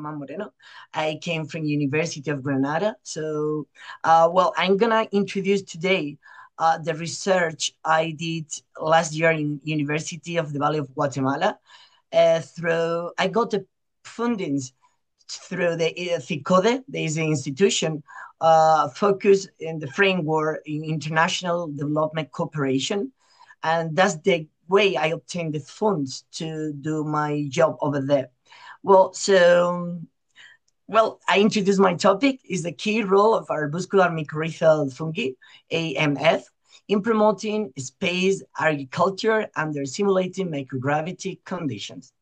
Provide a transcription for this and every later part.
Román-Moreno. I came from University of Granada. So, well, I'm gonna introduce today the research I did last year in University of the Valley of Guatemala. I got the fundings through the FICODE, there is an institution focused in the framework in international development cooperation. And that's the way I obtained the funds to do my job over there. Well, I introduced my topic is the key role of arbuscular mycorrhizal fungi, AMF, in promoting space agriculture under simulating microgravity conditions.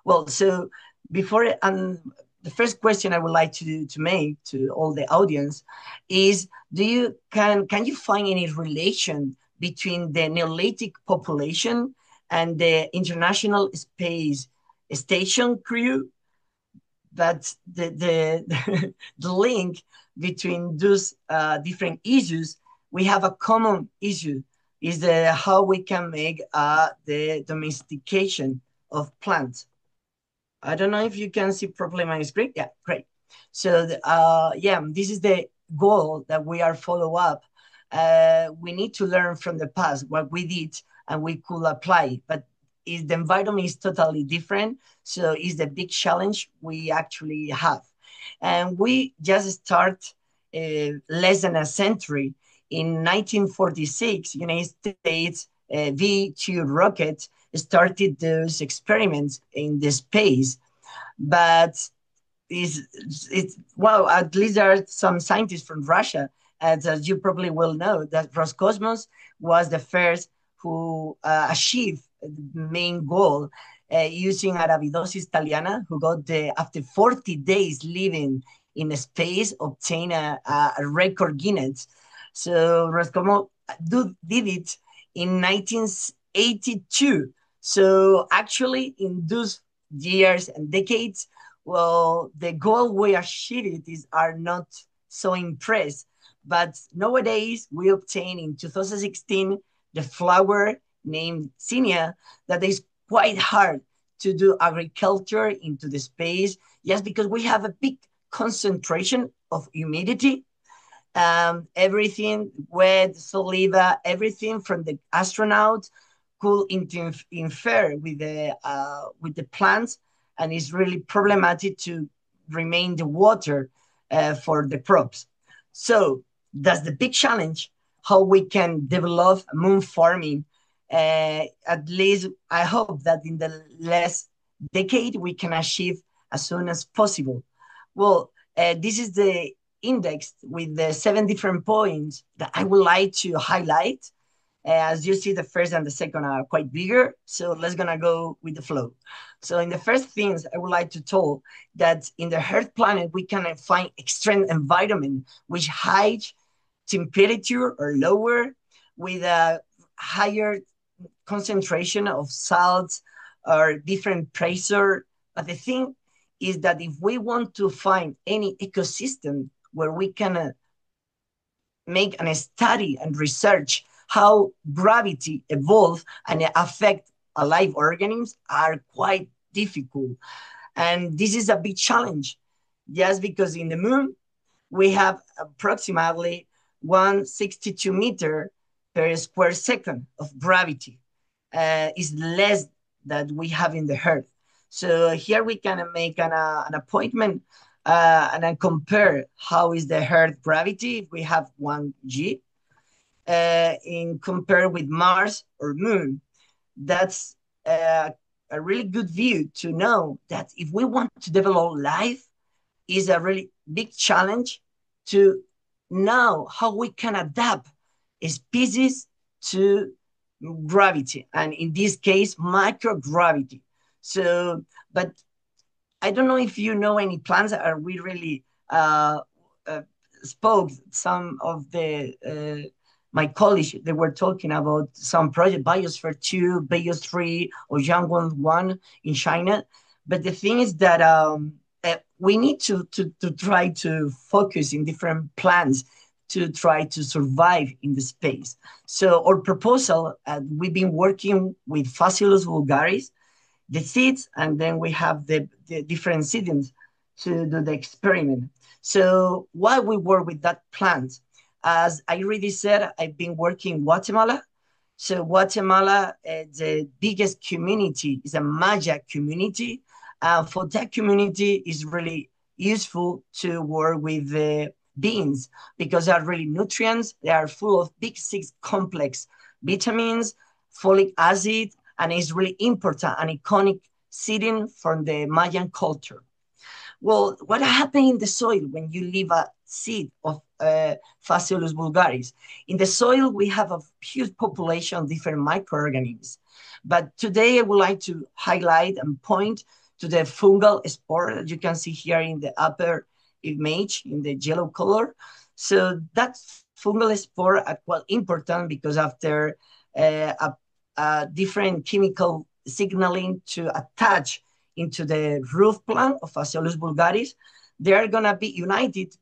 Well, so before the first question I would like to make to all the audience is: can you find any relation between the Neolithic population and the International Space Station crew? That the link between those different issues, we have a common issue, is how we can make the domestication of plants. I don't know if you can see properly my screen. Yeah, great. So, this is the goal that we are follow up. We need to learn from the past what we did and we could apply, but the environment is totally different. So it's the big challenge we actually have. And we just start less than a century. In 1946, United States V2 rocket started those experiments in the space. But at least there are some scientists from Russia, as you probably will know, that Roscosmos was the first who achieved the main goal using Arabidosis thaliana, who got after 40 days living in space, obtained a record Guinness. So Roscosmos did it in 1982. So actually, in those years and decades, well, the goal we achieved are not so impressed. But nowadays, we obtain in 2016 the flower named Zinnia that is quite hard to do agriculture into the space, just because we have a big concentration of humidity. Everything, wet, saliva, everything from the astronauts could interfere with the plants, and it's really problematic to remain the water for the crops. So that's the big challenge, how we can develop moon farming. At least I hope that in the last decade we can achieve as soon as possible. Well, this is the index with the 7 different points that I would like to highlight. As you see, the first and the second are quite bigger. So let's gonna go with the flow. So in the first things, I would like to tell that in the Earth planet, we can find extreme environment, which high temperature or lower, with a higher concentration of salts or different pressure. But the thing is that if we want to find any ecosystem where we can make a study and research how gravity evolves and affect alive organisms, are quite difficult. And this is a big challenge, just because in the moon, we have approximately 162 meter per square second of gravity. Is less than we have in the Earth. So here we can make an appointment and then compare how is the Earth gravity if we have 1G in compare with Mars or Moon. That's a really good view to know that if we want to develop life, is a really big challenge to know how we can adapt a species to gravity, and in this case, microgravity. So, but I don't know if you know any plans. Are we really spoke some of the my colleagues, they were talking about some project, Biosphere 2, Biosphere 3, or Yangwang 1 in China. But the thing is that we need to try to focus in different plans to try to survive in the space. So our proposal, we've been working with Phaseolus vulgaris, the seeds, and then we have the different seedings to do the experiment. So why we work with that plant? As I already said, I've been working in Guatemala. So Guatemala, the biggest community is a Maya community. For that community, is really useful to work with the beans because they are really nutrients. They are full of big six complex vitamins, folic acid, and it's really important and iconic seeding from the Mayan culture. Well, what happened in the soil when you leave a seed of Phaseolus vulgaris? In the soil, we have a huge population of different microorganisms. But today, I would like to highlight and point to the fungal spore that you can see here in the upper image in the yellow color. So that fungal spore are quite important because after a different chemical signaling to attach into the roof plant of Phaseolus vulgaris, they are going to be united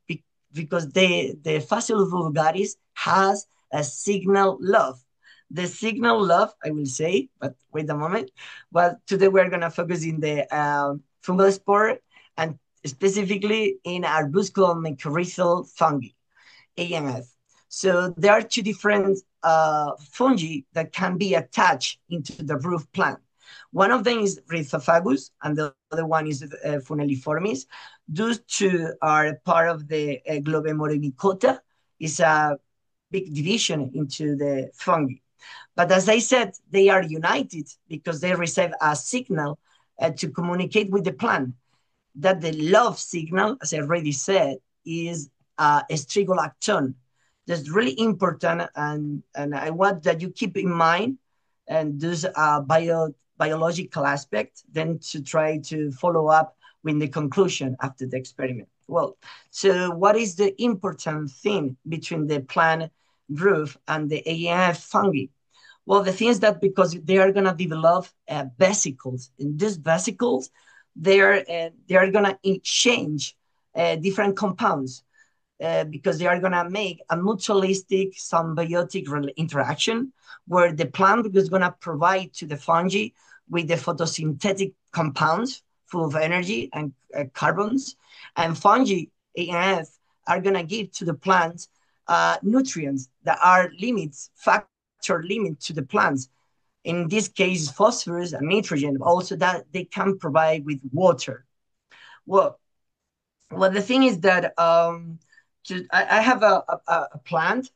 because the Phaseolus vulgaris has a signal love. The signal love, I will say, but wait a moment. Well, today we're going to focus in the fungal spore and specifically in arbusculum mycorrhizal fungi, AMF. So there are two different fungi that can be attached into the roof plant. One of them is Rhizophagus, and the other one is Funeliformis. Those two are part of the Globemoromycota. It's a big division into the fungi. But as I said, they are united because they receive a signal to communicate with the plant. That the love signal, as I already said, is a strigolactone. That's really important, and I want that you keep in mind and this biological aspect, then to try to follow up with the conclusion after the experiment. Well, so what is the important thing between the plant roof and the AMF fungi? Well, the thing is that because they are going to develop vesicles, and these vesicles, they are going to exchange different compounds because they are going to make a mutualistic symbiotic interaction where the plant is going to provide to the fungi with the photosynthetic compounds full of energy and carbons, and fungi ANF are going to give to the plants nutrients that are factor limit to the plants. In this case, phosphorus and nitrogen, also that they can provide with water. Well, the thing is that I have a plant,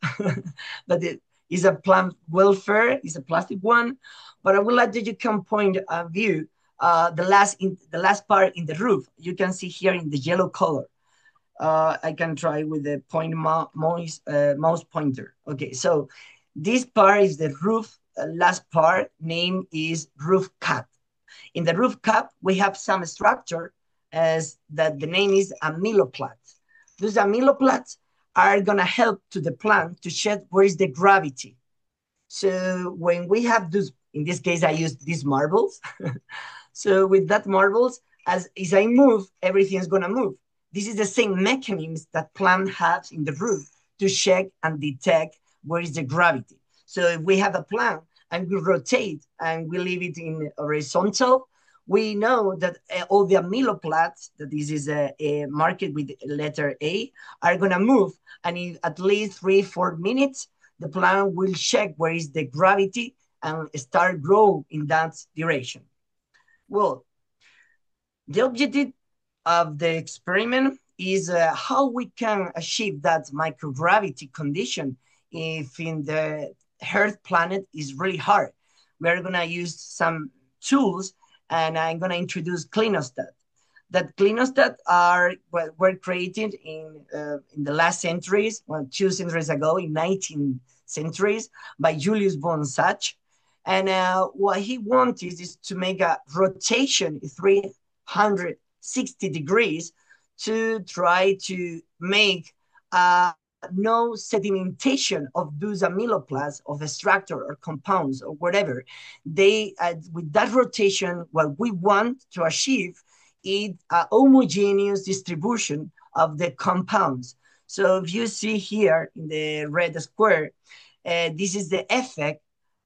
but it is a plant welfare, it's a plastic one, but I would like that you can point a view the last part in the roof. You can see here in the yellow color. I can try with the mouse pointer. Okay, so this part is the roof. Last part name is roof cap. In the roof cap, we have some structure as that the name is amyloplasts. Those amyloplasts are going to help to the plant to shed where is the gravity. So when we have those, in this case, I used these marbles. So with that marbles, as I move, everything is going to move. This is the same mechanism that plant has in the roof to check and detect where is the gravity. So if we have a plant and we rotate and we leave it in horizontal, we know that all the amyloplasts, that this is a marked with letter A, are going to move. And in at least 3-4 minutes, the plant will check where is the gravity and start grow in that direction. Well, the objective of the experiment is how we can achieve that microgravity condition if in the Earth planet is really hard. We're going to use some tools, and I'm going to introduce clinostat. That clinostat were created in the last centuries, well, 2 centuries ago, in 19th centuries, by Julius von Sachs. And what he wanted is to make a rotation 360 degrees to try to make no sedimentation of those amyloplasts of a structure or compounds or whatever. They, with that rotation, what we want to achieve is a homogeneous distribution of the compounds. So if you see here in the red square, this is the effect.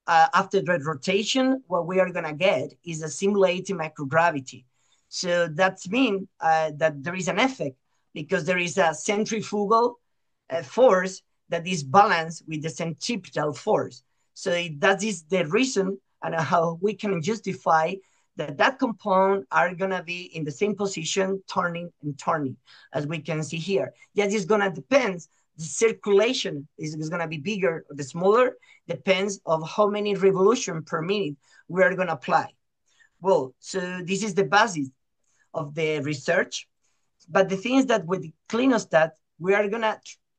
After the rotation, what we are going to get is a simulated microgravity. So that means that there is an effect because there is a centrifugal force that is balanced with the centripetal force. So that is the reason and how we can justify that compound are going to be in the same position, turning and turning, as we can see here. That is going to depend. The circulation is going to be bigger or the smaller, depends of how many revolution per minute we are going to apply. Well, so this is the basis of the research. But the thing is that with the clinostat, we are going to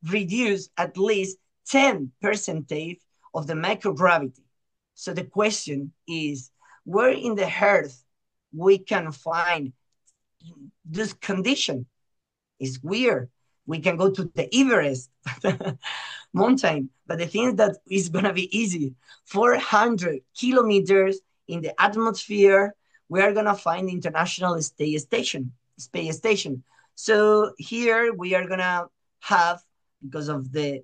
reduce at least 10% of the microgravity. So the question is, where in the earth we can find this condition? Is weird. We can go to the Everest mountain, but the thing is that it's going to be easy. 400 kilometers in the atmosphere, we are going to find the International Space Station. So here we are going to have, because of the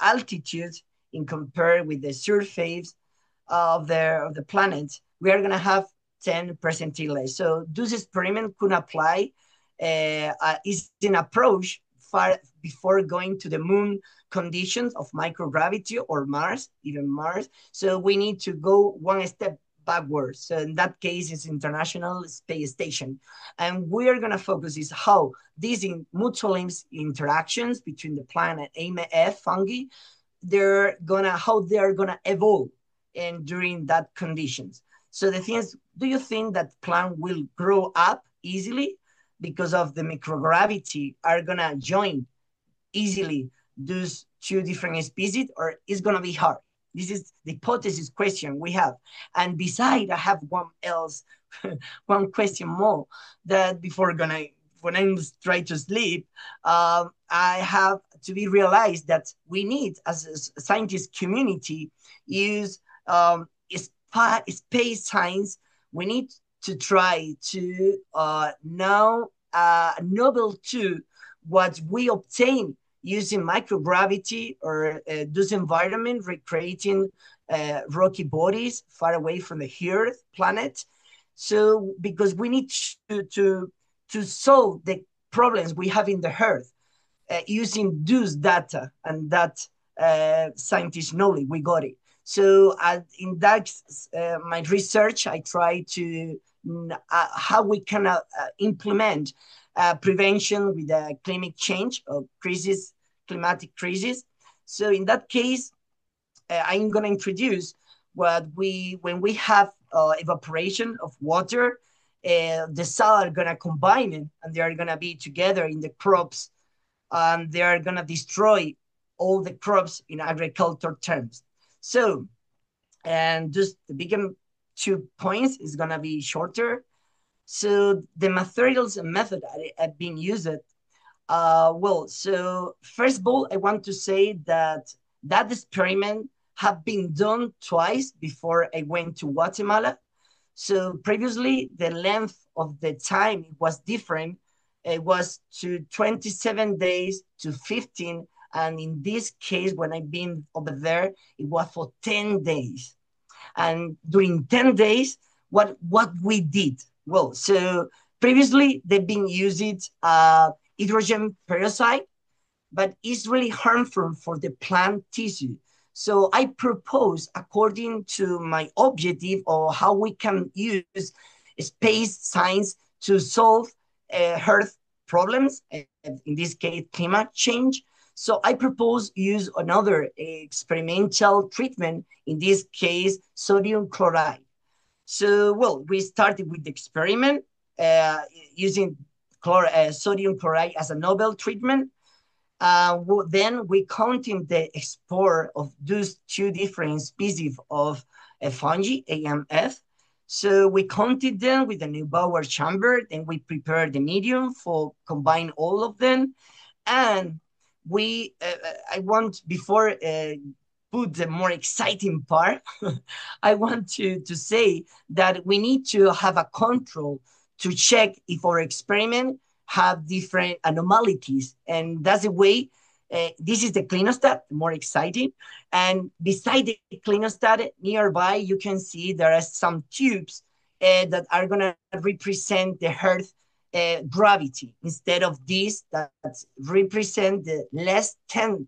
altitude in compare with the surface of the planet, we are going to have 10% less. So this experiment could apply is an approach far before going to the moon conditions of microgravity or Mars, even Mars. So we need to go one step backwards. So in that case, it's International Space Station. And we are going to focus is how these mutual interactions between the plant and AMF fungi, how they're gonna evolve and during that conditions. So the thing is, do you think that plant will grow up easily because of the microgravity are gonna join easily those two different species, or it's gonna be hard? This is the hypothesis question we have. And beside, I have one else, one question more that before when I try to sleep, I have to be realized that we need, as a scientist community, use space science. We need to try to know novel to what we obtain using microgravity or this environment, recreating rocky bodies far away from the Earth planet. So because we need to solve the problems we have in the Earth using those data and that scientist knowledge, we got it. So in that, my research, I try to how we can implement prevention with climate change or climatic crisis. So in that case, I'm going to introduce when we have evaporation of water, the soil are going to combine it and they are going to be together in the crops and they are going to destroy all the crops in agriculture terms. So, and just the bigger 2 points is going to be shorter. So the materials and method have been used. So first of all, I want to say that experiment have been done twice before I went to Guatemala. So previously, the length of the time was different. It was to 27 days to 15. And in this case, when I've been over there, it was for 10 days. And during 10 days, what we did? Well, so previously, they've been using hydrogen peroxide, but it's really harmful for the plant tissue. So I propose, according to my objective of how we can use space science to solve Earth problems, in this case, climate change. So I propose use another experimental treatment, in this case, sodium chloride. So, we started with the experiment using sodium chloride as a novel treatment. Then we counting the spore of those two different species of fungi, AMF. So we counted them with the Neubauer chamber, then we prepared the medium for combine all of them. And I want, before put the more exciting part, I want to say that we need to have a control to check if our experiment have different anomalies. And that's the way, this is the clinostat, more exciting. And beside the clinostat, nearby, you can see there are some tubes that are going to represent the Earth gravity instead of this that represent the less 10%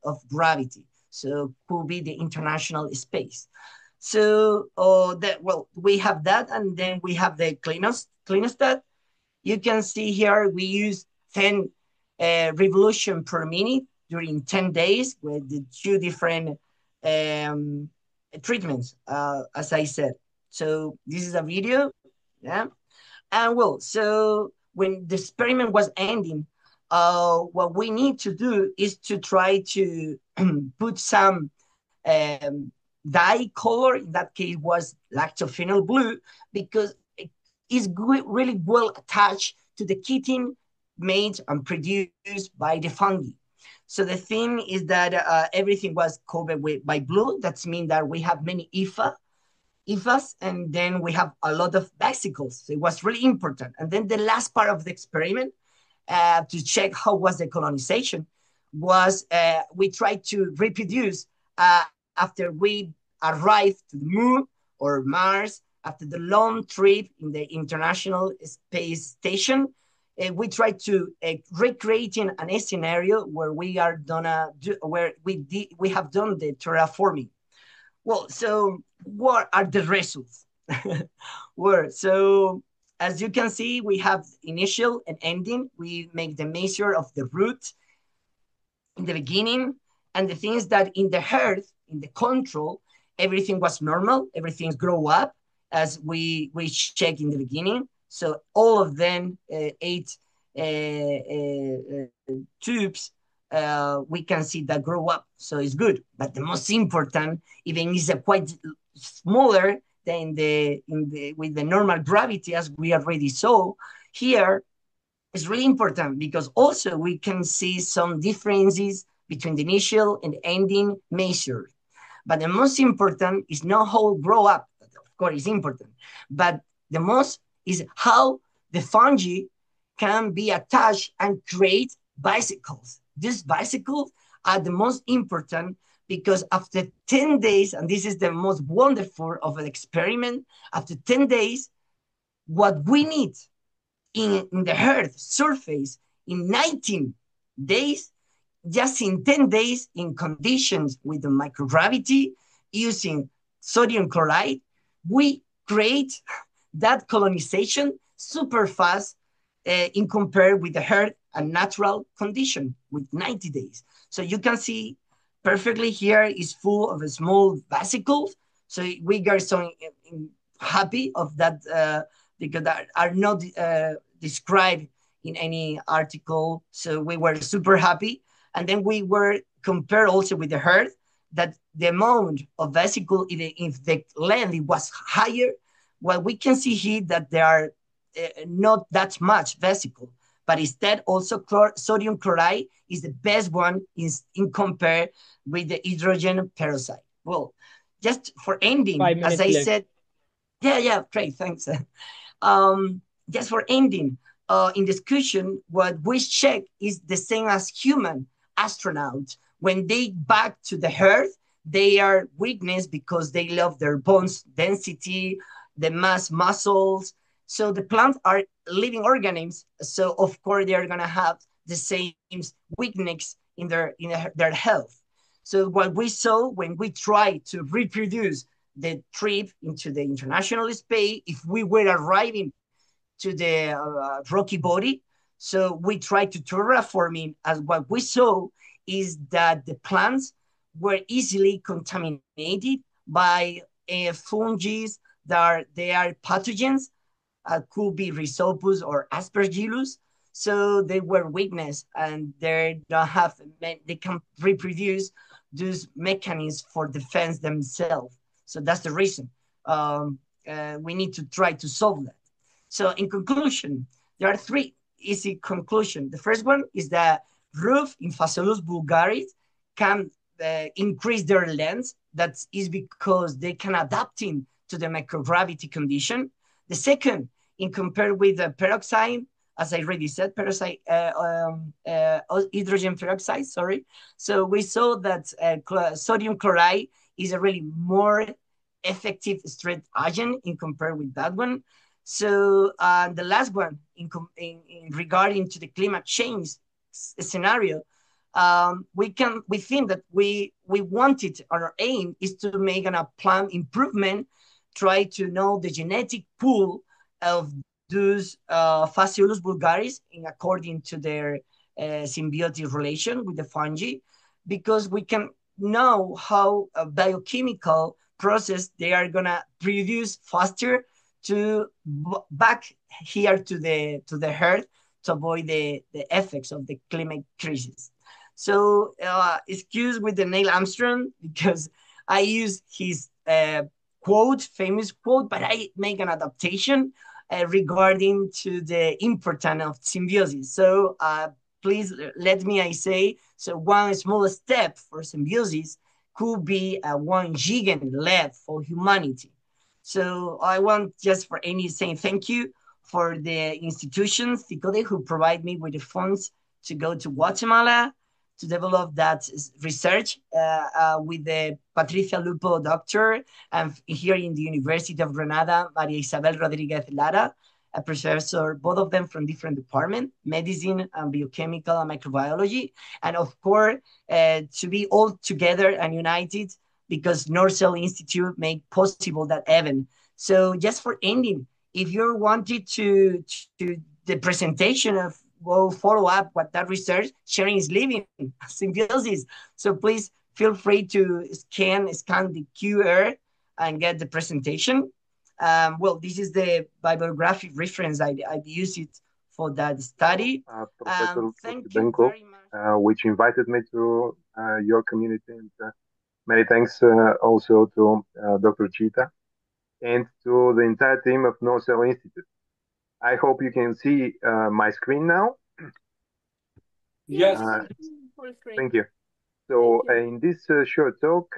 of gravity. So could be the international space. So we have that, and then we have the clinostat. You can see here we use 10 revolution per minute during 10 days with the two different um, treatments, as I said. So this is a video, yeah. And so when the experiment was ending, what we need to do is to try to put some dye color. In that case, was lactophenol blue because it is really well attached to the chitin made and produced by the fungi. So the thing is that everything was covered by blue. That means that we have many IFAs, and then we have a lot of vesicles. So it was really important. And then the last part of the experiment to check how was the colonization was we tried to reproduce after we arrived to the moon or Mars, after the long trip in the International Space Station. We tried to recreating a scenario where we are gonna do, where we have done the terraforming. Well, so what are the results? So as you can see, we have initial and ending. We make the measure of the root in the beginning. And the thing is that in the earth, in the control, everything was normal. Everything's grow up as we check in the beginning. So all of them, 8 tubes, we can see that grow up. So it's good. But the most important, even is a quite smaller than with the normal gravity, as we already saw here, is really important because also we can see some differences between the initial and ending measure. But the most important is not how it grow up. Of course, it's important. But the most is how the fungi can be attached and create vesicles. These vesicles are the most important because after 10 days, and this is the most wonderful of an experiment, after 10 days, what we need in the Earth surface in 19 days, just in 10 days, in conditions with the microgravity, using sodium chloride, we create that colonization super fast in compared with the Earth and natural condition with 90 days. So you can see perfectly here is full of small vesicles. So we are so happy of that because that are not described in any article. So we were super happy. And then we were compared also with the Earth that the amount of vesicle, if the length was higher, well, we can see here that there are not that much vesicle, but instead also sodium chloride is the best one in compare with the hydrogen peroxide. Well, just for ending, 5 minutes as I left. said, yeah, great, thanks. Just for ending, in discussion, what we check is the same as human astronauts. When they back to the Earth, they are weakness because they love their bones density, the mass muscles. So the plants are living organisms. So of course they are gonna have the same weakness in their health. So what we saw when we try to reproduce the trip into the international space, if we were arriving to the rocky body, so we tried to terraforming, as what we saw is that the plants were easily contaminated by fungi they are pathogens, could be Rhizopus or Aspergillus. So they were weakness and they don't have, they can reproduce those mechanisms for defense themselves. So that's the reason we need to try to solve that. So in conclusion, there are 3 easy conclusions. The first one is that roof in Phaseolus vulgaris can increase their length. That is because they can adapting to the microgravity condition. The second, in compared with the peroxide, as I already said, peroxide, hydrogen peroxide, sorry. So we saw that sodium chloride is a really more effective stress agent in compared with that one. So the last one in regarding to the climate change scenario, we think that we wanted, our aim is to make a plant improvement, try to know the genetic pool of those Phaseolus vulgaris in according to their symbiotic relation with the fungi, because we can know how a biochemical process they are gonna produce faster to back here to the earth to avoid the effects of the climate crisis. So excuse with the Neil Armstrong because I use his quote, famous quote, but I make an adaptation regarding to the importance of symbiosis. So please let me I say, so one small step for symbiosis could be a 1 gigaton lab for humanity. So I want just for any saying thank you for the institutions, TICODE, who provide me with the funds to go to Guatemala to develop that research with the Patricia Lupo doctor and here in the University of Granada, Maria Isabel Rodriguez Lara, a professor, both of them from different departments, medicine and biochemical and microbiology. And of course, to be all together and united because NoRCEL Institute made possible that event. So just for ending, if you wanted to the presentation of go follow up what that research, sharing is living, symbiosis. So please feel free to scan the QR and get the presentation. Well, this is the bibliographic reference. I used it for that study. Professor Thank you Benko, very much. which invited me to your community. And many thanks also to Dr. Chita and to the entire team of NoRCEL Institute. I hope you can see my screen now. Yes. Full screen. Thank you. So in this short talk,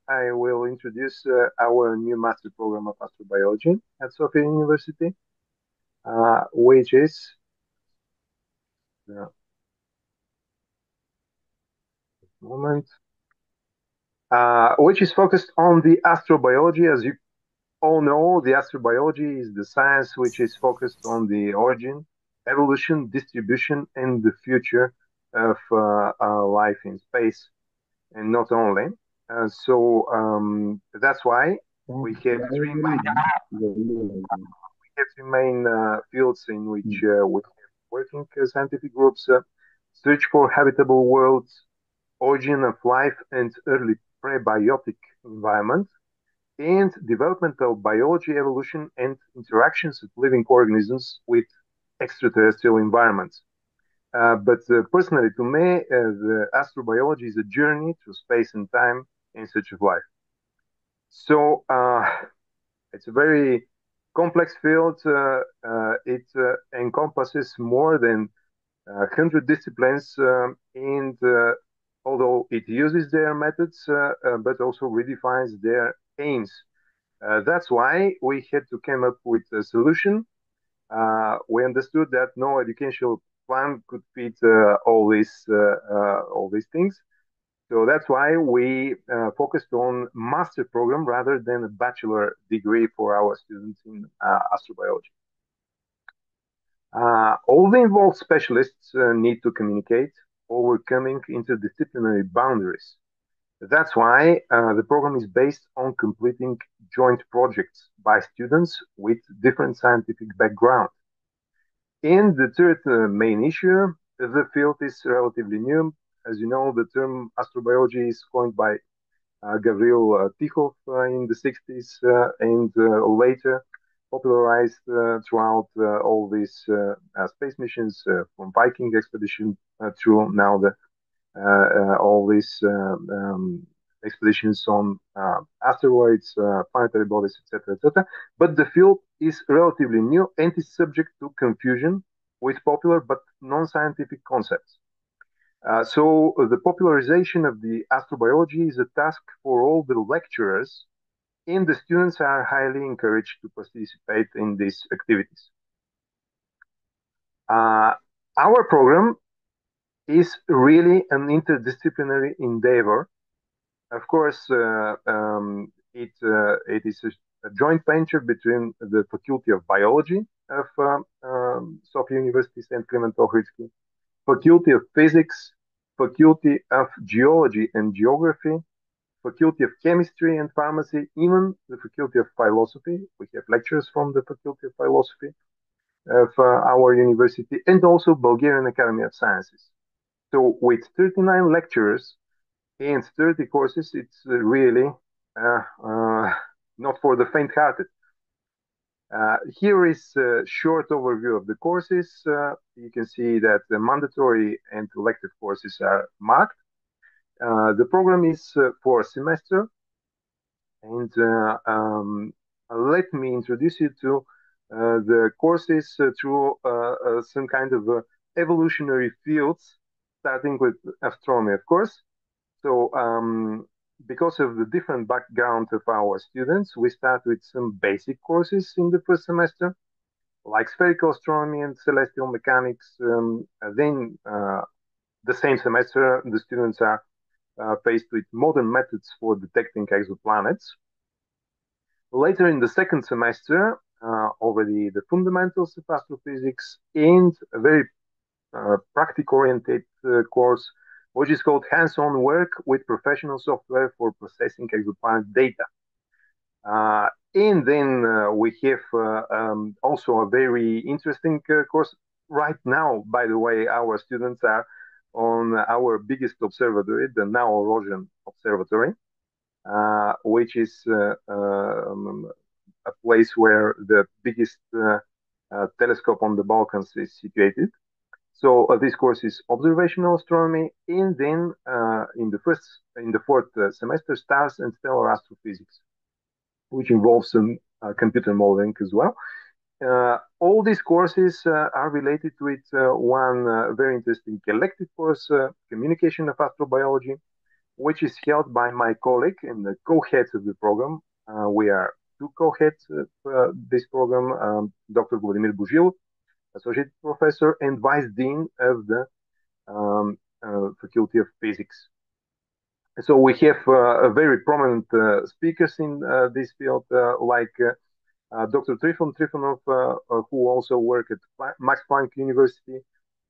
I will introduce our new master program of astrobiology at Sofia University, which is which is focused on the astrobiology. As you all know, the astrobiology is the science which is focused on the origin, evolution, distribution, and the future of life in space, and not only. That's why we have three main fields in which we have working scientific groups: search for habitable worlds, origin of life and early prebiotic environment, and developmental biology, evolution, and interactions of living organisms with extraterrestrial environments. But personally, to me, the astrobiology is a journey through space and time in search of life. So it's a very complex field. It encompasses more than 100 disciplines, and although it uses their methods, but also redefines their aims. That's why we had to come up with a solution. We understood that no educational plan could fit all these things. So that's why we focused on master program rather than a bachelor degree for our students in astrobiology. All the involved specialists need to communicate, overcoming interdisciplinary boundaries. That's why the program is based on completing joint projects by students with different scientific background. And the third main issue, the field is relatively new. As you know, the term astrobiology is coined by Gavril Tikhov in the 60s and later popularized throughout all these space missions from Viking expedition through now all these expeditions on asteroids, planetary bodies, etc., etc. But the field is relatively new and is subject to confusion with popular but non-scientific concepts. So the popularization of the astrobiology is a task for all the lecturers, and the students are highly encouraged to participate in these activities. Our program is really an interdisciplinary endeavor. Of course, it is a joint venture between the Faculty of Biology of Sofia University St. Kliment Ohridski, Faculty of Physics, Faculty of Geology and Geography, Faculty of Chemistry and Pharmacy, even the Faculty of Philosophy. We have lecturers from the Faculty of Philosophy of our university, and also Bulgarian Academy of Sciences. So with 39 lecturers and 30 courses, it's really not for the faint-hearted. Here is a short overview of the courses. You can see that the mandatory and elective courses are marked. The program is for a semester, and let me introduce you to the courses through some kind of evolutionary fields, starting with astronomy, of course. So because of the different background of our students, we start with some basic courses in the first semester, like spherical astronomy and celestial mechanics. Then the same semester, the students are faced with modern methods for detecting exoplanets. Later in the second semester, already the fundamentals of astrophysics and a very practice-oriented course, which is called hands-on work with professional software for processing exoplanet data. And then we have also a very interesting course. Right now, by the way, our students are on our biggest observatory, the NoRCEL Observatory, which is a place where the biggest telescope on the Balkans is situated. So this course is observational astronomy, and then in the fourth semester, stars and stellar astrophysics, which involves some computer modeling as well. All these courses are related with one very interesting elective course, communication of astrobiology, which is held by my colleague and the co-heads of the program. We are two co-heads of this program, Dr. Vladimir Buzhilov, associate professor and vice dean of the Faculty of Physics. So we have very prominent speakers in this field, like Dr. Trifon Trifonov, who also worked at Max Planck University,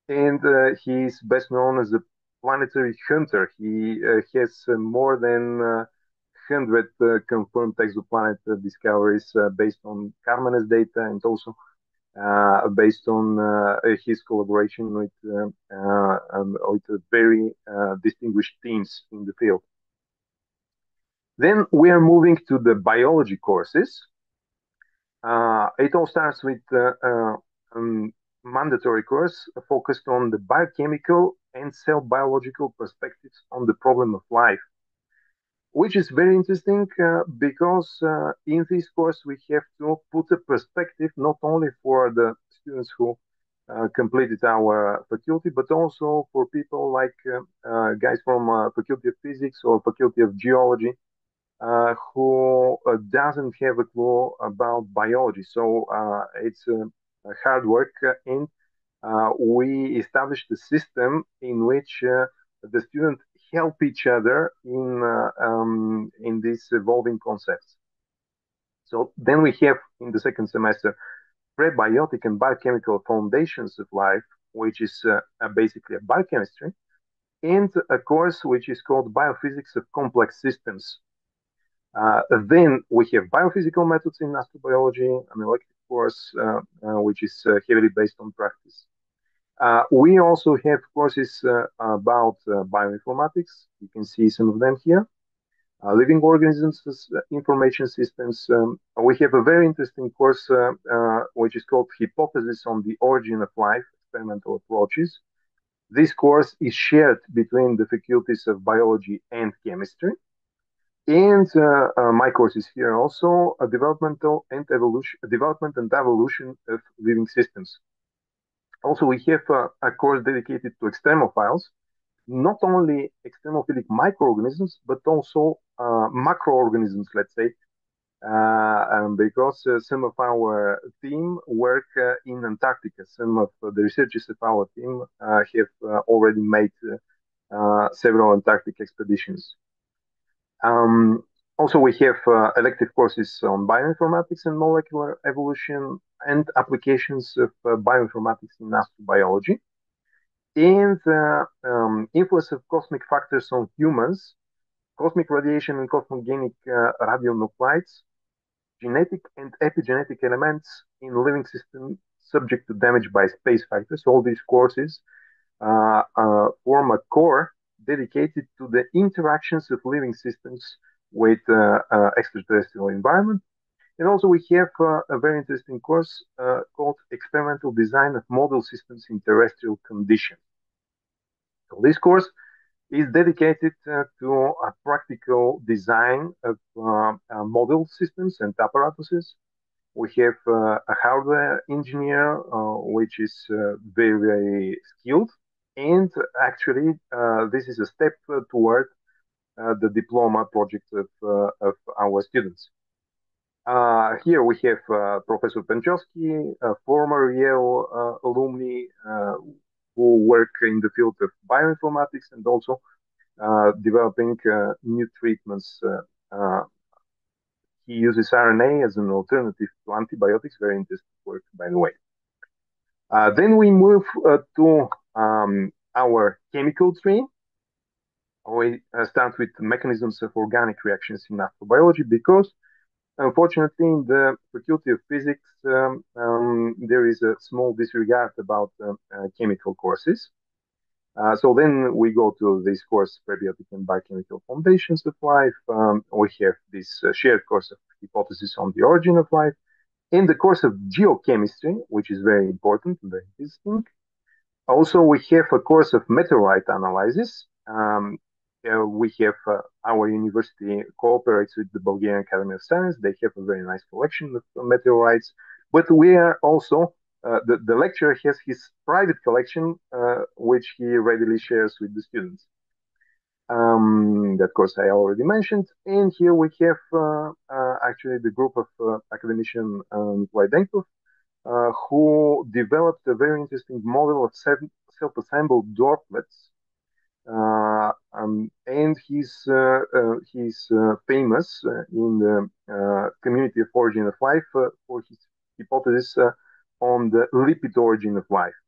and he is best known as a planetary hunter. He has more than 100 confirmed exoplanet discoveries based on Karmanes data, and also based on his collaboration with very distinguished teams in the field. Then we are moving to the biology courses. It all starts with mandatory course focused on the biochemical and cell biological perspectives on the problem of life, which is very interesting because in this course we have to put a perspective not only for the students who completed our faculty, but also for people like guys from Faculty of Physics or Faculty of Geology who doesn't have a clue about biology. So it's hard work, and we established a system in which the students help each other in these evolving concepts. So then we have in the second semester prebiotic and biochemical foundations of life, which is basically a biochemistry, and a course which is called biophysics of complex systems. Then we have biophysical methods in astrobiology, an elective course which is heavily based on practice. We also have courses about bioinformatics. You can see some of them here. Living organisms, information systems. We have a very interesting course which is called Hypothesis on the Origin of Life, Experimental Approaches. This course is shared between the faculties of biology and chemistry. And my course is here also, development and evolution of living systems. Also, we have a course dedicated to extremophiles, not only extremophilic microorganisms, but also macroorganisms, let's say, because some of our team work in Antarctica. Some of the researchers of our team have already made several Antarctic expeditions. Also, we have elective courses on bioinformatics and molecular evolution and applications of bioinformatics in astrobiology, and influence of cosmic factors on humans, cosmic radiation and cosmogenic radionuclides, genetic and epigenetic elements in living systems subject to damage by space fighters. All these courses form a core dedicated to the interactions of living systems with extraterrestrial environment. And also we have a very interesting course called Experimental Design of Model Systems in Terrestrial Conditions. So this course is dedicated to a practical design of model systems and apparatuses. We have a hardware engineer, which is very, very skilled. And actually, this is a step toward the diploma project of our students. Here we have Professor Penchowski, a former Yale alumni who work in the field of bioinformatics and also developing new treatments. He uses RNA as an alternative to antibiotics. Very interesting work, by the way. Then we move to our chemical tree. We start with mechanisms of organic reactions in astrobiology because, unfortunately, in the Faculty of Physics, there is a small disregard about chemical courses. So then we go to this course, Prebiotic and Biochemical Foundations of Life. We have this shared course of Hypothesis on the Origin of Life. In the course of Geochemistry, which is very important and very interesting. Also, we have a course of Meteorite Analysis. We have our university cooperates with the Bulgarian Academy of Science. They have a very nice collection of meteorites. But we are also the lecturer has his private collection, which he readily shares with the students. That course I already mentioned. And here we have actually the group of academician Lydenkov, who developed a very interesting model of self-assembled droplets. And he's famous in the community of origin of life for his hypothesis on the lipid origin of life.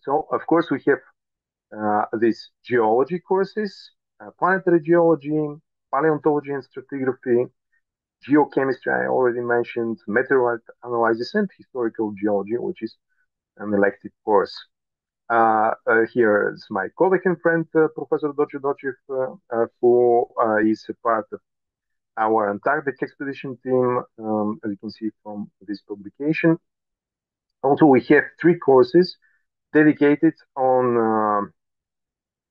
So, of course, we have these geology courses, planetary geology, paleontology and stratigraphy, geochemistry, I already mentioned, meteorite analysis, and historical geology, which is an elective course. Here is my colleague and friend, Professor Dochev, who is a part of our Antarctic expedition team, as you can see from this publication. Also, we have 3 courses dedicated on,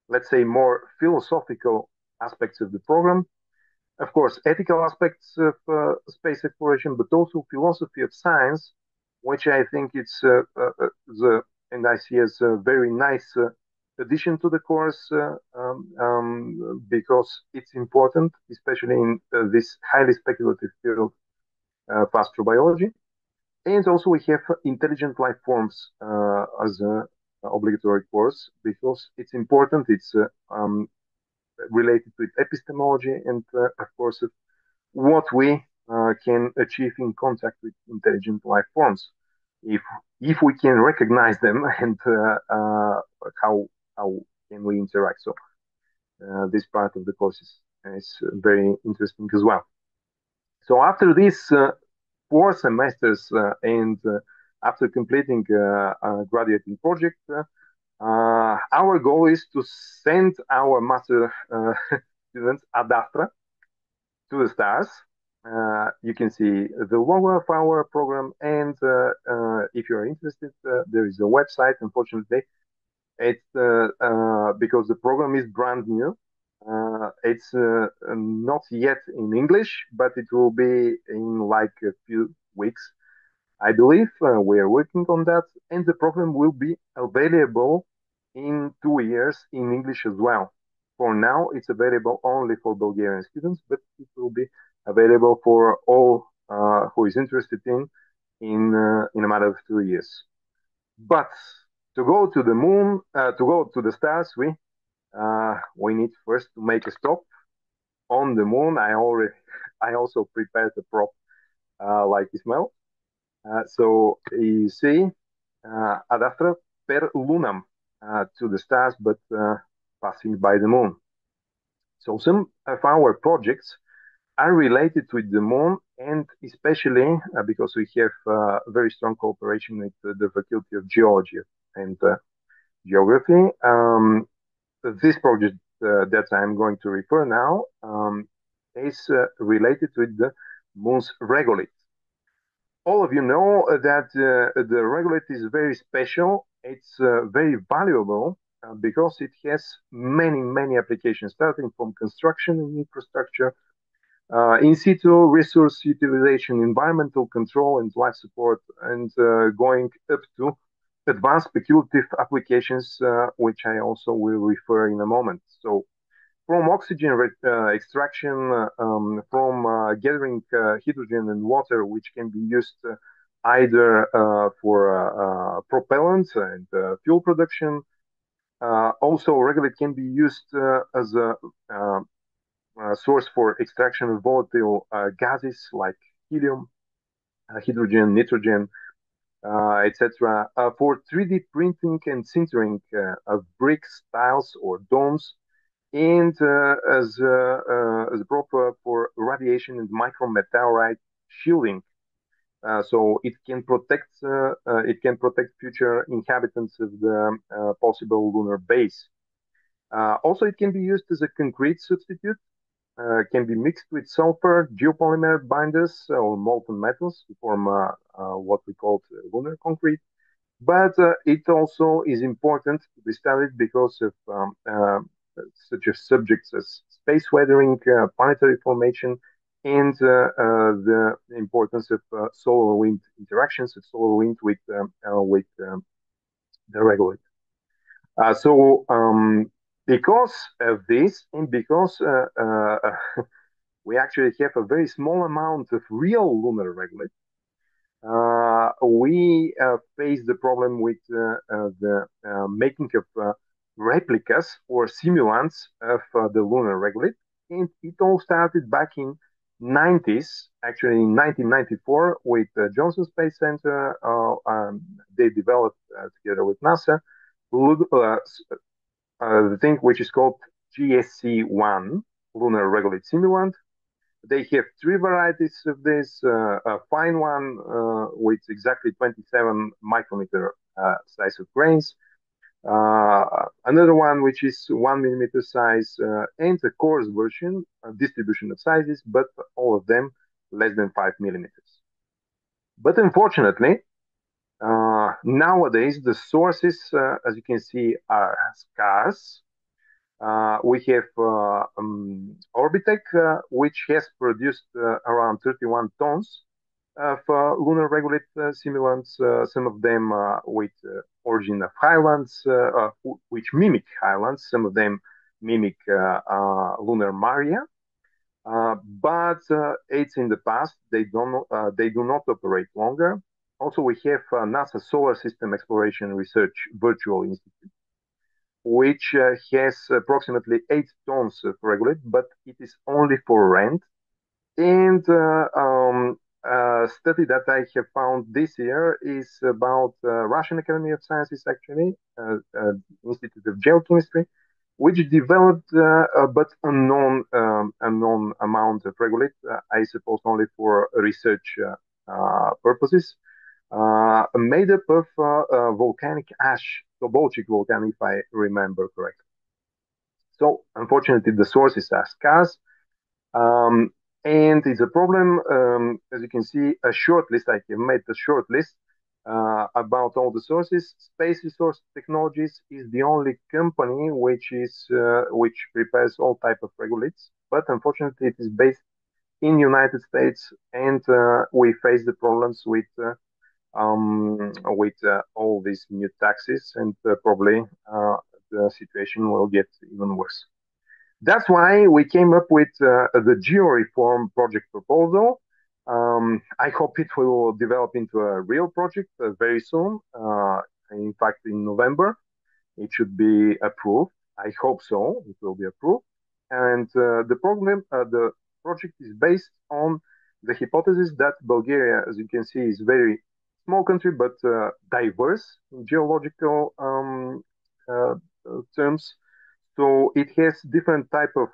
let's say, more philosophical aspects of the program. Of course, ethical aspects of space exploration, but also philosophy of science, which I think it's and I see as a very nice addition to the course because it's important, especially in this highly speculative field of astrobiology. And also we have intelligent life forms as an obligatory course because it's important. It's related with epistemology and, of course, what we can achieve in contact with intelligent life forms. If we can recognize them and how can we interact. So this part of the course is very interesting as well. So after these 4 semesters and after completing a graduating project, our goal is to send our master students ad astra to the stars. You can see the logo of our program, and if you are interested, there is a website. Unfortunately, it's because the program is brand new. It's not yet in English, but it will be in like a few weeks, I believe. We are working on that, and the program will be available in 2 years in English as well. For now, it's available only for Bulgarian students, but it will be available for all who is interested in a matter of 2 years. But to go to the moon, to go to the stars, we need first to make a stop on the moon, I also prepared a prop like Ismael. So you see, ad astra per lunam, to the stars, but passing by the moon. So some of our projects are related with the moon, and especially because we have very strong cooperation with the Faculty of Geology and Geography. This project that I'm going to refer now is related with the moon's regolith. All of you know that the regolith is very special. It's very valuable because it has many applications, starting from construction and infrastructure, in situ resource utilization, environmental control, and life support, and going up to advanced speculative applications, which I also will refer in a moment. So, from oxygen extraction, from gathering hydrogen and water, which can be used either for propellants and fuel production. Also, regolith can be used as a source for extraction of volatile gases like helium, hydrogen, nitrogen, etc. For 3D printing and sintering of bricks, tiles, or domes, and as proper for radiation and micrometeorite shielding. So it can protect future inhabitants of the possible lunar base. Also, it can be used as a concrete substitute, can be mixed with sulfur, geopolymer binders, or molten metals to form what we call lunar concrete. But it also is important to be studied because of such as subjects as space weathering, planetary formation, and the importance of solar wind interactions of solar wind with the regolith. So because of this, and because we actually have a very small amount of real lunar regolith, we face the problem with the making of replicas or simulants of the lunar regolith. And it all started back in 90s, actually in 1994, with Johnson Space Center. They developed together with NASA the thing which is called GSC-1, lunar regolith simulant. They have three varieties of this. A fine one with exactly 27 micrometer size of grains. Another one which is 1 millimeter size, and a coarse version, distribution of sizes, but all of them less than 5 millimeters. But unfortunately, nowadays the sources, as you can see, are scarce. We have Orbitech, which has produced around 31 tons of lunar regolith simulants, some of them with origin of highlands, which mimic highlands, some of them mimic lunar Maria. But it's in the past, they do not operate longer. Also, we have NASA Solar System Exploration Research Virtual Institute, which has approximately 8 tons of regolith, but it is only for rent. And a study that I have found this year is about Russian Academy of Sciences, actually, Institute of Geochemistry, which developed but unknown amount of regolith, I suppose only for research purposes, made up of volcanic ash, Tobolchik volcano, if I remember correctly. So, unfortunately, the sources are scarce, and it's a problem. As you can see, a short list. I have made a short list about all the sources. Space Resource Technologies is the only company which prepares all type of regoliths, but unfortunately, it is based in United States, and we face the problems with all these new taxes, and probably the situation will get even worse. That's why we came up with the georeform project proposal. I hope it will develop into a real project very soon. In fact, in November, it should be approved. I hope so. It will be approved. And the project is based on the hypothesis that Bulgaria, as you can see, is very small country but diverse in geological uh, terms. So it has different type of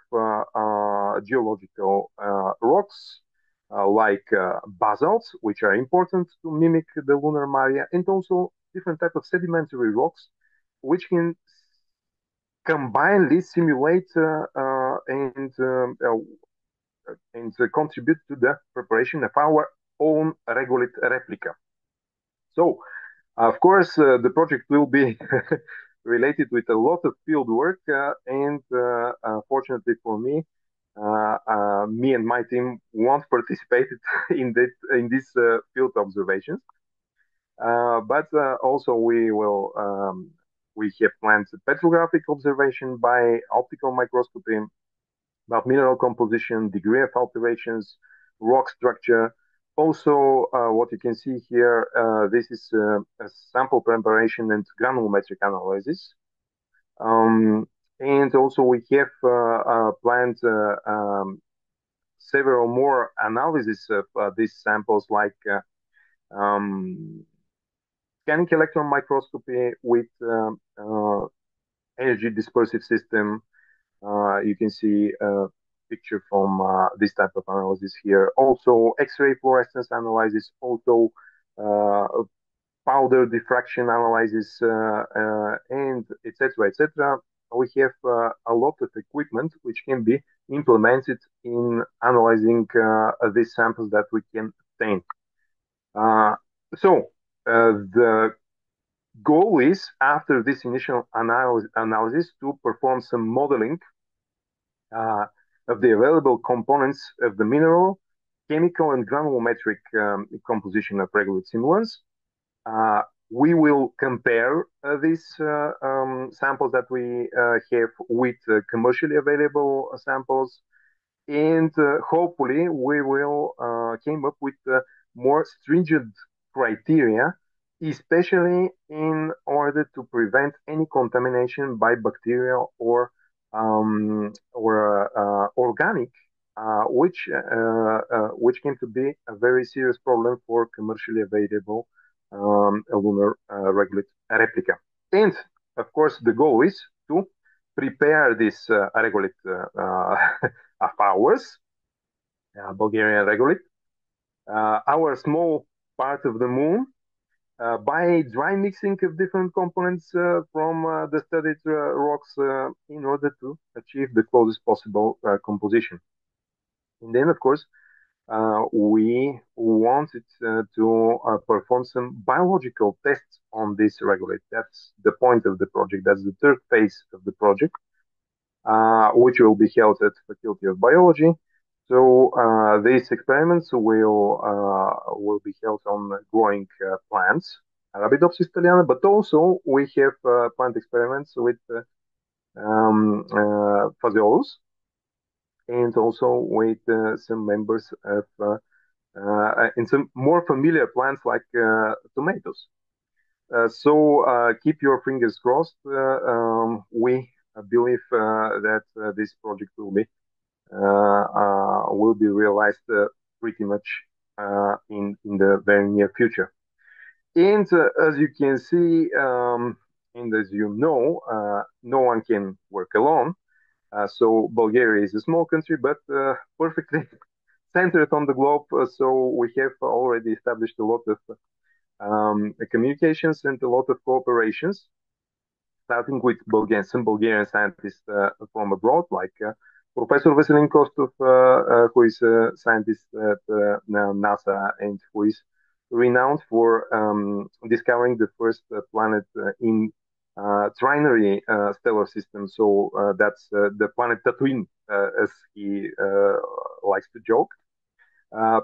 geological rocks, like basalts, which are important to mimic the lunar maria, and also different type of sedimentary rocks, which can combinedly simulate and contribute to the preparation of our own regolith replica. So, of course, the project will be related with a lot of field work, and fortunately for me, me and my team won't participate in these field observations. But also we have planned petrographic observation by optical microscopy about mineral composition, degree of alterations, rock structure. Also, what you can see here, this is a sample preparation and granulometric analysis. And also we have planned several more analyses of these samples, like scanning electron microscopy with energy dispersive system. You can see a picture from this type of analysis here. Also, X-ray fluorescence analysis, also powder diffraction analysis, and etc. etc. We have a lot of equipment which can be implemented in analyzing these samples that we can obtain. The goal is, after this initial analysis, to perform some modeling of the available components of the mineral, chemical, and granulometric composition of regolith simulants. We will compare these samples that we have with commercially available samples, and hopefully we will came up with more stringent criteria, especially in order to prevent any contamination by bacterial or organic, which came to be a very serious problem for commercially available lunar regolith replica. And of course, the goal is to prepare this regolith of ours, Bulgarian regolith, our small part of the moon, by dry mixing of different components from the studied rocks in order to achieve the closest possible composition. And then, of course, we wanted to perform some biological tests on this regolith. That's the point of the project. That's the third phase of the project, which will be held at the Faculty of Biology. So these experiments will be held on growing plants, Arabidopsis thaliana, but also we have plant experiments with Phaseolus, and also with some members of and some more familiar plants like tomatoes. So keep your fingers crossed. We believe that this project will be realized pretty much in the very near future. And as you can see, and as you know, no one can work alone. So Bulgaria is a small country, but perfectly centered on the globe. So we have already established a lot of communications and a lot of cooperations, starting with some Bulgarian scientists from abroad, like Professor Veselin Kostov, who is a scientist at NASA and who is renowned for discovering the first planet in trinary stellar system. So that's the planet Tatooine, as he likes to joke.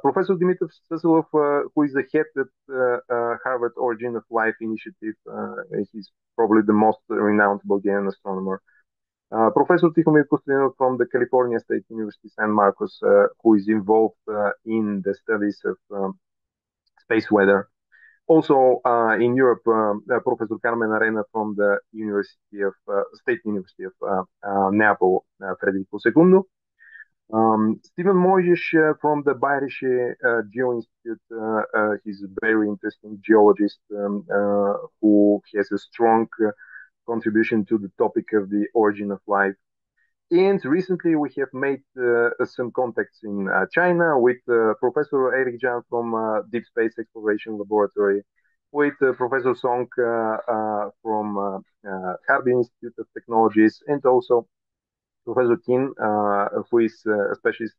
Professor Dimitrov Sasilov, who is the head at Harvard Origin of Life Initiative, he's probably the most renowned Bulgarian astronomer. Professor Tihomir Kostinov from the California State University San Marcos, who is involved in the studies of space weather. Also in Europe, Professor Carmen Arena from the State University of Naples, Federico II. Steven Mojis from the Bayerische Geo Institute. He's a very interesting geologist who has a strong contribution to the topic of the origin of life. And recently we have made some contacts in China with Professor Eric Zhang from Deep Space Exploration Laboratory, with Professor Song from Harbin Institute of Technologies, and also Professor Qin, who is a specialist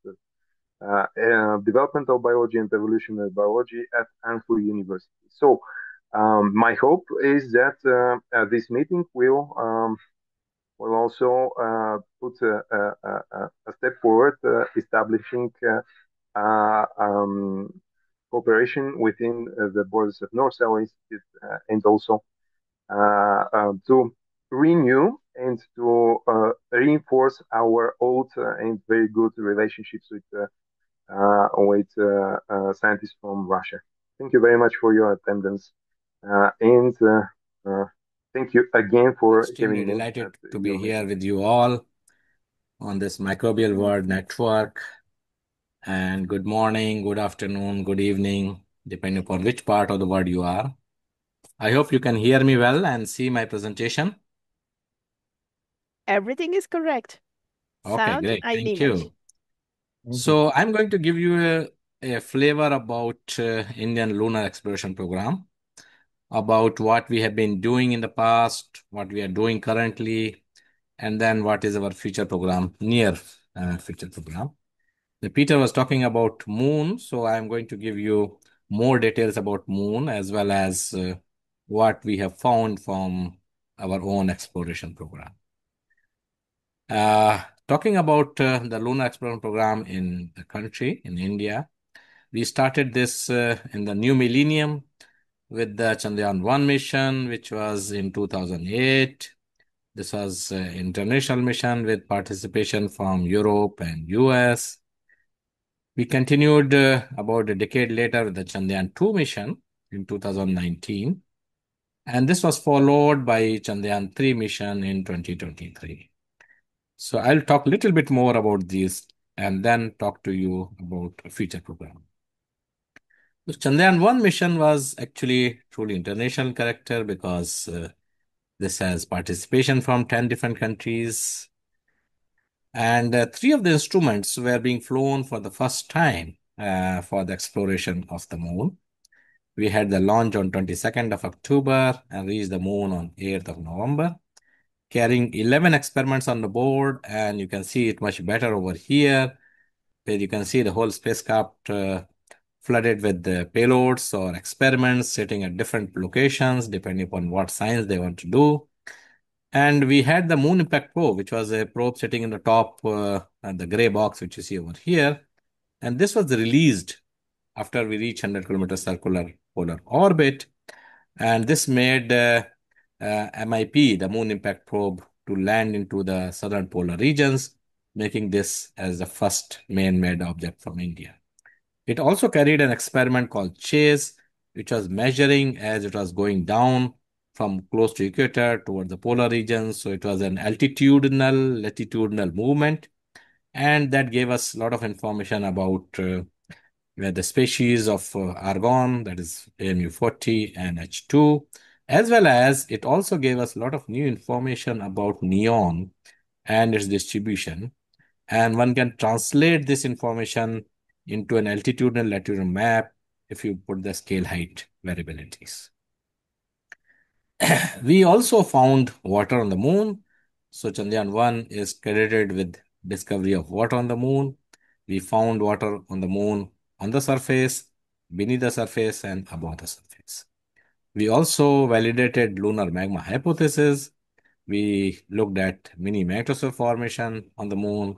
developmental biology and evolutionary biology at Anfu University. So my hope is that this meeting will also put a step forward, establishing cooperation within the borders of NoRCEL Institute, and also to renew and to reinforce our old and very good relationships with scientists from Russia. Thank you very much for your attendance, and thank you again for Extremely having me. Delighted to be here with you all on this Microbial World Network. And good morning, good afternoon, good evening, depending upon which part of the world you are. I hope you can hear me well and see my presentation. Everything is correct. Okay, Sound great. and Thank image. you. So I'm going to give you a flavor about Indian lunar exploration program, about what we have been doing in the past, what we are doing currently, and then what is our future program, near future program. Peter was talking about moon, so I'm going to give you more details about moon as well as what we have found from our own exploration program. Talking about the lunar exploration program in the country, in India, we started this in the new millennium with the Chandrayaan-1 mission, which was in 2008. This was an international mission with participation from Europe and US. We continued about a decade later with the Chandrayaan-2 mission in 2019. And this was followed by Chandrayaan-3 mission in 2023. So I'll talk a little bit more about these and then talk to you about a future program. The Chandrayaan-1 mission was actually truly international character because this has participation from 10 different countries. And 3 of the instruments were being flown for the first time for the exploration of the moon. We had the launch on 22nd of October and reached the moon on 8th of November, carrying 11 experiments on the board. And you can see it much better over here, where you can see the whole spacecraft flooded with the payloads or experiments sitting at different locations, depending upon what science they want to do. And we had the Moon Impact Probe, which was a probe sitting in the top, the gray box, which you see over here. And this was released after we reached 100-kilometer circular polar orbit. And this made MIP, the Moon Impact Probe, to land into the southern polar regions, making this as the first man-made object from India. It also carried an experiment called CHASE, which was measuring as it was going down from close to equator toward the polar regions. So it was an altitudinal, latitudinal movement. And that gave us a lot of information about the species of argon, that is AMU40 and H2, as well as it also gave us a lot of new information about neon and its distribution. And one can translate this information into an altitudinal latitudinal map if you put the scale height variabilities. We also found water on the moon. So Chandrayaan-1 is credited with discovery of water on the moon. We found water on the moon on the surface, beneath the surface, and above the surface. We also validated lunar magma hypothesis. We looked at mini magnetosphere formation on the moon,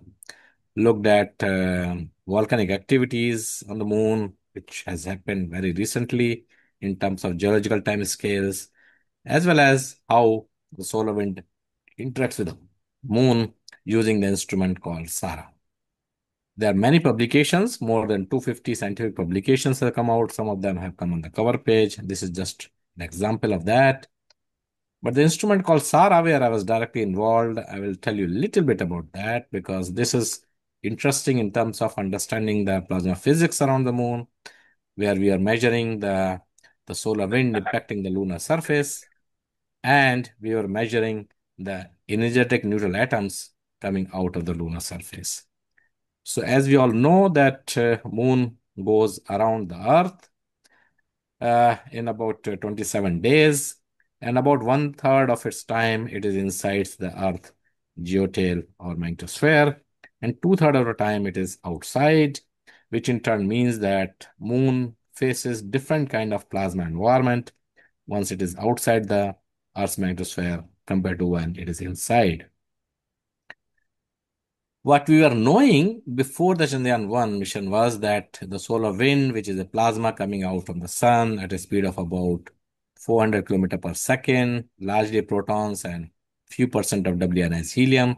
looked at volcanic activities on the moon, which has happened very recently in terms of geological time scales, as well as how the solar wind interacts with the moon using the instrument called SARA. There are many publications, more than 250 scientific publications have come out. Some of them have come on the cover page. This is just an example of that. But the instrument called SARA, where I was directly involved, I will tell you a little bit about that because this is interesting in terms of understanding the plasma physics around the moon, where we are measuring the solar wind impacting the lunar surface, and we are measuring the energetic neutral atoms coming out of the lunar surface. So as we all know that moon goes around the Earth in about 27 days, and about one third of its time it is inside the Earth geotail or magnetosphere, and two-thirds of the time it is outside, which in turn means that moon faces different kind of plasma environment once it is outside the Earth's magnetosphere compared to when it is inside. What we were knowing before the Chandrayaan-1 mission was that the solar wind, which is a plasma coming out from the sun at a speed of about 400 kilometers per second, largely protons and few percent of WNS helium,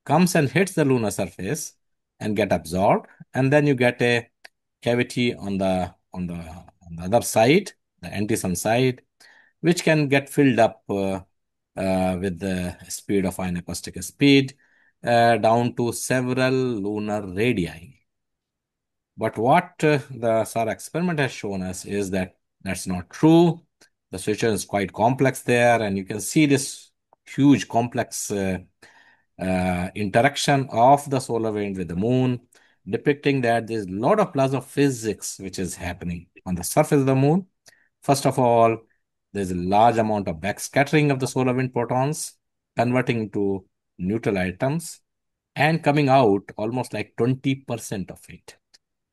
comes and hits the lunar surface and get absorbed, and then you get a cavity on the other side, the anti-sun side, which can get filled up with the speed of ion acoustic speed down to several lunar radii. But what the SAR experiment has shown us is that that's not true. The situation is quite complex there, and you can see this huge complex interaction of the solar wind with the moon, depicting that there's a lot of plasma physics which is happening on the surface of the moon. First of all, there's a large amount of backscattering of the solar wind protons, converting into neutral atoms and coming out almost like 20% of it.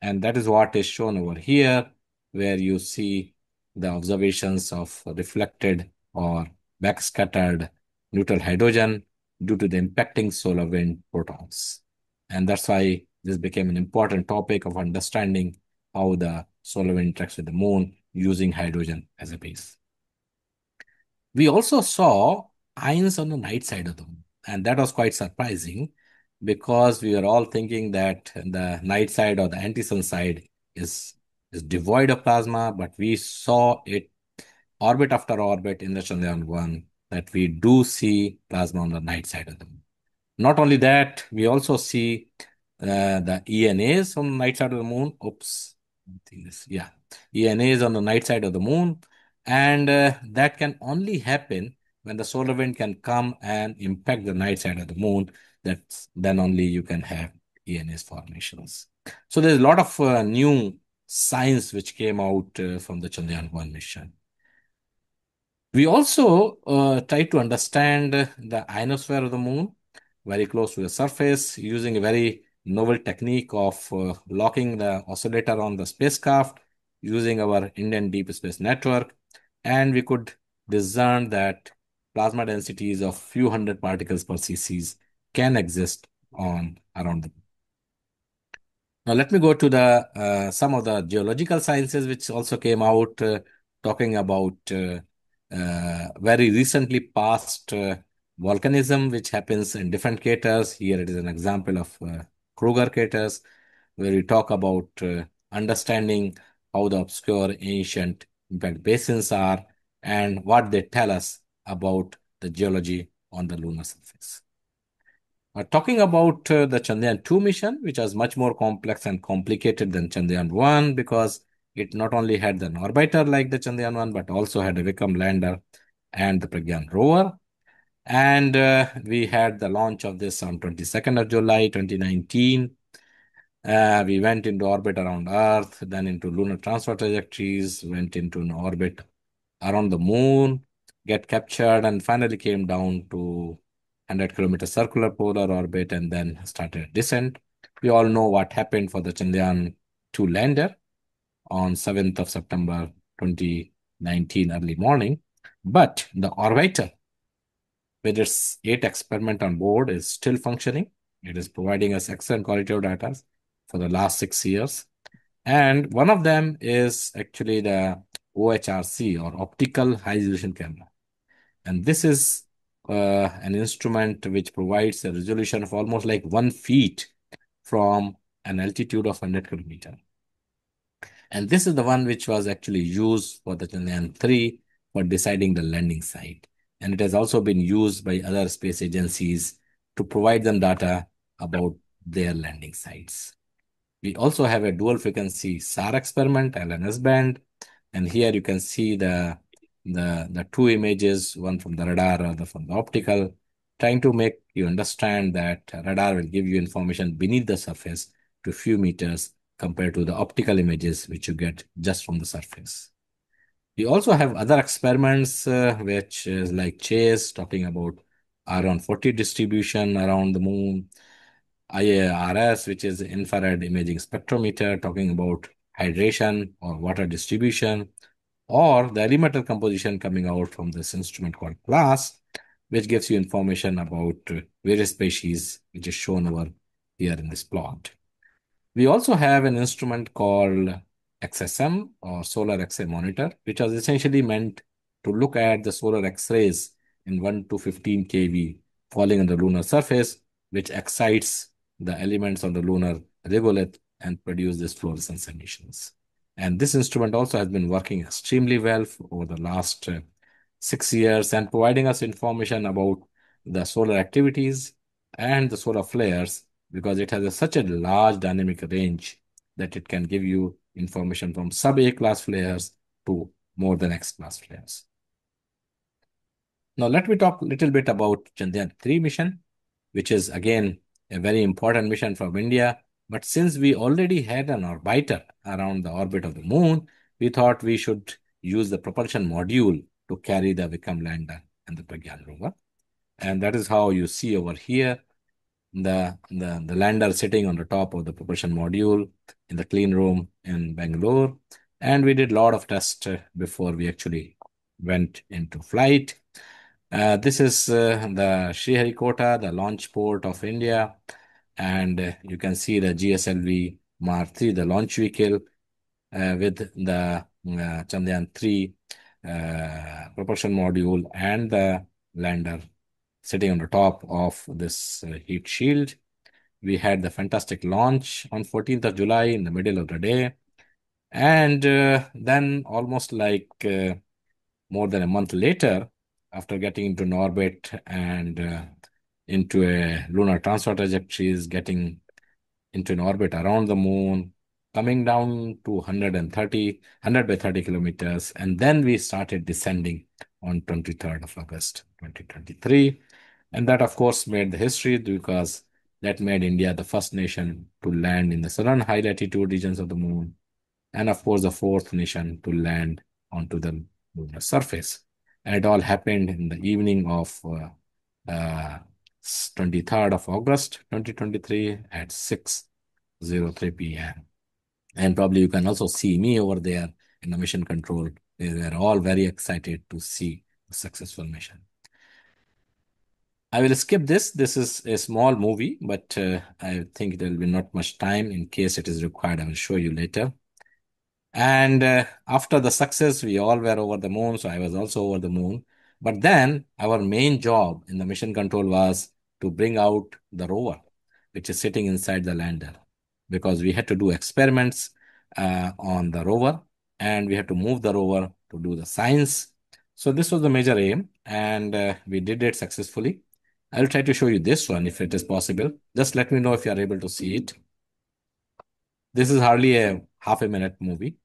And that is what is shown over here, where you see the observations of reflected or backscattered neutral hydrogen due to the impacting solar wind protons. And that's why this became an important topic of understanding how the solar wind interacts with the moon using hydrogen as a base. We also saw ions on the night side of the moon, and that was quite surprising because we were all thinking that the night side or the anti-sun side is devoid of plasma, but we saw it orbit after orbit in the Chandrayaan-1 that we do see plasma on the night side of the moon. Not only that, we also see the ENAs on the night side of the moon. Oops, I think this, yeah, ENAs on the night side of the moon, and that can only happen when the solar wind can come and impact the night side of the moon. That's then only you can have ENAs formations. So there's a lot of new science which came out from the Chandrayaan-1 mission. We also tried to understand the ionosphere of the moon very close to the surface using a very novel technique of locking the oscillator on the spacecraft using our Indian Deep Space Network. And we could discern that plasma densities of few hundred particles per cc can exist on around the moon. Now let me go to the some of the geological sciences which also came out talking about very recently past volcanism which happens in different craters. Here it is an example of Kruger craters where we talk about understanding how the obscure ancient impact basins are and what they tell us about the geology on the lunar surface. Talking about the Chandrayaan-2 mission, which was much more complex and complicated than Chandrayaan-1 because it not only had an orbiter like the Chandrayaan-1, but also had a Vikram lander and the Pragyan rover. And we had the launch of this on 22nd of July, 2019. We went into orbit around Earth, then into lunar transfer trajectories, went into an orbit around the moon, get captured, and finally came down to 100-kilometer circular polar orbit and then started descent. We all know what happened for the Chandrayaan-2 lander on 7th of September 2019 early morning. But the orbiter, with its 8 experiment on board, is still functioning. It is providing us excellent quality of data for the last 6 years. And one of them is actually the OHRC or optical high resolution camera. And this is an instrument which provides a resolution of almost like 1 feet from an altitude of 100 kilometers. And this is the one which was actually used for the Chandrayaan-3 for deciding the landing site. And it has also been used by other space agencies to provide them data about their landing sites. We also have a dual frequency SAR experiment, LNS band. And here you can see the two images, one from the radar, other from the optical, trying to make you understand that radar will give you information beneath the surface to a few meters compared to the optical images which you get just from the surface. We also have other experiments which is like CHASE, talking about around 40 distribution around the moon, IARS, which is infrared imaging spectrometer, talking about hydration or water distribution, or the elemental composition coming out from this instrument called CLASS, which gives you information about various species, which is shown over here in this plot. We also have an instrument called XSM or solar X-ray monitor, which was essentially meant to look at the solar X-rays in 1 to 15 keV falling on the lunar surface, which excites the elements on the lunar regolith and produce these fluorescence emissions. And this instrument also has been working extremely well over the last 6 years and providing us information about the solar activities and the solar flares, because it has such a large dynamic range that it can give you information from sub-A class flares to more than X class flares. Now, let me talk a little bit about Chandrayaan-3 mission, which is again a very important mission from India. But since we already had an orbiter around the orbit of the moon, we thought we should use the propulsion module to carry the Vikram lander and the Pragyan rover. And that is how you see over here the lander sitting on the top of the propulsion module in the clean room in Bangalore. And we did a lot of tests before we actually went into flight. This is the Sriharikota, the launch port of India. And you can see the GSLV Mark 3, the launch vehicle, with the Chandrayaan-3 propulsion module and the lander sitting on the top of this heat shield. We had the fantastic launch on 14th of July in the middle of the day. And then almost like more than a month later, after getting into an orbit and into a lunar transfer trajectories, getting into an orbit around the moon, coming down to 100 by 30 kilometers. And then we started descending on 23rd of August, 2023. And that, of course, made the history because that made India the first nation to land in the southern high latitude regions of the moon. And of course, the fourth nation to land onto the lunar surface. And it all happened in the evening of 23rd of August, 2023 at 6:03 p.m. And probably you can also see me over there in the mission control. We were all very excited to see the successful mission. I will skip this. This is a small movie, but I think there will be not much time. In case it is required, I will show you later. And after the success, we all were over the moon, so I was also over the moon. But then our main job in the mission control was to bring out the rover, which is sitting inside the lander, because we had to do experiments on the rover, and we had to move the rover to do the science. So this was the major aim, and we did it successfully. I'll try to show you this one if it is possible. Just let me know if you are able to see it. This is hardly a half a minute movie.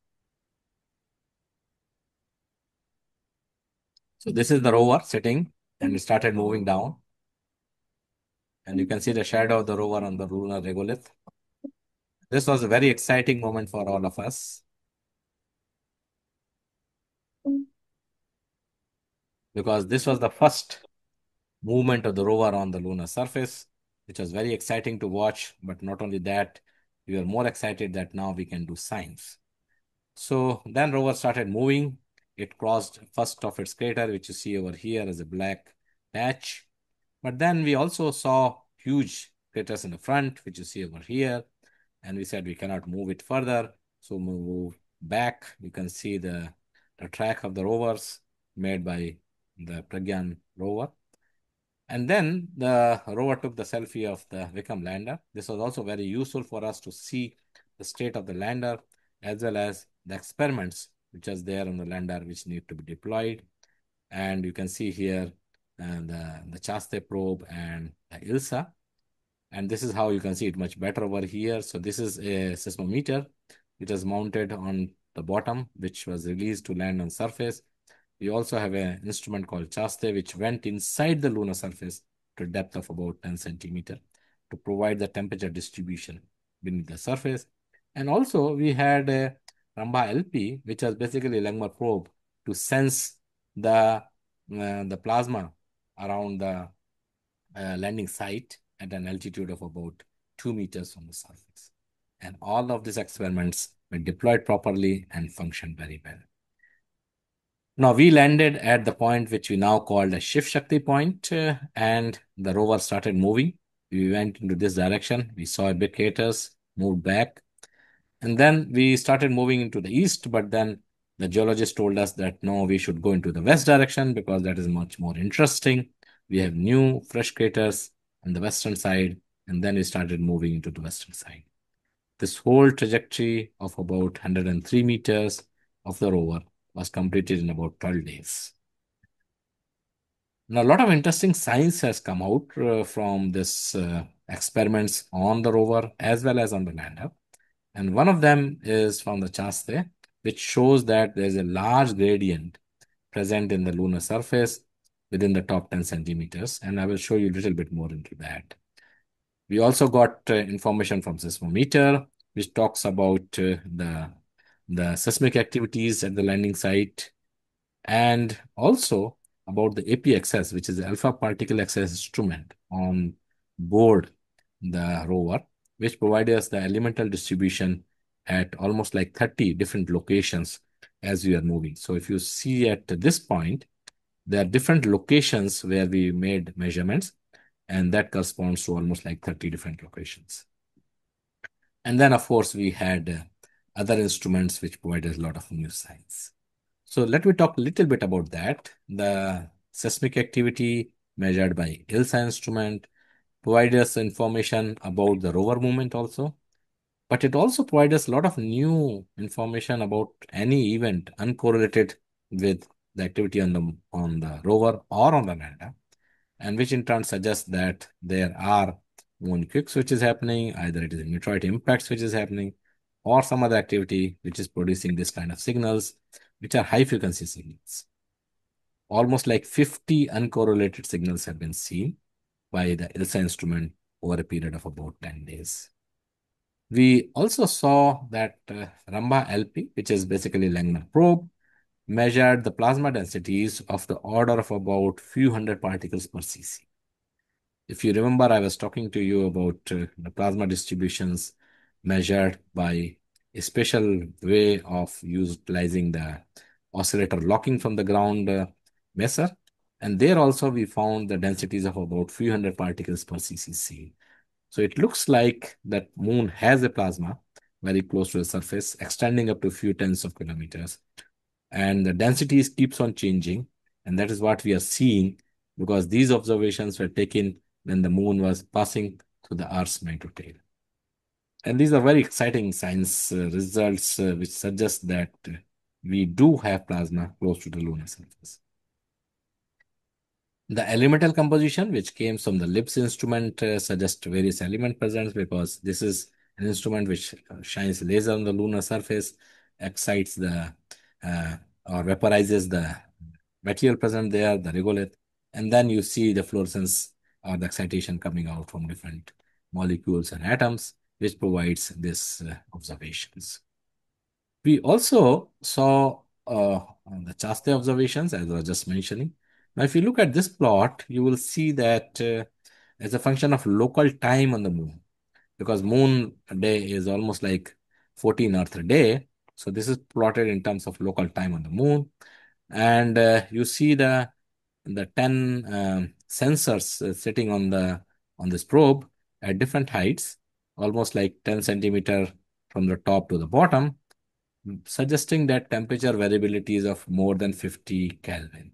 So this is the rover sitting, and it started moving down. And you can see the shadow of the rover on the lunar regolith. This was a very exciting moment for all of us, because this was the first movement of the rover on the lunar surface, which was very exciting to watch. But not only that, we were more excited that now we can do science. So then rover started moving. It crossed first of its crater, which you see over here as a black patch. But then we also saw huge craters in the front, which you see over here. And we said we cannot move it further. So move back. You can see the track of the rovers made by the Pragyan rover. And then the rover took the selfie of the Vikram lander. This was also very useful for us to see the state of the lander as well as the experiments which was there on the lander which need to be deployed. And you can see here the Chaste probe and the ILSA. And this is how you can see it much better over here. So this is a seismometer. It is mounted on the bottom, which was released to land on surface. We also have an instrument called Chaste, which went inside the lunar surface to a depth of about 10 centimeter to provide the temperature distribution beneath the surface. And also we had a Ramba LP, which was basically a Langmuir probe to sense the plasma around the landing site at an altitude of about 2 meters from the surface. And all of these experiments were deployed properly and functioned very well. Now we landed at the point which we now called a Shiv Shakti point, and the rover started moving. We went into this direction. We saw a bit craters, moved back, and then we started moving into the east. But then the geologist told us that no, we should go into the west direction because that is much more interesting. We have new fresh craters on the western side, and then we started moving into the western side. This whole trajectory of about 103 meters of the rover was completed in about 12 days. Now, a lot of interesting science has come out from this experiments on the rover as well as on the lander. And one of them is from the Chaste, which shows that there's a large gradient present in the lunar surface within the top 10 centimeters. And I will show you a little bit more into that. We also got information from seismometer, which talks about the seismic activities at the landing site, and also about the APXS, which is the Alpha Particle Access Instrument on board the rover, which provides us the elemental distribution at almost like 30 different locations as we are moving. So if you see at this point, there are different locations where we made measurements, and that corresponds to almost like 30 different locations. And then, of course, we had other instruments which provided a lot of new science. So let me talk a little bit about that. The seismic activity measured by ILSA instrument provides us information about the rover movement also, but it also provides us a lot of new information about any event uncorrelated with the activity on the rover or on the lander, and which in turn suggests that there are moon quakes which is happening, either it is a meteorite impacts which is happening, or some other activity which is producing this kind of signals, which are high frequency signals. Almost like 50 uncorrelated signals have been seen by the ILSA instrument over a period of about 10 days. We also saw that Ramba LP, which is basically Langmuir probe, measured the plasma densities of the order of about few hundred particles per cc. If you remember, I was talking to you about the plasma distributions measured by a special way of utilizing the oscillator locking from the ground measure. And there also we found the densities of about few hundred particles per cc. So it looks like that moon has a plasma very close to the surface, extending up to a few tens of kilometers. And the densities keeps on changing. And that is what we are seeing because these observations were taken when the moon was passing through the Earth's mantle tail. And these are very exciting science results which suggest that we do have plasma close to the lunar surface. The elemental composition, which came from the LIBS instrument, suggests various element presence because this is an instrument which shines laser on the lunar surface, excites the or vaporizes the material present there, the regolith, and then you see the fluorescence or the excitation coming out from different molecules and atoms, which provides these observations. We also saw the Chaste observations, as I was just mentioning. Now, if you look at this plot, you will see that as a function of local time on the moon, because moon day is almost like 14 Earth a day. So this is plotted in terms of local time on the moon. And you see the 10 sensors sitting on this probe at different heights, almost like 10 centimeter from the top to the bottom, suggesting that temperature variability is of more than 50 Kelvin.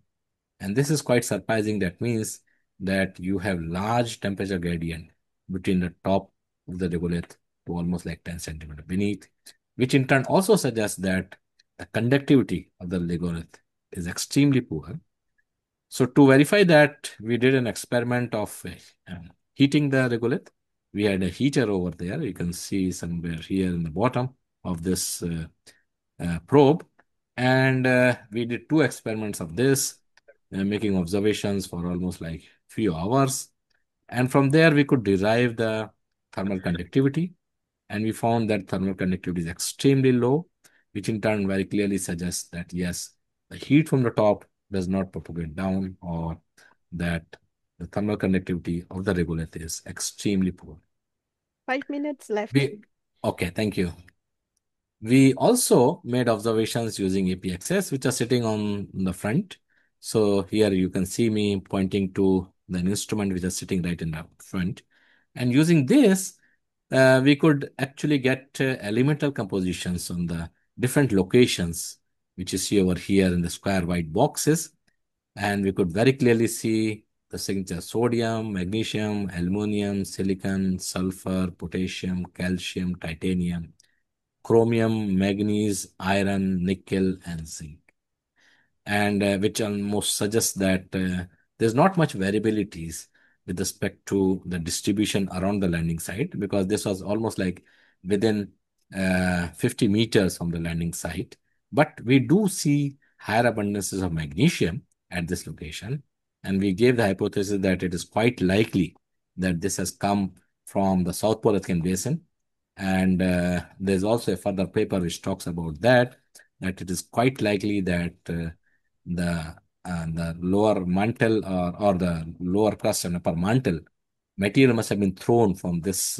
And this is quite surprising. That means that you have large temperature gradient between the top of the regolith to almost like 10 centimeter beneath, which in turn also suggests that the conductivity of the regolith is extremely poor. So to verify that, we did an experiment of heating the regolith. We had a heater over there. You can see somewhere here in the bottom of this probe. And we did two experiments of this, making observations for almost like few hours. And from there, we could derive the thermal conductivity. And we found that thermal conductivity is extremely low, which in turn very clearly suggests that yes, the heat from the top does not propagate down, or that the thermal conductivity of the regolith is extremely poor. 5 minutes left. Okay, thank you. We also made observations using APXS, which are sitting on the front. So here you can see me pointing to the instrument which is sitting right in the front. And using this, we could actually get elemental compositions on the different locations, which you see over here in the square white boxes. And we could very clearly see the signature sodium, magnesium, aluminum, silicon, sulfur, potassium, calcium, titanium, chromium, manganese, iron, nickel, and zinc. And which almost suggests that there's not much variabilities with respect to the distribution around the landing site, because this was almost like within 50 meters from the landing site. But we do see higher abundances of magnesium at this location. And we gave the hypothesis that it is quite likely that this has come from the South Pole Aitken Basin. And there's also a further paper which talks about that it is quite likely that the lower mantle or the lower crust and upper mantle material must have been thrown from this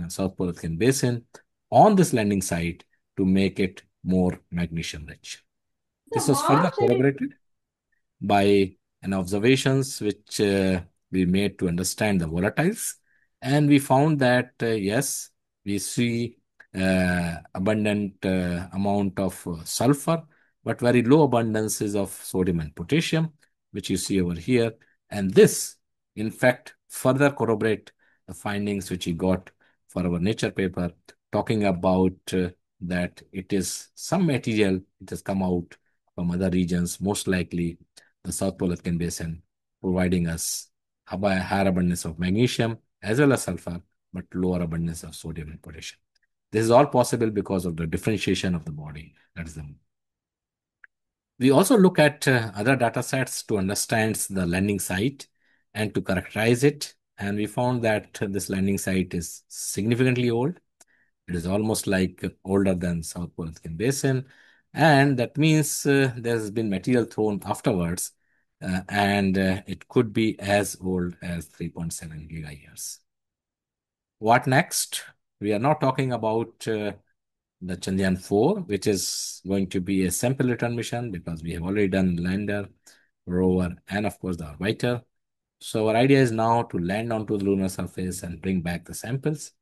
South Pole Aitken Basin on this landing site to make it more magnesium rich. This was further corroborated by an observations which we made to understand the volatiles, and we found that yes, we see abundant amount of sulfur, but very low abundances of sodium and potassium, which you see over here. And this, in fact, further corroborate the findings which we got for our Nature paper, talking about that it is some material it has come out from other regions, most likely the South Pole Aitken Basin, providing us a higher abundance of magnesium as well as sulfur, but lower abundance of sodium and potassium. This is all possible because of the differentiation of the body. That is the. We also look at other data sets to understand the landing site and to characterize it. And we found that this landing site is significantly old. It is almost like older than South Pole Aitken Basin. And that means there's been material thrown afterwards, and it could be as old as 3.7 gigayears. What next? We are now talking about the Chandrayaan-4, which is going to be a sample return mission because we have already done lander, rover, and of course the orbiter. So our idea is now to land onto the lunar surface and bring back the samples.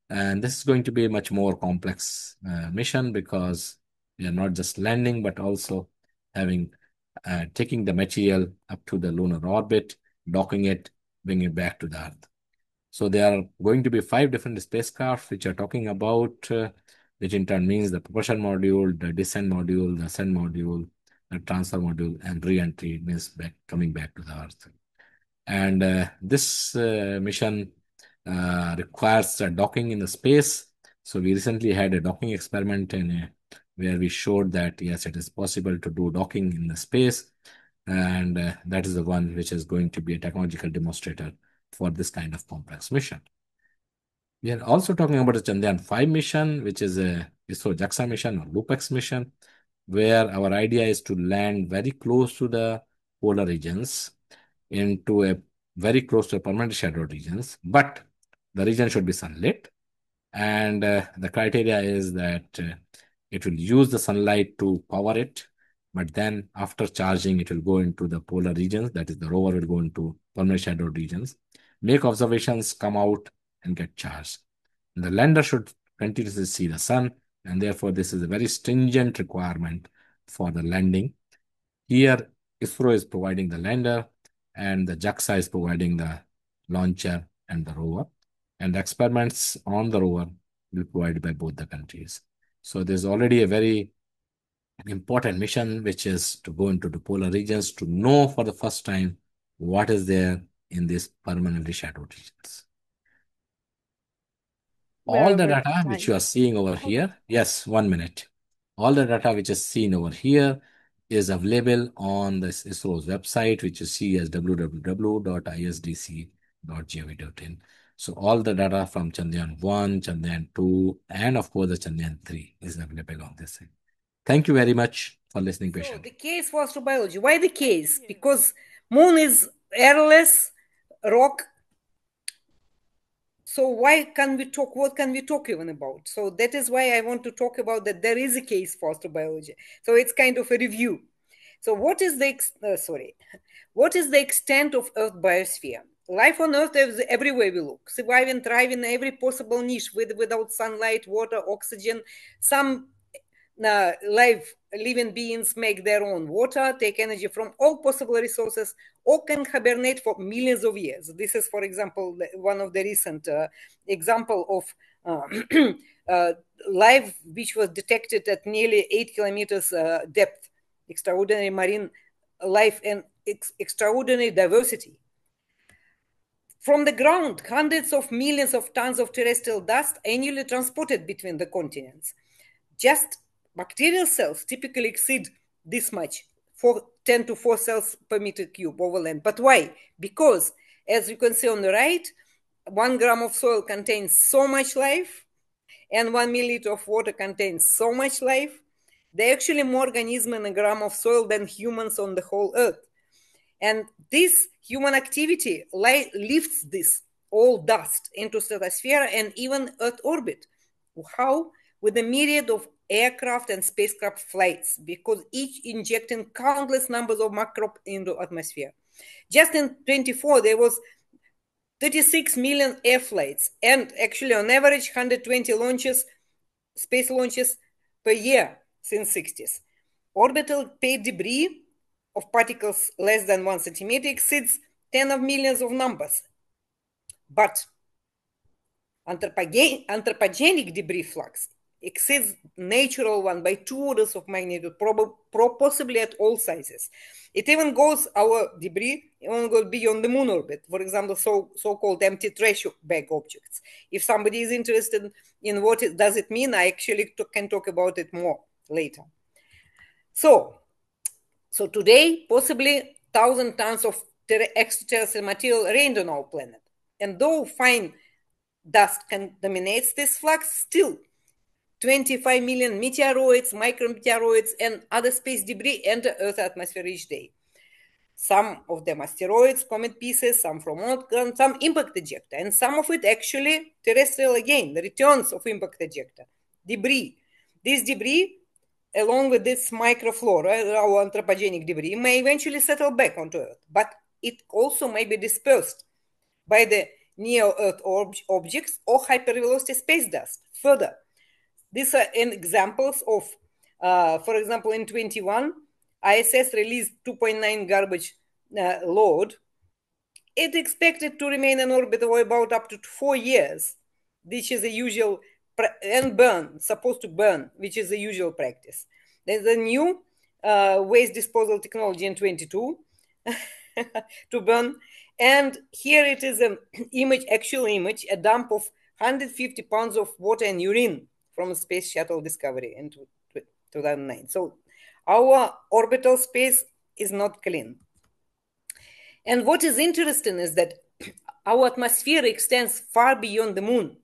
And this is going to be a much more complex mission because we are not just landing, but also having taking the material up to the lunar orbit, docking it, bringing it back to the Earth. So there are going to be 5 different spacecraft which are talking about, which in turn means the propulsion module, the descent module, the ascent module, the transfer module, and re-entry means coming back to the Earth. And this mission requires docking in the space. So we recently had a docking experiment where we showed that yes, it is possible to do docking in the space, and that is the one which is going to be a technological demonstrator for this kind of complex mission. We are also talking about the Chandrayaan-5 mission, which is a ISRO-JAXA mission or LUPEX mission, where our idea is to land very close to the polar regions, into a very close to a permanent shadow regions, but the region should be sunlit. And the criteria is that it will use the sunlight to power it, but then after charging, it will go into the polar regions. That is, the rover will go into permanent shadow regions, make observations, come out, and get charged. And the lander should continuously see the sun, and therefore this is a very stringent requirement for the landing. Here, ISRO is providing the lander, and the JAXA is providing the launcher and the rover, and the experiments on the rover will be provided by both the countries. So there's already a very important mission, which is to go into the polar regions to know for the first time what is there in these permanently shadowed regions. All the data which you are seeing over here, yes, 1 minute. All the data which is seen over here is available on this ISRO's website, which you see as www.isdc.gov.in. So all the data from Chandrayaan-1, Chandrayaan-2, and of course the Chandrayaan-3 is available on this site. Thank you very much for listening patiently. So the case for astrobiology. Why the case? Because moon is airless, rock. So why can we talk? What can we talk even about? So that is why I want to talk about that there is a case for astrobiology. So it's kind of a review. So what is the what is the extent of Earth biosphere? Life on Earth is everywhere we look, survive and thrive in every possible niche without sunlight, water, oxygen. Some living beings make their own water, take energy from all possible resources, or can hibernate for millions of years. This is, for example, one of the recent example of life which was detected at nearly 8 kilometers depth. Extraordinary marine life and extraordinary diversity. From the ground, hundreds of millions of tons of terrestrial dust annually transported between the continents. Just bacterial cells typically exceed this much, 10 to 4 cells per meter cube over land. But why? Because, as you can see on the right, 1 gram of soil contains so much life, and 1 milliliter of water contains so much life. There are actually more organisms in a gram of soil than humans on the whole Earth. And this human activity lifts this all dust into stratosphere and even Earth orbit. How? With a myriad of aircraft and spacecraft flights, because each injecting countless numbers of microbes into atmosphere. Just in 24, there was 36 million air flights, and actually on average 120 launches, space launches per year since 60s. Orbital paid debris of particles less than 1 centimeter exceeds 10 of millions of numbers. But anthropogenic debris flux exceeds natural one by 2 orders of magnitude, possibly at all sizes. It even goes, our debris even goes beyond the moon orbit. For example, so-called empty trash bag objects. If somebody is interested in what does it mean, I actually can talk about it more later. So today, possibly 1,000 tons of extraterrestrial material rained on our planet. And though fine dust contaminates this flux, still 25 million meteoroids, micrometeoroids, and other space debris enter Earth's atmosphere each day. Some of them asteroids, comet pieces, some from Earth, some impact ejector, and some of it actually terrestrial again, the returns of impact ejector, debris. This debris, along with this microflora, our anthropogenic debris, may eventually settle back onto Earth, but it also may be dispersed by the near-Earth objects or hypervelocity space dust. Further, these are examples of, for example, in 21, ISS released 2.9 garbage load. It expected to remain in orbit for about up to 4 years, which is the usual, and supposed to burn, which is the usual practice. There's a new waste disposal technology in 22 to burn. And here it is an image, actual image, a dump of 150 pounds of water and urine from a space shuttle Discovery in 2009. So our orbital space is not clean. And what is interesting is that our atmosphere extends far beyond the moon.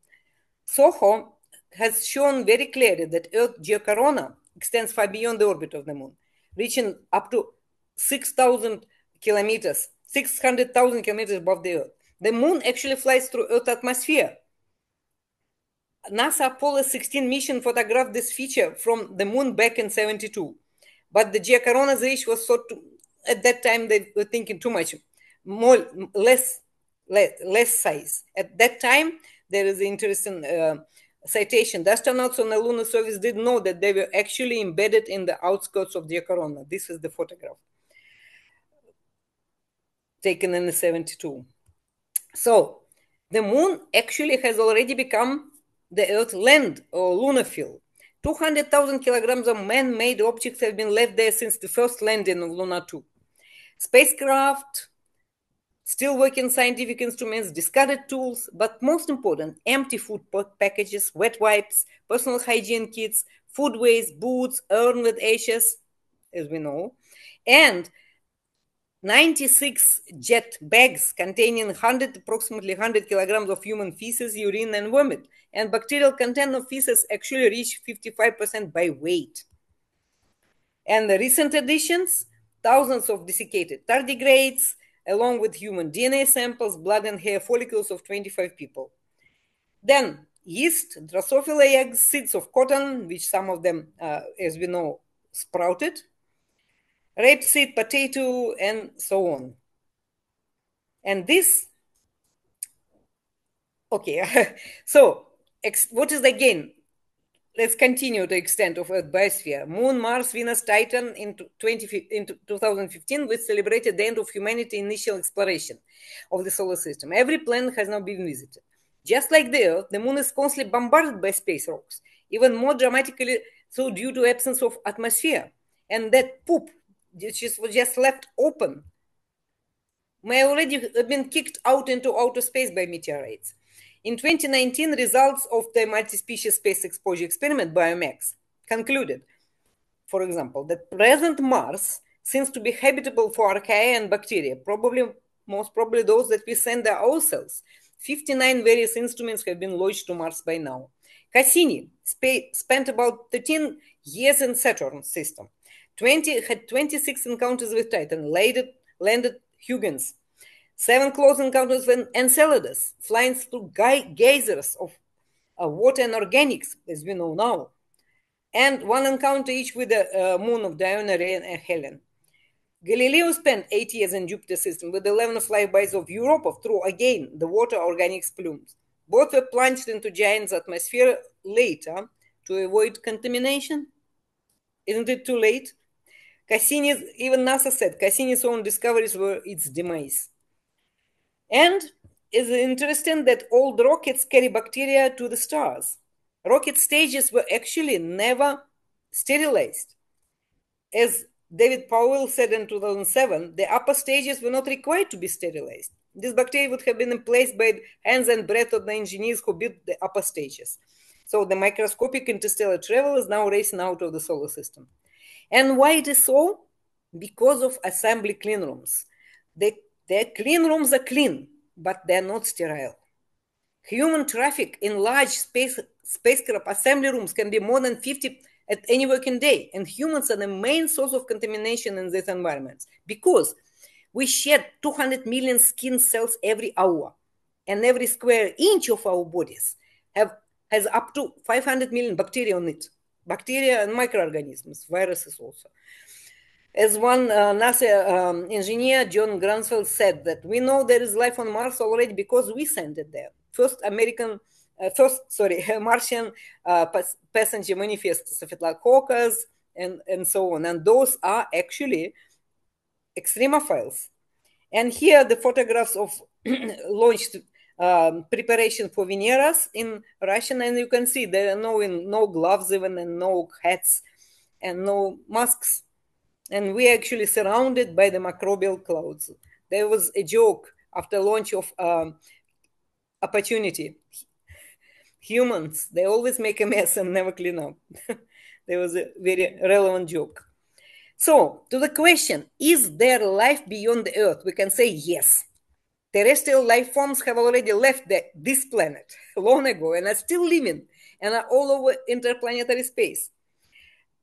SOHO has shown very clearly that Earth geocorona extends far beyond the orbit of the moon, reaching up to 6,000 kilometers, 600,000 kilometers above the Earth. The moon actually flies through Earth's atmosphere. NASA Apollo 16 mission photographed this feature from the moon back in 72. But the geocorona's age was thought to, at that time they were thinking too much, less size. At that time, there is an interesting citation. The astronauts on the lunar surface didn't know that they were actually embedded in the outskirts of geocorona. This is the photograph. taken in the 72. So the moon actually has already become the Earth land or lunar field. 200,000 kilograms of man-made objects have been left there since the first landing of Luna 2. Spacecraft, still working scientific instruments, discarded tools, but most important, empty food packages, wet wipes, personal hygiene kits, food waste, boots, urn with ashes, as we know, and 96 jet bags containing approximately 100 kilograms of human feces, urine, and vomit. And bacterial content of feces actually reached 55% by weight. And the recent additions, thousands of desiccated tardigrades, along with human DNA samples, blood and hair follicles of 25 people. Then yeast, Drosophila eggs, seeds of cotton, which some of them, as we know, sprouted, rapeseed, potato, and so on. And this, okay, so what is the gain? Let's continue the extent of Earth biosphere. Moon, Mars, Venus, Titan in 2015, we celebrated the end of humanity's initial exploration of the solar system. Every planet has now been visited. Just like the Earth, the Moon is constantly bombarded by space rocks, even more dramatically so due to absence of atmosphere. And that poop, which was just left open, may already have been kicked out into outer space by meteorites. In 2019, results of the multi-species space exposure experiment BioMax concluded, for example, that present Mars seems to be habitable for archaea and bacteria, most probably those that we send there ourselves. 59 various instruments have been launched to Mars by now. Cassini spent about 13 years in Saturn system. Had 26 encounters with Titan, landed Huygens. 7 close encounters with Enceladus, flying through geysers of water and organics, as we know now. And 1 encounter each with the moon of Dione, Rhea, and Helen. Galileo spent 8 years in Jupiter system with 11 flybys of Europa through, again, the water organics plumes. Both were plunged into giant's atmosphere later to avoid contamination. Isn't it too late? Even NASA said Cassini's own discoveries were its demise. And it's interesting that old rockets carry bacteria to the stars. Rocket stages were actually never sterilized. As David Powell said in 2007, the upper stages were not required to be sterilized. This bacteria would have been replaced by the hands and breath of the engineers who built the upper stages. So the microscopic interstellar travel is now racing out of the solar system. And why it is so? Because of assembly clean rooms. The clean rooms are clean, but they're not sterile. Human traffic in large spacecraft assembly rooms can be more than 50 at any working day, and humans are the main source of contamination in these environments because we shed 200 million skin cells every hour, and every square inch of our bodies has up to 500 million bacteria on it. Bacteria and microorganisms, viruses also. As one NASA engineer, John Grunsfeld, said that we know there is life on Mars already because we sent it there. Martian passenger manifest Staphylococcus and so on. And those are actually extremophiles. And here the photographs of launched preparation for Veneras in Russia, and you can see there are no gloves even, and no hats and no masks. And we are actually surrounded by the microbial clouds. There was a joke after launch of Opportunity. Humans, they always make a mess and never clean up. There was a very relevant joke. So, to the question, is there life beyond the Earth? We can say yes. Terrestrial life forms have already left this planet long ago and are still living and are all over interplanetary space.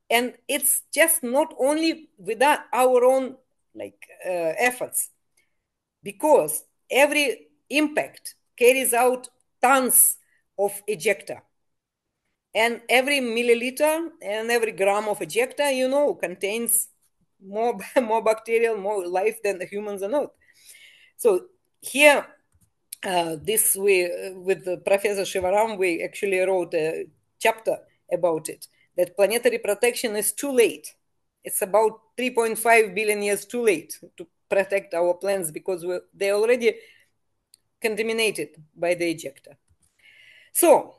And it's just not only without our own efforts, because every impact carries out tons of ejecta. And every milliliter and every gram of ejecta, contains more bacterial, more life than the humans on Earth. So here, with Professor Shivaram, we actually wrote a chapter about it, that planetary protection is too late. It's about 3.5 billion years too late to protect our plants because they're already contaminated by the ejector. So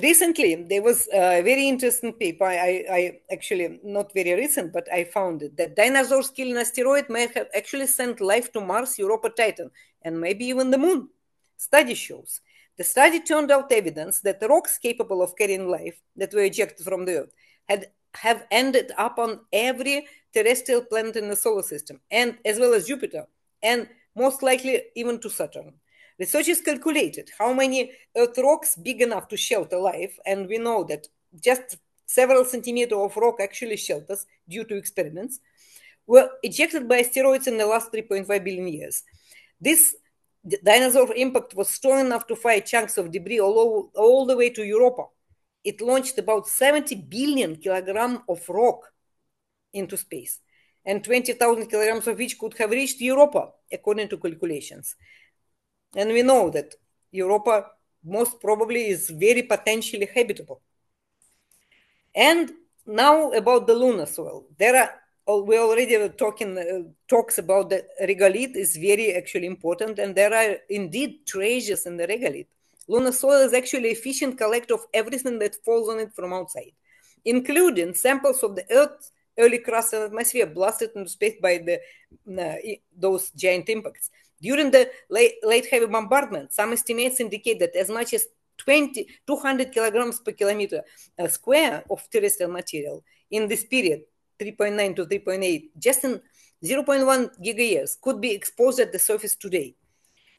recently, there was a very interesting paper. I actually, not very recent, but I found it, that dinosaurs killing asteroid may have actually sent life to Mars, Europa, Titan, and maybe even the moon. Study shows. The study turned out evidence that the rocks capable of carrying life that were ejected from the Earth have ended up on every terrestrial planet in the solar system, and as well as Jupiter, and most likely even to Saturn. Researchers calculated how many Earth rocks big enough to shelter life, and we know that just several centimeters of rock actually shelters due to experiments, were ejected by asteroids in the last 3.5 billion years. This dinosaur impact was strong enough to fire chunks of debris all the way to Europa. It launched about 70 billion kilograms of rock into space, and 20,000 kilograms of which could have reached Europa, according to calculations. And we know that Europa most probably is very potentially habitable. And now about the lunar soil. We already were talking, talks about the regolith is very actually important, and there are indeed treasures in the regolith. Lunar soil is actually efficient collector of everything that falls on it from outside, including samples of the Earth's early crust and atmosphere blasted into space by those giant impacts. During the late heavy bombardment, some estimates indicate that as much as 200 kilograms per kilometer square of terrestrial material in this period, 3.9 to 3.8, just in 0.1 gigayears, could be exposed at the surface today.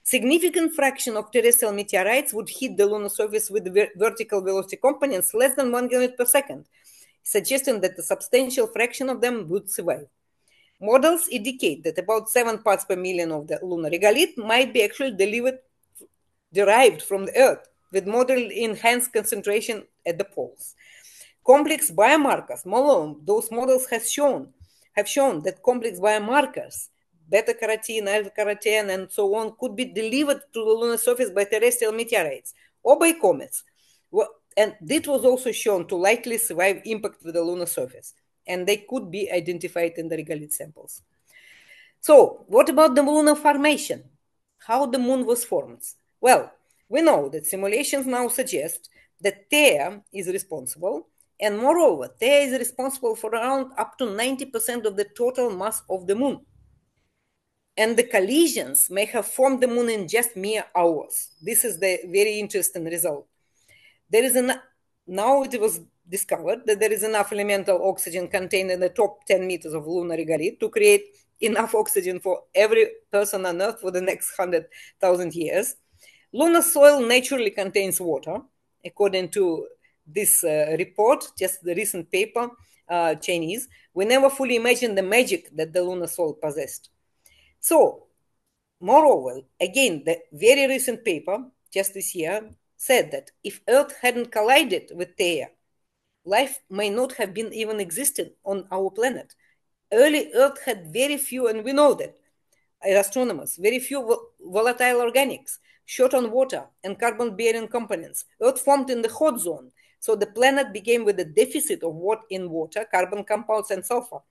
Significant fraction of terrestrial meteorites would hit the lunar surface with vertical velocity components less than 1 kilometer per second, suggesting that a substantial fraction of them would survive. Models indicate that about 7 parts per million of the lunar regolith might be actually derived from the Earth, with moderately enhanced concentration at the poles. Complex biomarkers, those models have shown that complex biomarkers, beta-carotene, alpha-carotene, and so on, could be delivered to the lunar surface by terrestrial meteorites or by comets. And this was also shown to likely survive impact with the lunar surface, and they could be identified in the regolith samples. So, what about the lunar formation? How the moon was formed? Well, we know that simulations now suggest that Theia is responsible, and moreover, Theia is responsible for around up to 90% of the total mass of the moon. And the collisions may have formed the moon in just mere hours. This is the very interesting result. Now it was discovered that there is enough elemental oxygen contained in the top 10 meters of lunar regolith to create enough oxygen for every person on Earth for the next 100,000 years. Lunar soil naturally contains water, according to this report, just the recent paper, Chinese. We never fully imagined the magic that the lunar soil possessed. So, moreover, again, the very recent paper, just this year, said that if Earth hadn't collided with Theia, life may not have been even existed on our planet. Early Earth had very few, and we know that, astronomers, very few volatile organics, short on water and carbon-bearing components. Earth formed in the hot zone, so the planet became with a deficit of water, carbon compounds, and sulfur.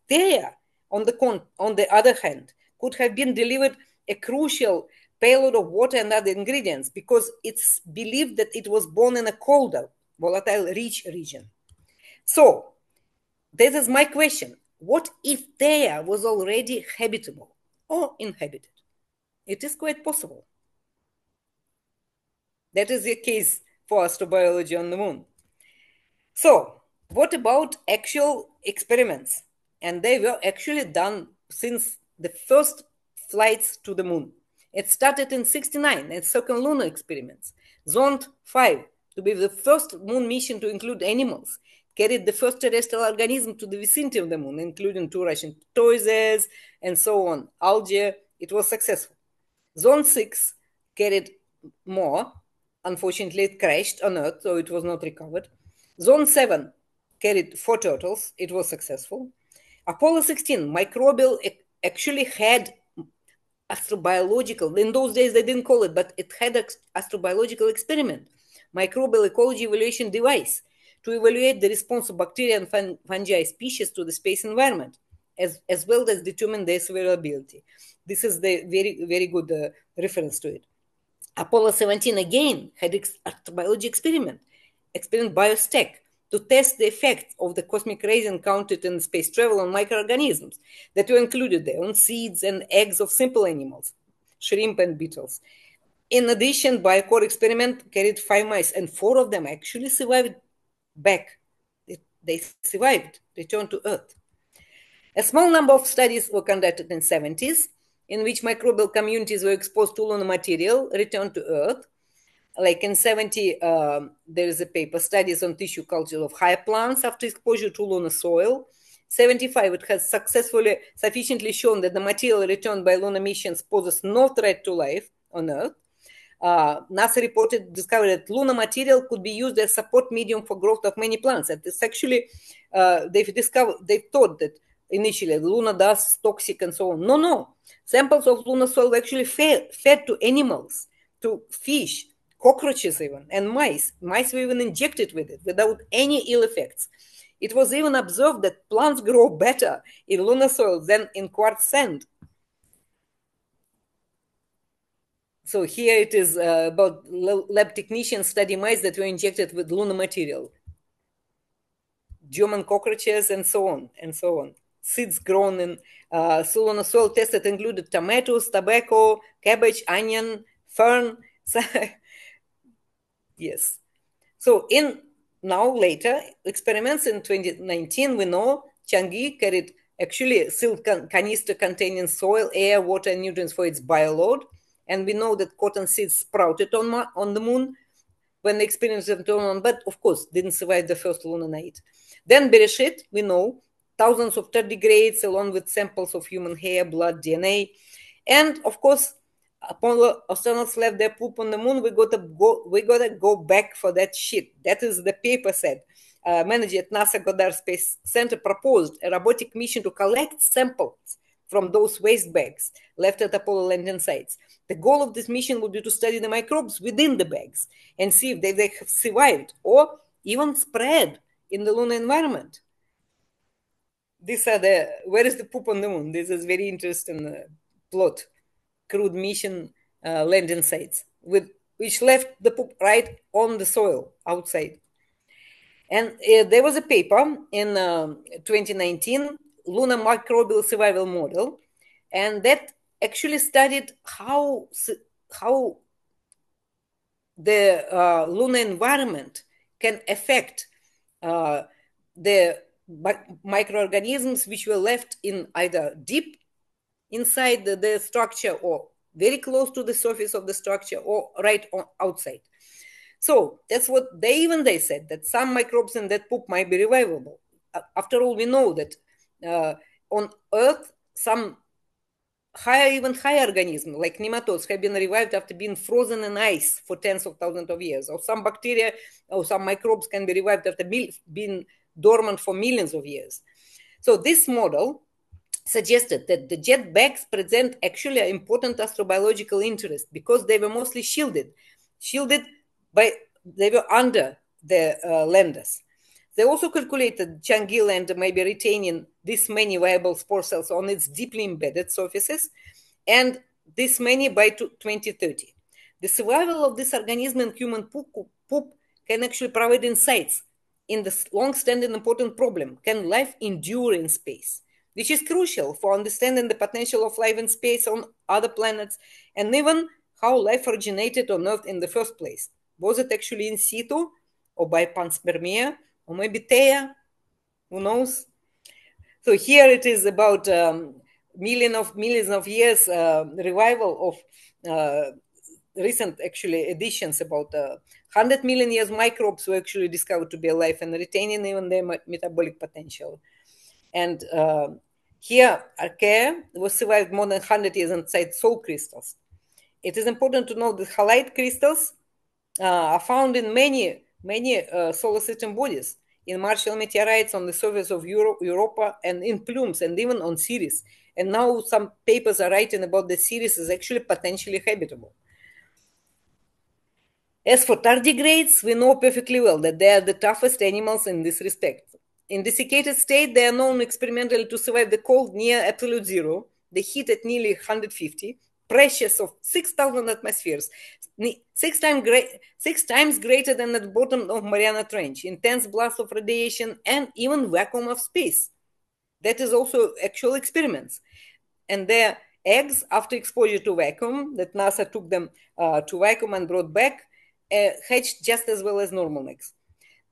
Theia, on the other hand, could have been delivered a crucial payload of water and other ingredients because it's believed that it was born in a colder, volatile-rich region. So, this is my question. What if Theia was already habitable or inhabited? It is quite possible. That is the case for astrobiology on the moon. So, what about actual experiments? And they were actually done since the first flights to the moon. It started in 1969 at circumlunar experiments. Zond 5, to be the first moon mission to include animals, carried the first terrestrial organism to the vicinity of the moon, including 2 Russian tortoises and so on. Algae, it was successful. Zone 6 carried more. Unfortunately, it crashed on Earth, so it was not recovered. Zone 7 carried 4 turtles. It was successful. Apollo 16, microbial, actually had astrobiological, in those days they didn't call it, but it had an astrobiological experiment, microbial ecology evaluation device, to evaluate the response of bacteria and fungi species to the space environment. as well as determine their survivability. This is the very, very good reference to it. Apollo 17 again had astrobiology experiment BioStack, to test the effects of the cosmic rays encountered in space travel on microorganisms that were included there, on seeds and eggs of simple animals, shrimp and beetles. In addition, BioCore experiment carried 5 mice, and 4 of them actually survived back. They survived, returned to Earth. A small number of studies were conducted in the 70s, in which microbial communities were exposed to lunar material, returned to Earth. Like in 70, there is a paper, Studies on Tissue Culture of Higher Plants after exposure to lunar soil. 75, it has sufficiently shown that the material returned by lunar missions poses no threat to life on Earth. NASA discovered that lunar material could be used as support medium for growth of many plants. And it's actually, they thought that initially lunar dust is toxic and so on. No. Samples of lunar soil were actually fed to animals, to fish, cockroaches even, and mice. Mice were even injected with it without any ill effects. It was even observed that plants grow better in lunar soil than in quartz sand. So here it is about lab technicians study mice that were injected with lunar material. German cockroaches and so on and so on. Seeds grown in lunar soil tested included tomatoes, tobacco, cabbage, onion, fern. Yes. So later experiments in 2019, we know Changi carried actually sealed canister containing soil, air, water, and nutrients for its bioload. And we know that cotton seeds sprouted on the moon when the experiment went on, but of course didn't survive the first lunar night. Then Bereshit, we know, thousands of tardigrades along with samples of human hair, blood, DNA. And of course, Apollo astronauts left their poop on the moon. We gotta go back for that shit. That is the paper said. Manager at NASA Goddard Space Center proposed a robotic mission to collect samples from those waste bags left at Apollo landing sites. The goal of this mission would be to study the microbes within the bags and see if they have survived or even spread in the lunar environment. Where is the poop on the moon? This is very interesting plot. Crewed mission landing sites, which left the poop right on the soil outside. And there was a paper in 2019, Lunar Microbial Survival Model, and that actually studied how the lunar environment can affect the microorganisms which were left in either deep inside the structure or very close to the surface of the structure or right outside. So that's what they said, that some microbes in that poop might be revivable. After all, we know that on Earth, some even higher organisms like nematodes have been revived after being frozen in ice for tens of thousands of years, or some bacteria or some microbes can be revived after being dormant for millions of years. So this model suggested that the jet bags present actually an important astrobiological interest because they were mostly shielded they were under the landers. They also calculated Changi land may be retaining this many viable spore cells on its deeply embedded surfaces, and this many by 2030. The survival of this organism in human poop can actually provide insights in the long-standing important problem: can life endure in space? Which is crucial for understanding the potential of life in space on other planets, and even how life originated on Earth in the first place. Was it actually in situ, or by panspermia, or maybe Theia? Who knows? So here it is about millions of years revival of recent actually editions, about 100 million years microbes were actually discovered to be alive and retaining even their metabolic potential. And here, Archaea was survived more than 100 years inside soul crystals. It is important to note that halite crystals are found in many solar system bodies, in Martian meteorites, on the surface of Europa, and in plumes, and even on Ceres. And now some papers are writing about the Ceres is actually potentially habitable. As for tardigrades, we know perfectly well that they are the toughest animals in this respect. In desiccated state, they are known experimentally to survive the cold near absolute zero, the heat at nearly 150, pressures of 6,000 atmospheres, 6 times greater than at the bottom of Mariana Trench, intense blast of radiation, and even vacuum of space. That is also actual experiments. And their eggs, after exposure to vacuum, that NASA took them to vacuum and brought back, hatched just as well as normal eggs.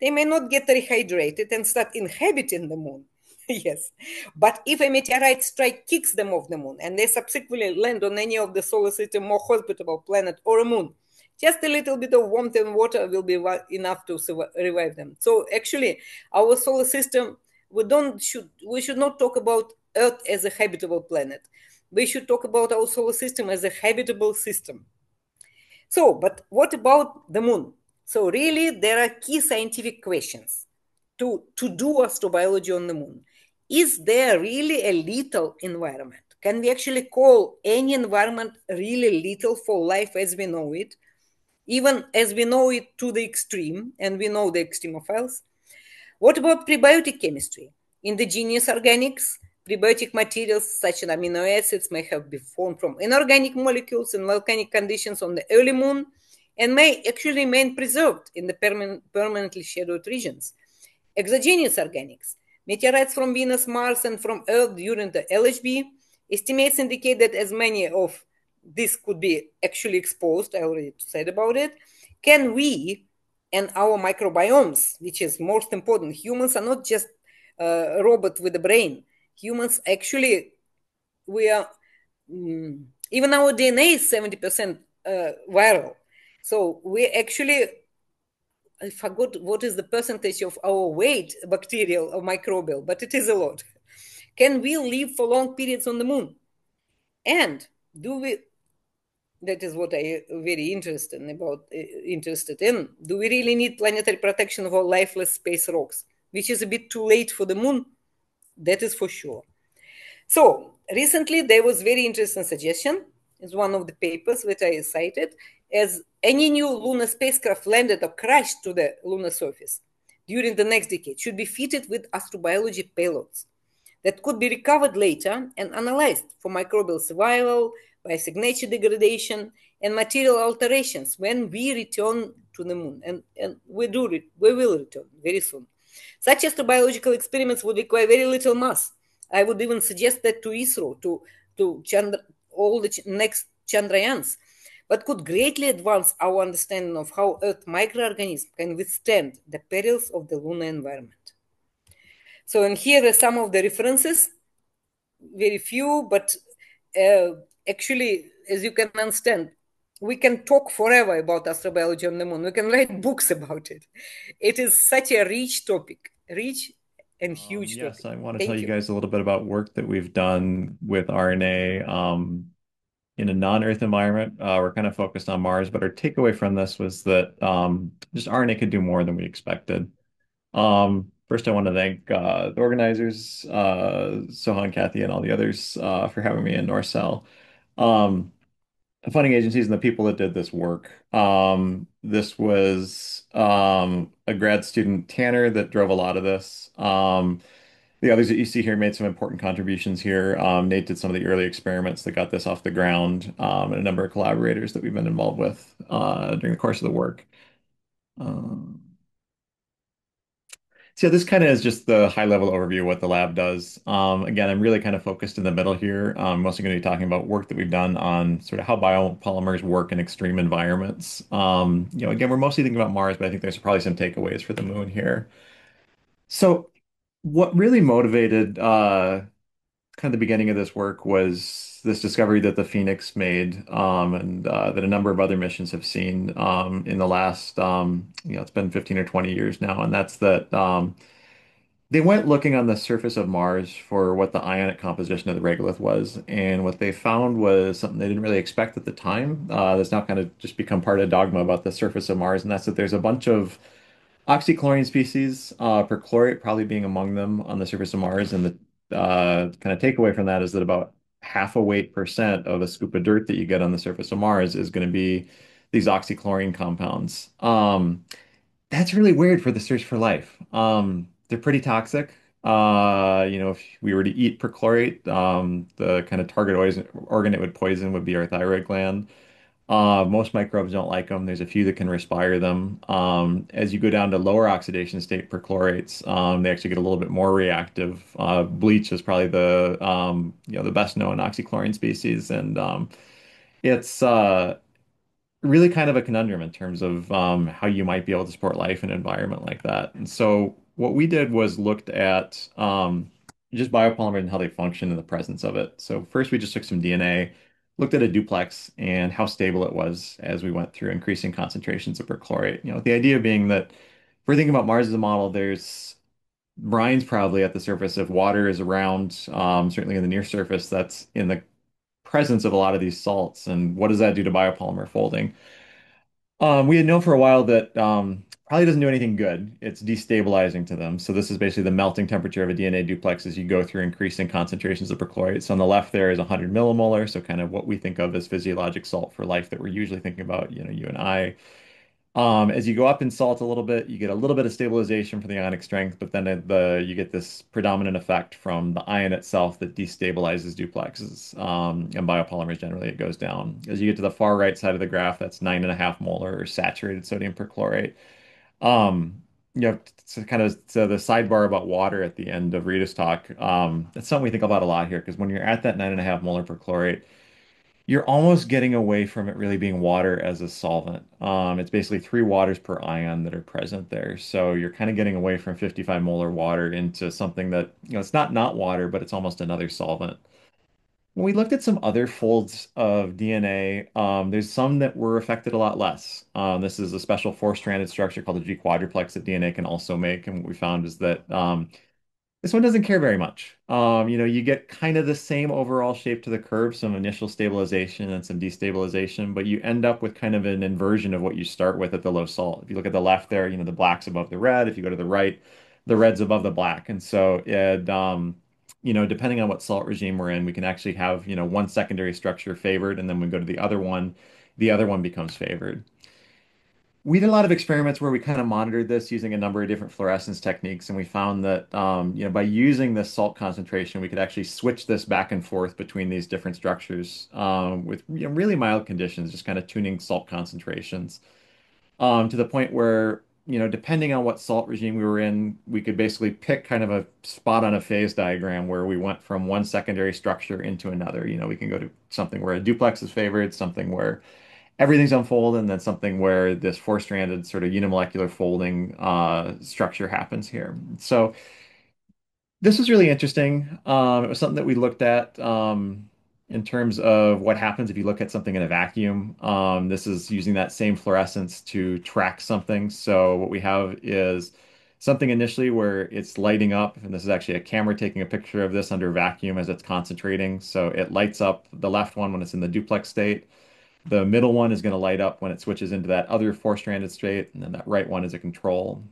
They may not get rehydrated and start inhabiting the moon. Yes. But if a meteorite strike kicks them off the moon and they subsequently land on any of the solar system more hospitable planet or a moon, just a little bit of warmth and water will be enough to revive them. So actually, our solar system, we should not talk about Earth as a habitable planet. We should talk about our solar system as a habitable system. So, but what about the moon? So really, there are key scientific questions to do astrobiology on the moon. Is there really a lethal environment? Can we actually call any environment really lethal for life as we know it? Even as we know it to the extreme, and we know the extremophiles. What about prebiotic chemistry? Indigenous organics, prebiotic materials such as amino acids may have been formed from inorganic molecules in volcanic conditions on the early moon and may actually remain preserved in the permanently shadowed regions. Exogenous organics, meteorites from Venus, Mars, and from Earth during the LHB, estimates indicate that as many of these could be actually exposed. I already said about it. Can we and our microbiomes, which is most important, humans are not just a robot with a brain. Humans actually, we are, even our DNA is 70% viral. So we actually, I forgot what is the percentage of our weight, bacterial or microbial, but it is a lot. Can we live for long periods on the moon? And do we, that is what I very interested in. Do we really need planetary protection of all lifeless space rocks, which is a bit too late for the moon? That is for sure. So recently there was very interesting suggestion. It's one of the papers that I cited, as any new lunar spacecraft landed or crashed to the lunar surface during the next decade should be fitted with astrobiology payloads that could be recovered later and analyzed for microbial survival, biosignature degradation, and material alterations when we return to the moon. And we will return very soon. Such astrobiological experiments would require very little mass. I would even suggest that to ISRO, to all the next Chandrayans, but could greatly advance our understanding of how Earth microorganisms can withstand the perils of the lunar environment. So, and here are some of the references, very few, but actually, as you can understand, we can talk forever about astrobiology on the moon. We can write books about it. It is such a rich topic, rich and huge yes, topic. I want to tell you guys a little bit about work that we've done with RNA in a non-Earth environment. We're kind of focused on Mars, but our takeaway from this was that just RNA could do more than we expected. First, I want to thank the organizers, Sohan, Kathy, and all the others for having me in NoRCEL. The funding agencies and the people that did this work. This was a grad student, Tanner, that drove a lot of this. The others that you see here made some important contributions here. Nate did some of the early experiments that got this off the ground, and a number of collaborators that we've been involved with during the course of the work. So this kind of is just the high-level overview of what the lab does. Again, I'm really kind of focused in the middle here. I'm mostly going to be talking about work that we've done on sort of how biopolymers work in extreme environments. Again, we're mostly thinking about Mars, but I think there's probably some takeaways for the moon here. So what really motivated kind of the beginning of this work was this discovery that the Phoenix made, and that a number of other missions have seen in the last, it's been 15 or 20 years now, and that's that they went looking on the surface of Mars for what the ionic composition of the regolith was, and what they found was something they didn't really expect at the time. That's now kind of just become part of dogma about the surface of Mars, and that's that there's a bunch of oxychlorine species, perchlorate probably being among them on the surface of Mars. And the kind of takeaway from that is that about half a weight percent of a scoop of dirt that you get on the surface of Mars is going to be these oxychlorine compounds. That's really weird for the search for life. They're pretty toxic. If we were to eat perchlorate, the kind of target organ it would poison would be our thyroid gland. Most microbes don't like them. There's a few that can respire them. As you go down to lower oxidation state perchlorates, they actually get a little bit more reactive. Bleach is probably the best known oxychlorine species, and it's really kind of a conundrum in terms of how you might be able to support life in an environment like that. And so what we did was looked at just biopolymers and how they function in the presence of it. So first we just took some DNA, looked at a duplex and how stable it was as we went through increasing concentrations of perchlorate. The idea being that if we're thinking about Mars as a model, there's brines probably at the surface. If water is around, certainly in the near surface, that's in the presence of a lot of these salts. And what does that do to biopolymer folding? We had known for a while that probably doesn't do anything good. It's destabilizing to them. So this is basically the melting temperature of a DNA duplex as you go through increasing concentrations of perchlorate. So on the left there is 100 millimolar, so kind of what we think of as physiologic salt for life that we're usually thinking about, you and I. As you go up in salt a little bit, you get a little bit of stabilization for the ionic strength, but then you get this predominant effect from the ion itself that destabilizes duplexes. And biopolymers generally it goes down. As you get to the far right side of the graph, that's 9.5 molar saturated sodium perchlorate. Um, so the sidebar about water at the end of Rita's talk, that's something we think about a lot here because when you're at that 9.5 molar perchlorate, you're almost getting away from it really being water as a solvent. It's basically 3 waters per ion that are present there. So you're kind of getting away from 55 molar water into something that, it's not water, but it's almost another solvent. When we looked at some other folds of DNA, there's some that were affected a lot less. This is a special four-stranded structure called the G quadruplex that DNA can also make. And what we found is that this one doesn't care very much. You get kind of the same overall shape to the curve, some initial stabilization and some destabilization, but you end up with kind of an inversion of what you start with at the low salt. If you look at the left there, the black's above the red. If you go to the right, the red's above the black. And so depending on what salt regime we're in, we can actually have, one secondary structure favored, and then we go to the other one becomes favored. We did a lot of experiments where we kind of monitored this using a number of different fluorescence techniques, and we found that by using this salt concentration, we could actually switch this back and forth between these different structures with really mild conditions, just kind of tuning salt concentrations to the point where depending on what salt regime we were in, we could basically pick kind of a spot on a phase diagram where we went from one secondary structure into another. We can go to something where a duplex is favored, something where everything's unfolded, and then something where this four-stranded sort of unimolecular folding structure happens here. So this was really interesting. It was something that we looked at in terms of what happens if you look at something in a vacuum. This is using that same fluorescence to track something. So what we have is something initially where it's lighting up, and this is actually a camera taking a picture of this under vacuum as it's concentrating. So it lights up the left one when it's in the duplex state. The middle one is going to light up when it switches into that other four-stranded state, and then that right one is a control.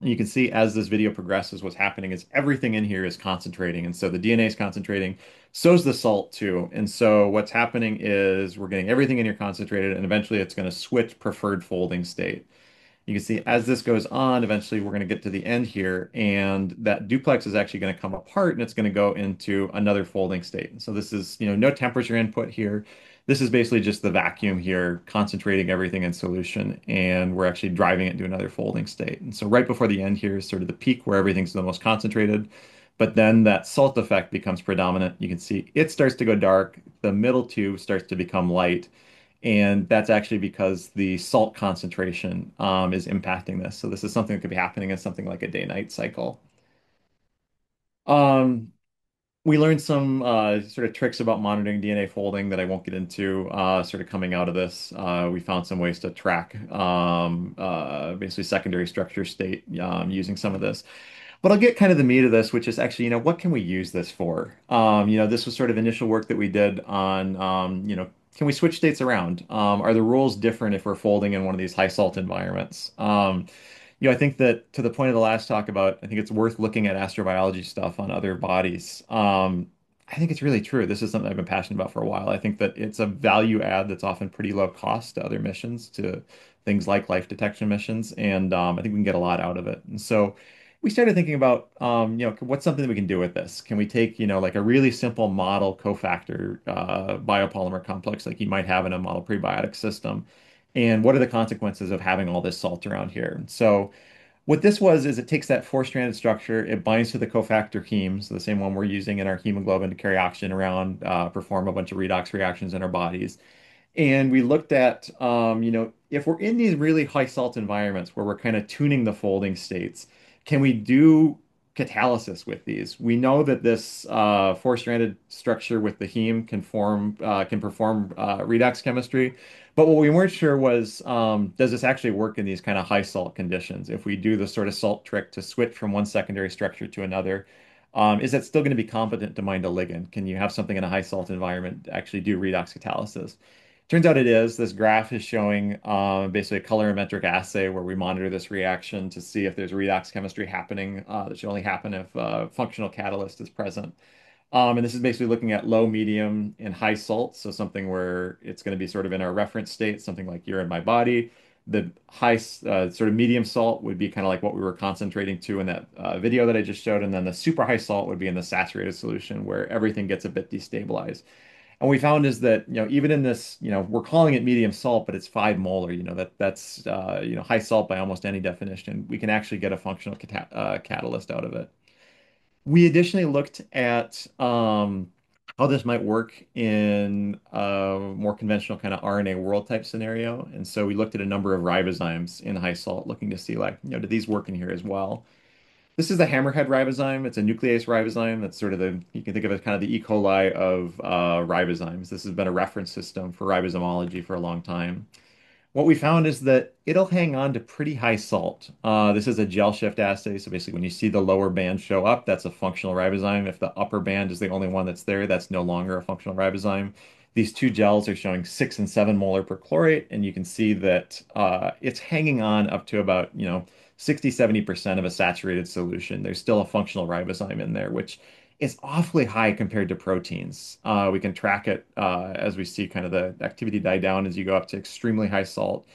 And you can see as this video progresses, what's happening is everything in here is concentrating. And so the DNA is concentrating, so is the salt too. And so what's happening is we're getting everything in here concentrated, and eventually it's going to switch preferred folding state. You can see as this goes on, eventually we're going to get to the end here, and that duplex is actually going to come apart and it's going to go into another folding state. And so this is, no temperature input here. This is basically just the vacuum here, concentrating everything in solution, and we're actually driving it into another folding state. And so right before the end here is sort of the peak where everything's the most concentrated, but then that salt effect becomes predominant. You can see it starts to go dark, the middle tube starts to become light, and that's actually because the salt concentration is impacting this. So this is something that could be happening in something like a day-night cycle. Um, we learned some sort of tricks about monitoring DNA folding that I won't get into sort of coming out of this. We found some ways to track basically secondary structure state using some of this. But I'll get kind of the meat of this, which is actually, what can we use this for? This was sort of initial work that we did on, can we switch states around? Are the rules different if we're folding in one of these high salt environments? I think that to the point of the last talk about, I think it's worth looking at astrobiology stuff on other bodies. I think it's really true. This is something I've been passionate about for a while. I think that it's a value add that's often pretty low cost to other missions, to things like life detection missions, and I think we can get a lot out of it. And so we started thinking about, what's something that we can do with this? Can we take, like a really simple model cofactor biopolymer complex like you might have in a model prebiotic system? And what are the consequences of having all this salt around here? So what this was is it takes that four-stranded structure, it binds to the cofactor heme, so the same one we're using in our hemoglobin to carry oxygen around, perform a bunch of redox reactions in our bodies. And we looked at, if we're in these really high salt environments where we're kind of tuning the folding states, can we do catalysis with these? We know that this four-stranded structure with the heme can perform redox chemistry, but what we weren't sure was, does this actually work in these kind of high salt conditions? If we do the sort of salt trick to switch from one secondary structure to another, is that still going to be competent to bind a ligand? Can you have something in a high salt environment actually do redox catalysis? Turns out it is. This graph is showing basically a colorimetric assay where we monitor this reaction to see if there's redox chemistry happening. That should only happen if functional catalyst is present. And this is basically looking at low, medium, and high salt. So something where it's going to be sort of in our reference state, something like you're in my body. The high, sort of medium salt would be kind of like what we were concentrating to in that video that I just showed. And then the super high salt would be in the saturated solution where everything gets a bit destabilized. And we found is that, even in this, we're calling it medium salt, but it's 5 molar, that's, high salt by almost any definition. We can actually get a functional catalyst out of it. We additionally looked at how this might work in a more conventional kind of RNA world type scenario. And so we looked at a number of ribozymes in high salt, looking to see like, do these work in here as well? This is the hammerhead ribozyme. It's a nuclease ribozyme. That's sort of you can think of it as kind of the E. coli of ribozymes. This has been a reference system for ribosomology for a long time. What we found is that it'll hang on to pretty high salt. This is a gel shift assay. So basically, when you see the lower band show up, that's a functional ribozyme. If the upper band is the only one that's there, that's no longer a functional ribozyme. These two gels are showing 6 and 7 molar perchlorate, and you can see that it's hanging on up to about, 60-70% of a saturated solution. There's still a functional ribozyme in there, which is awfully high compared to proteins. We can track it as we see kind of the activity die down as you go up to extremely high salt.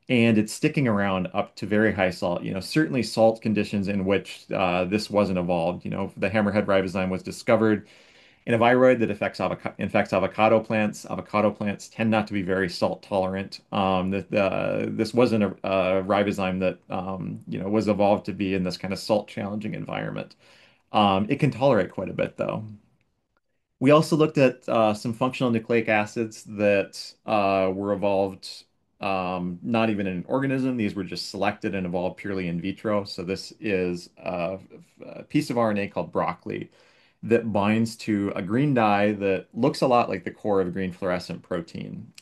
And it's sticking around up to very high salt. Certainly salt conditions in which this wasn't evolved. The hammerhead ribozyme was discovered in a viroid that infects avocado plants. Avocado plants tend not to be very salt tolerant. This wasn't a ribozyme that was evolved to be in this kind of salt challenging environment. It can tolerate quite a bit though. We also looked at some functional nucleic acids that were evolved not even in an organism. These were just selected and evolved purely in vitro. So this is a piece of RNA called broccoli that binds to a green dye that looks a lot like the core of green fluorescent protein.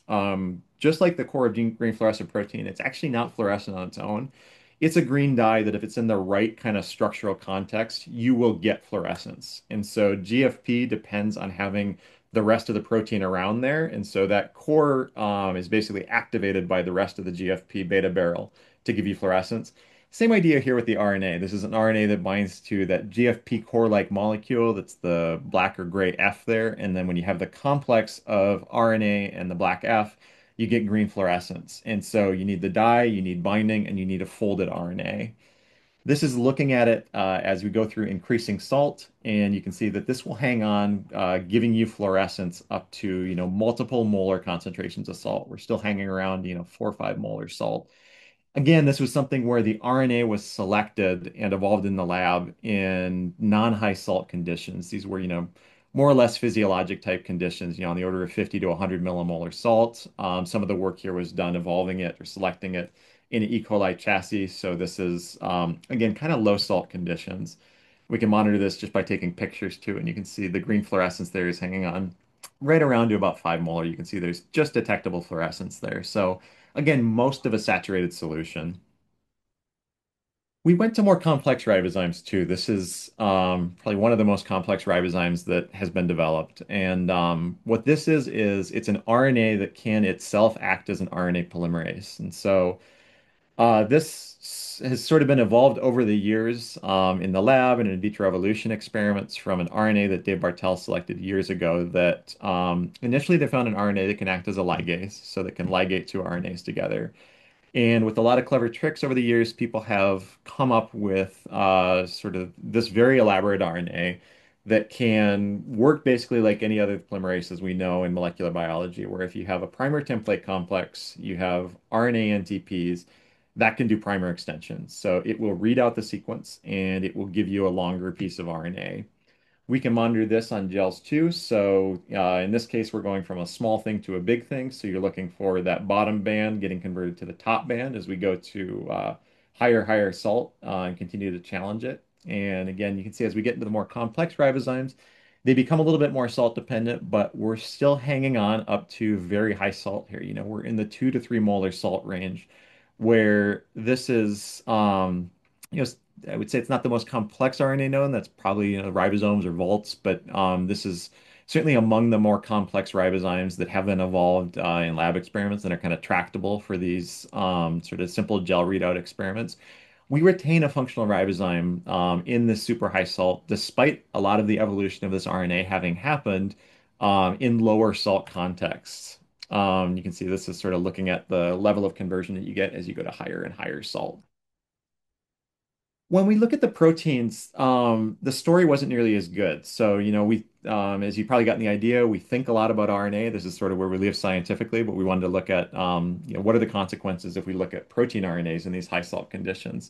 Just like the core of green fluorescent protein, it's actually not fluorescent on its own. It's a green dye that if it's in the right kind of structural context, you will get fluorescence. And so GFP depends on having the rest of the protein around there. And so that core is basically activated by the rest of the GFP beta barrel to give you fluorescence. Same idea here with the RNA. This is an RNA that binds to that GFP core-like molecule that's the black or gray F there. And then when you have the complex of RNA and the black F, you get green fluorescence. And so you need the dye, you need binding, and you need a folded RNA. This is looking at it as we go through increasing salt, and you can see that this will hang on, giving you fluorescence up to, multiple molar concentrations of salt. We're still hanging around, 4 or 5 molar salt. Again, this was something where the RNA was selected and evolved in the lab in non-high salt conditions. These were, more or less physiologic type conditions, on the order of 50 to 100 millimolar salt. Some of the work here was done evolving it or selecting it in an E. coli chassis. So this is, again, kind of low salt conditions. We can monitor this just by taking pictures too, and you can see the green fluorescence there is hanging on right around to about 5 molar. You can see there's just detectable fluorescence there. So again, most of a saturated solution. We went to more complex ribozymes too. This is probably one of the most complex ribozymes that has been developed. And what this is it's an RNA that can itself act as an RNA polymerase. And so this has sort of been evolved over the years in the lab and in vitro evolution experiments from an RNA that Dave Bartel selected years ago that initially they found an RNA that can act as a ligase, so that can ligate two RNAs together. And with a lot of clever tricks over the years, people have come up with sort of this very elaborate RNA that can work basically like any other polymerases we know in molecular biology, where if you have a primer template complex, you have RNA NTPs that can do primer extensions. So it will read out the sequence and it will give you a longer piece of RNA. We can monitor this on gels too. So in this case, we're going from a small thing to a big thing. So you're looking for that bottom band getting converted to the top band as we go to higher salt and continue to challenge it. And again, you can see as we get into the more complex ribozymes, they become a little bit more salt dependent, but we're still hanging on up to very high salt here. We're in the 2 to 3 molar salt range, where this is, you know, I would say it's not the most complex RNA known. That's probably, ribosomes or vaults, but this is certainly among the more complex ribozymes that have been evolved in lab experiments and are kind of tractable for these sort of simple gel readout experiments. We retain a functional ribozyme in this super high salt, despite a lot of the evolution of this RNA having happened in lower salt contexts. You can see this is sort of looking at the level of conversion that you get as you go to higher and higher salt. When we look at the proteins, the story wasn't nearly as good. So, as you probably gotten the idea, we think a lot about RNA. This is sort of where we live scientifically, but we wanted to look at, what are the consequences if we look at protein RNAs in these high salt conditions?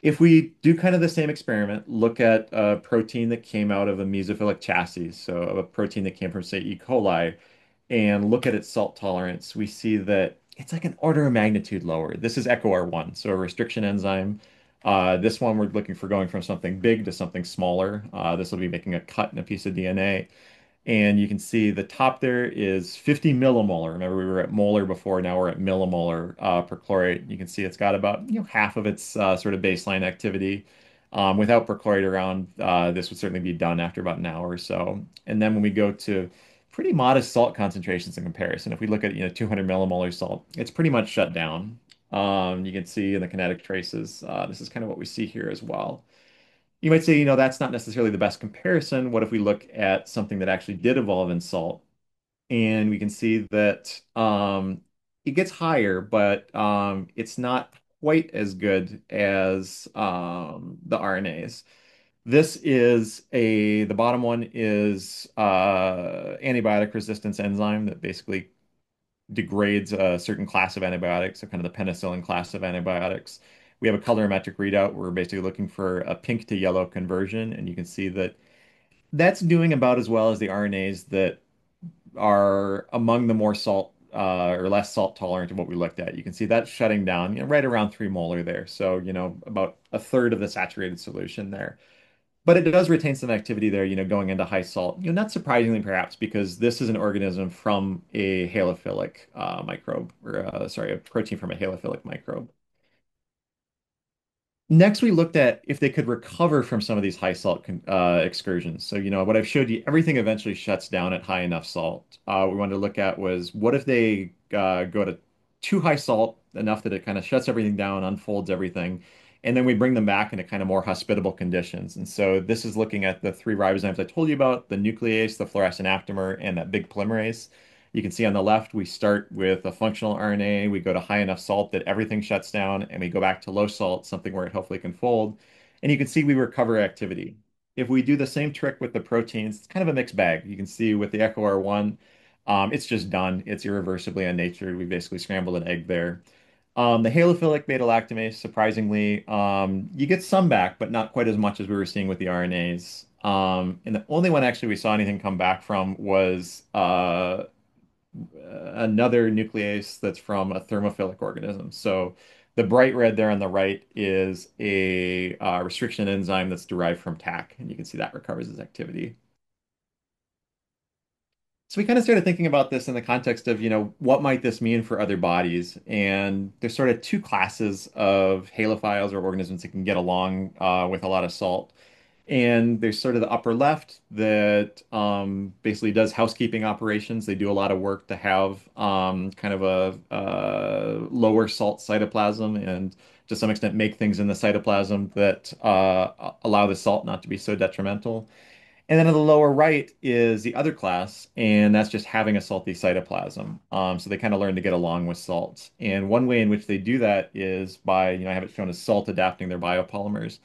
If we do kind of the same experiment, look at a protein that came out of a mesophilic chassis, so a protein that came from, say, E. coli, and look at its salt tolerance, we see that it's like an order of magnitude lower. This is EcoR1, so a restriction enzyme. This one we're looking for going from something big to something smaller. This will be making a cut in a piece of DNA. And you can see the top there is 50 millimolar. Remember, we were at molar before, now we're at millimolar perchlorate. You can see it's got about half of its sort of baseline activity. Without perchlorate around, this would certainly be done after about an hour or so. And then when we go to pretty modest salt concentrations in comparison, if we look at 200 millimolar salt, it's pretty much shut down. You can see in the kinetic traces, this is kind of what we see here as well. You might say, that's not necessarily the best comparison. What if we look at something that actually did evolve in salt? And we can see that it gets higher, but it's not quite as good as the RNAs. The bottom one is antibiotic resistance enzyme that basically degrades a certain class of antibiotics, so kind of the penicillin class of antibiotics. We have a colorimetric readout. We're basically looking for a pink to yellow conversion, and you can see that that's doing about as well as the RNAs that are among the more salt or less salt tolerant of what we looked at. You can see that's shutting down, right around 3 molar there. So, about a third of the saturated solution there. But it does retain some activity there, going into high salt. Not surprisingly, perhaps, because this is an organism from a halophilic microbe, or sorry, a protein from a halophilic microbe. Next, we looked at if they could recover from some of these high salt excursions. So, what I've showed you, everything eventually shuts down at high enough salt. What we wanted to look at was what if they go to too high salt, enough that it kind of shuts everything down, unfolds everything, and then we bring them back into kind of more hospitable conditions. And so this is looking at the three ribozymes I told you about, the nuclease, the fluorescent aptamer, and that big polymerase. You can see on the left, we start with a functional RNA. We go to high enough salt that everything shuts down, and we go back to low salt, something where it hopefully can fold. And you can see we recover activity. If we do the same trick with the proteins, it's kind of a mixed bag. You can see with the EcoR1, it's just done. It's irreversibly unnatured. We basically scrambled an egg there. The halophilic beta-lactamase, surprisingly, you get some back, but not quite as much as we were seeing with the RNAs. And the only one actually we saw anything come back from was another nuclease that's from a thermophilic organism. So the bright red there on the right is a restriction enzyme that's derived from TAC, and you can see that recovers its activity. So we kind of started thinking about this in the context of, what might this mean for other bodies? And there's sort of two classes of halophiles or organisms that can get along with a lot of salt. And there's sort of the upper left that basically does housekeeping operations. They do a lot of work to have kind of a lower salt cytoplasm and to some extent make things in the cytoplasm that allow the salt not to be so detrimental. And then in the lower right is the other class, and that's just having a salty cytoplasm. So they kind of learn to get along with salts. And one way in which they do that is by, I have it shown as salt adapting their biopolymers.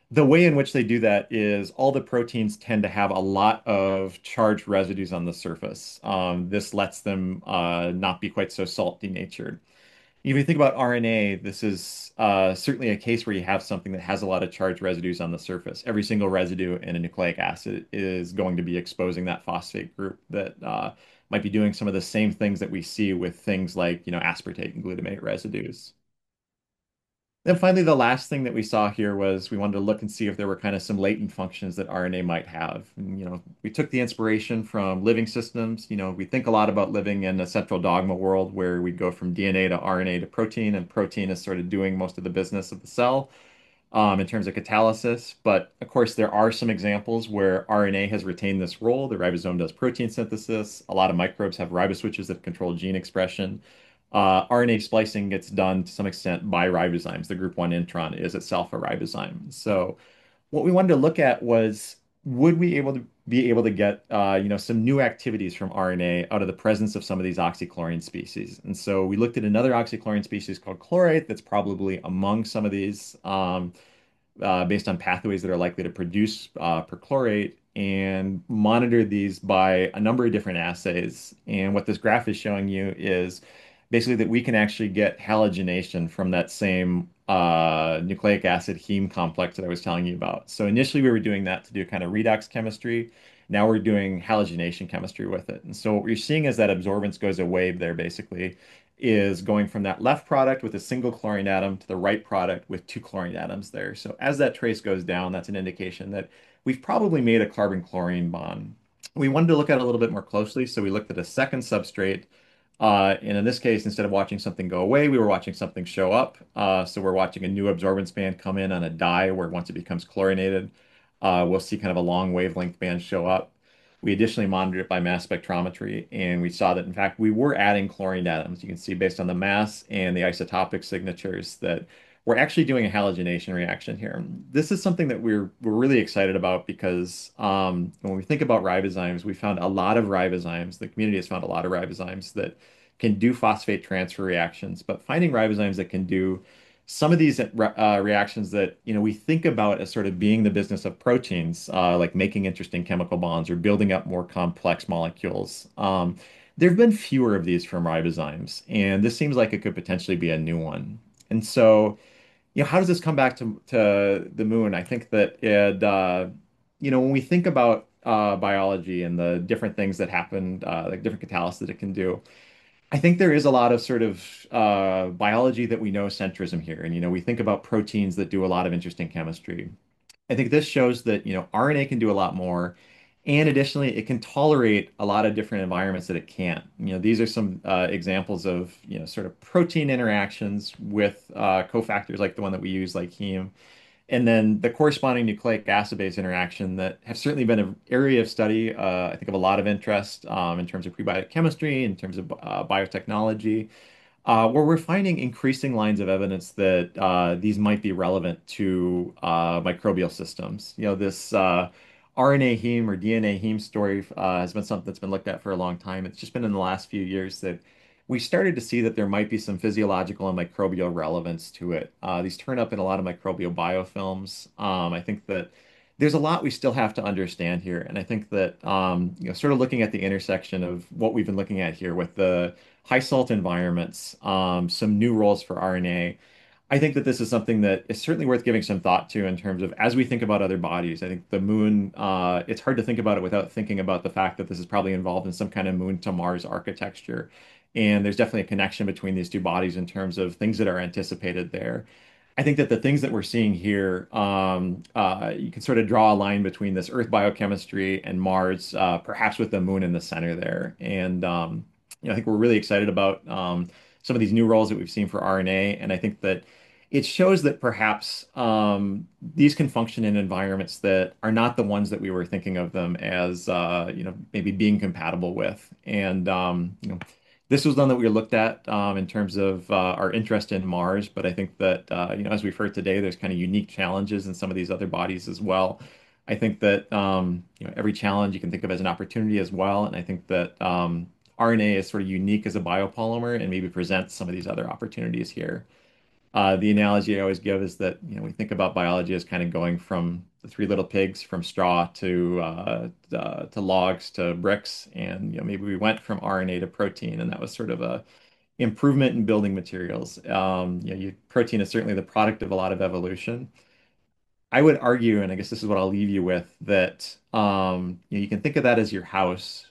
The way in which they do that is all the proteins tend to have a lot of charged residues on the surface. This lets them not be quite so salt denatured. If you think about RNA, this is certainly a case where you have something that has a lot of charged residues on the surface. Every single residue in a nucleic acid is going to be exposing that phosphate group that might be doing some of the same things that we see with things like, aspartate and glutamate residues. Then finally, the last thing that we saw here was we wanted to look and see if there were kind of some latent functions that RNA might have. And, we took the inspiration from living systems. We think a lot about living in a central dogma world where we go from DNA to RNA to protein, and protein is sort of doing most of the business of the cell in terms of catalysis. But of course, there are some examples where RNA has retained this role. The ribosome does protein synthesis. A lot of microbes have riboswitches that control gene expression. RNA splicing gets done to some extent by ribozymes. The group 1 intron is itself a ribozyme. So what we wanted to look at was would we be able to get some new activities from RNA out of the presence of some of these oxychlorine species. And so we looked at another oxychlorine species called chlorate that's probably among some of these based on pathways that are likely to produce perchlorate and monitor these by a number of different assays. And what this graph is showing you is basically that we can actually get halogenation from that same nucleic acid heme complex that I was telling you about. So initially we were doing that to do kind of redox chemistry. Now we're doing halogenation chemistry with it. And so what you're seeing is that absorbance goes away there basically is going from that left product with a single chlorine atom to the right product with two chlorine atoms there. So as that trace goes down, that's an indication that we've probably made a carbon-chlorine bond. We wanted to look at it a little bit more closely, so we looked at a second substrate. And in this case, instead of watching something go away, we were watching something show up. So we're watching a new absorbance band come in on a dye where once it becomes chlorinated, we'll see kind of a long wavelength band show up. We additionally monitored it by mass spectrometry, and we saw that, in fact, we were adding chlorine atoms. You can see based on the mass and the isotopic signatures that we're actually doing a halogenation reaction here. This is something that we're really excited about because when we think about ribozymes, we found a lot of ribozymes. The community has found a lot of ribozymes that can do phosphate transfer reactions, but finding ribozymes that can do some of these reactions that we think about as sort of being the business of proteins, like making interesting chemical bonds or building up more complex molecules. There have been fewer of these from ribozymes, and this seems like it could potentially be a new one. And so, how does this come back to the moon? I think that when we think about biology and the different things that happen, like different catalysts that it can do, I think there is a lot of sort of biology that we know centrism here. And, we think about proteins that do a lot of interesting chemistry. I think this shows that, RNA can do a lot more. And additionally, it can tolerate a lot of different environments that it can't. These are some examples of, sort of protein interactions with cofactors like the one that we use, like heme. And then the corresponding nucleic acid-base interaction that have certainly been an area of study, I think of a lot of interest in terms of prebiotic chemistry, in terms of biotechnology, where we're finding increasing lines of evidence that these might be relevant to microbial systems. This RNA heme or DNA heme story has been something that's been looked at for a long time. It's just been in the last few years that we started to see that there might be some physiological and microbial relevance to it. These turn up in a lot of microbial biofilms. I think that there's a lot we still have to understand here. And I think that, sort of looking at the intersection of what we've been looking at here with the high salt environments, some new roles for RNA. I think that this is something that is certainly worth giving some thought to in terms of as we think about other bodies. I think the moon, it's hard to think about it without thinking about the fact that this is probably involved in some kind of moon to Mars architecture. And there's definitely a connection between these two bodies in terms of things that are anticipated there. I think that the things that we're seeing here, you can sort of draw a line between this Earth biochemistry and Mars, perhaps with the moon in the center there. And I think we're really excited about some of these new roles that we've seen for RNA. And I think that it shows that perhaps these can function in environments that are not the ones that we were thinking of them as, maybe being compatible with. And, this was one that we looked at in terms of our interest in Mars, but I think that, as we've heard today, there's kind of unique challenges in some of these other bodies as well. I think that every challenge you can think of as an opportunity as well, and I think that RNA is sort of unique as a biopolymer and maybe presents some of these other opportunities here. The analogy I always give is that we think about biology as kind of going from the three little pigs, from straw to logs to bricks, and maybe we went from RNA to protein, and that was sort of a improvement in building materials. Protein is certainly the product of a lot of evolution. I would argue, and I guess this is what I'll leave you with, that you can think of that as your house,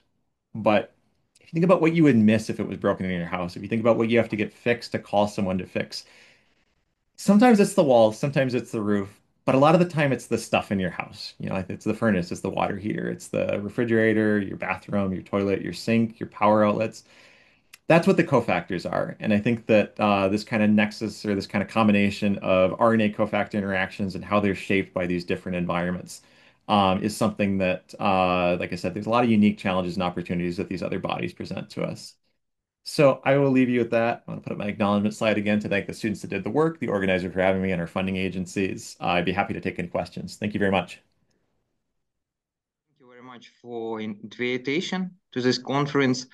but if you think about what you would miss if it was broken in your house, if you think about what you have to get fixed to call someone to fix, sometimes it's the walls, sometimes it's the roof, but a lot of the time it's the stuff in your house. It's the furnace, it's the water heater, it's the refrigerator, your bathroom, your toilet, your sink, your power outlets. That's what the cofactors are. And I think that this kind of nexus or this kind of combination of RNA cofactor interactions and how they're shaped by these different environments is something that, like I said, there's a lot of unique challenges and opportunities that these other bodies present to us. So I will leave you with that. I want to put up my acknowledgement slide again to thank the students that did the work, the organizer for having me, and our funding agencies. I'd be happy to take any questions. Thank you very much. Thank you very much for invitation to this conference.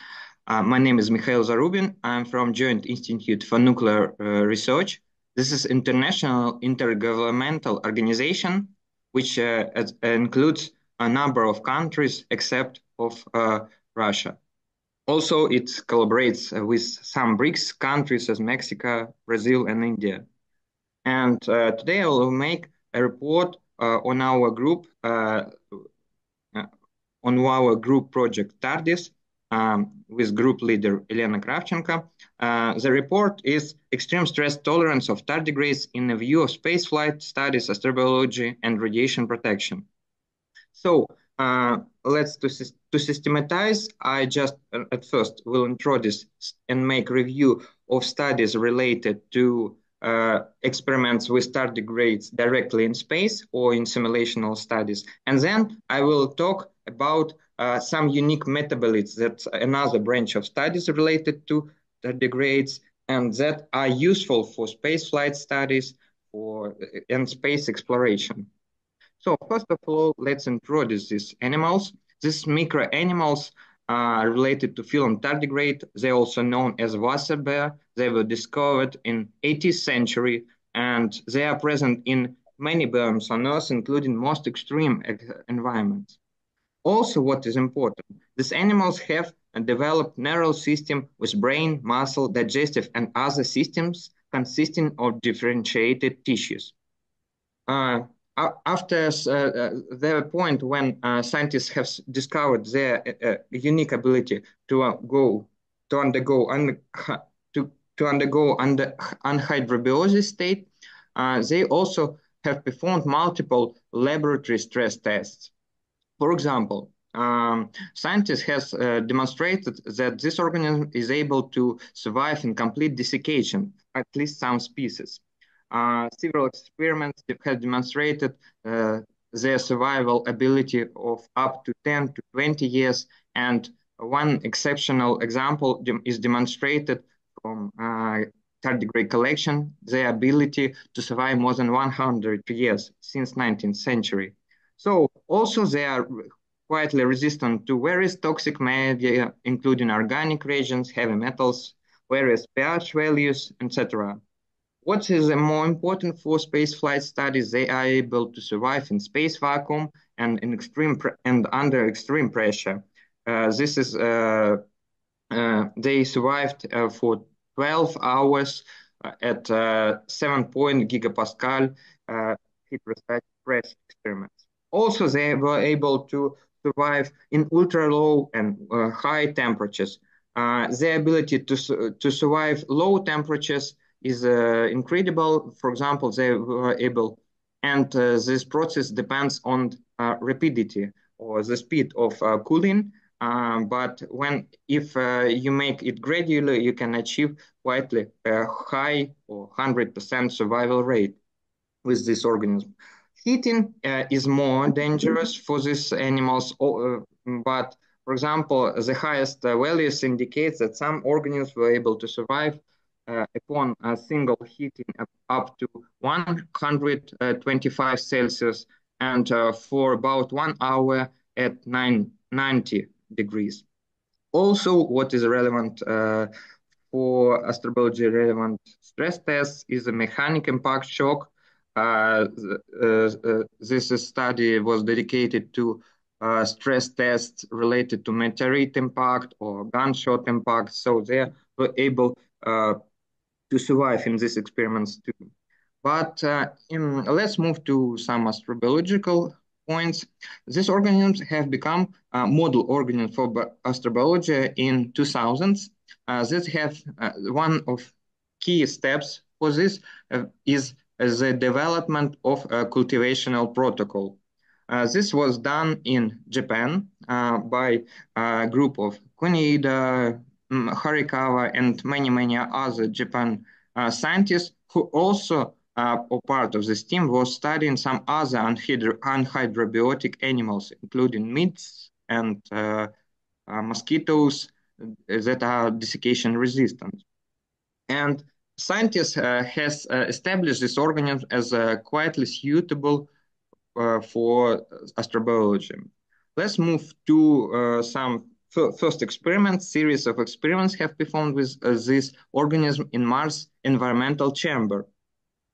My name is Mikhail Zarubin. I'm from Joint Institute for Nuclear Research. This is international intergovernmental organization, which includes a number of countries except of Russia. Also, it collaborates with some BRICS countries as Mexico, Brazil, and India. And today I will make a report on our group project TARDIS with group leader Elena Kravchenko. The report is Extreme Stress Tolerance of Tardigrades in a View of Spaceflight Studies, Astrobiology, and Radiation Protection. So let's to systematize, I just at first will introduce and make review of studies related to experiments with tardigrades directly in space or in simulational studies. And then I will talk about some unique metabolites, that's another branch of studies related to tardigrades and that are useful for spaceflight studies and space exploration. So first of all, let's introduce these animals. These micro-animals are related to phyla tardigrade. They're also known as Wasser bear. They were discovered in 18th century, and they are present in many biomes on Earth, including most extreme environments. Also, what is important, these animals have a developed neural system with brain, muscle, digestive, and other systems consisting of differentiated tissues. After the point when scientists have discovered their unique ability to undergo anhydrobiosis state, they also have performed multiple laboratory stress tests. For example, scientists have demonstrated that this organism is able to survive in complete desiccation, at least some species. Several experiments have demonstrated their survival ability of up to 10 to 20 years, and one exceptional example is demonstrated from tardigrade collection, their ability to survive more than 100 years since 19th century. So also they are quietly resistant to various toxic media, including organic reagents, heavy metals, various pH values, etc. What is more important for spaceflight studies? They are able to survive in space vacuum and under extreme pressure. They survived for 12 hours at 7 gigapascal hydrostatic pressure experiments. Also, they were able to survive in ultra low and high temperatures. Their ability to survive low temperatures is incredible. For example, they were able, and this process depends on rapidity or the speed of cooling. But if you make it gradually, you can achieve quite a high or 100% survival rate with this organism. Heating is more dangerous for these animals, but for example, the highest values indicate that some organisms were able to survive upon a single heating up to 125 Celsius and for about 1 hour at 90 degrees. Also, what is relevant for astrobiology relevant stress tests is a mechanic impact shock. This study was dedicated to stress tests related to meteorite impact or gunshot impact, so they were able to survive in these experiments too. But let's move to some astrobiological points. These organisms have become model organisms for astrobiology in 2000s. This have one of key steps for this is the development of a cultivational protocol. This was done in Japan by a group of Koneida, Harikawa, and many other Japan scientists who also a part of this team was studying some other anhydrobiotic animals, including meats and mosquitoes that are desiccation resistant. And scientists has established this organism as quietly suitable for astrobiology. Let's move to some first experiments. Series of experiments have performed with this organism in Mars environmental chamber.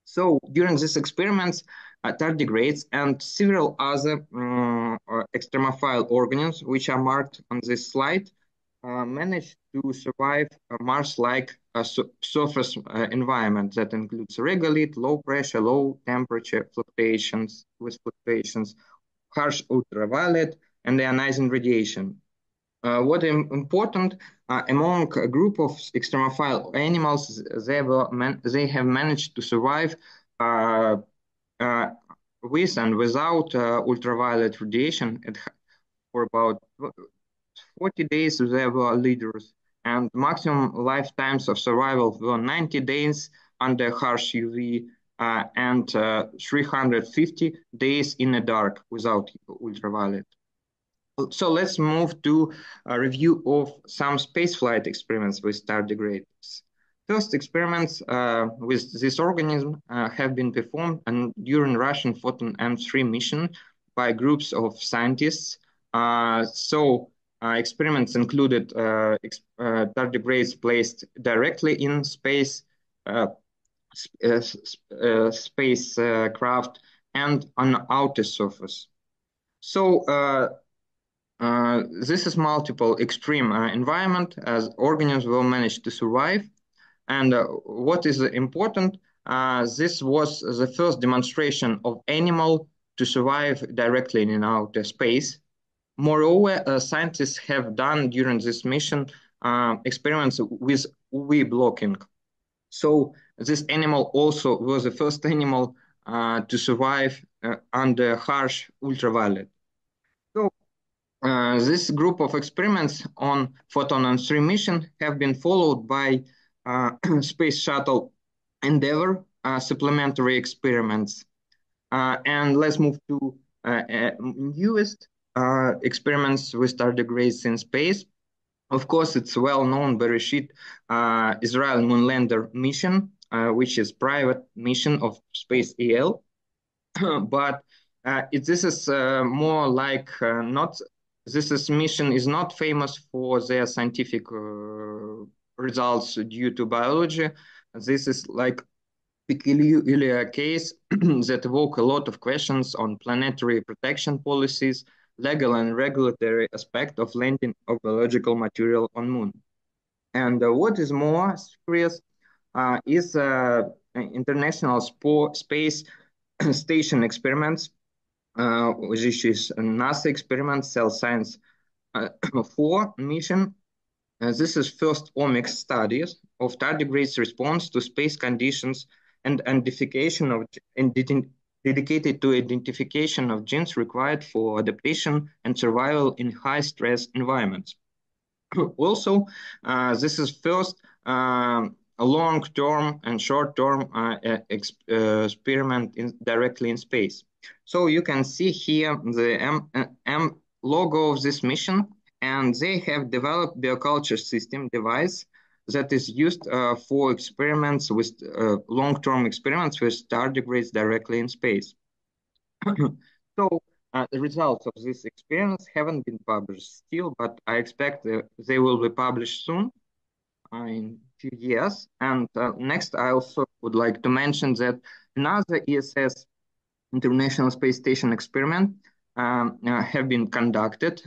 So during these experiments, tardigrades and several other extremophile organisms, which are marked on this slide, managed to survive a Mars-like surface environment that includes regolith, low pressure, low temperature fluctuations, harsh ultraviolet, and ionizing radiation. What is important, among a group of extremophile animals, they have managed to survive with and without ultraviolet radiation for about 40 days. They were leaders, and maximum lifetimes of survival were 90 days under harsh UV and 350 days in the dark without ultraviolet. So let's move to a review of some spaceflight experiments with tardigrades. First experiments with this organism have been performed during Russian Photon M3 mission by groups of scientists. Experiments included tardigrades placed directly in spacecraft and on outer surface. This is multiple extreme environment as organisms will manage to survive. And what is important, this was the first demonstration of animal to survive directly in outer space. Moreover, scientists have done during this mission experiments with UV blocking. So this animal also was the first animal to survive under harsh ultraviolet. So this group of experiments on Photon M3 mission have been followed by Space Shuttle Endeavour supplementary experiments. And let's move to newest experiments with tardigrades in space. Of course, it's well-known Bereshit Israel Moonlander mission, which is private mission of Space EL. But this is more like this mission is not famous for their scientific results due to biology. This is like peculiar case that evoke a lot of questions on planetary protection policies, legal and regulatory aspect of landing of biological material on Moon. And what is more serious is International Space Station experiments, which is a NASA experiment, Cell Science 4 mission. This is first omics studies of tardigrades' response to space conditions and identification of dedicated to identification of genes required for adaptation and survival in high-stress environments. Also, this is first long-term and short-term experiment directly in space. So you can see here the M logo of this mission, and they have developed bioculture system device that is used for experiments with long-term experiments with tardigrades directly in space. So the results of this experiment haven't been published still, but I expect they will be published soon in few years. And next, I also would like to mention that another ESS International Space Station experiment have been conducted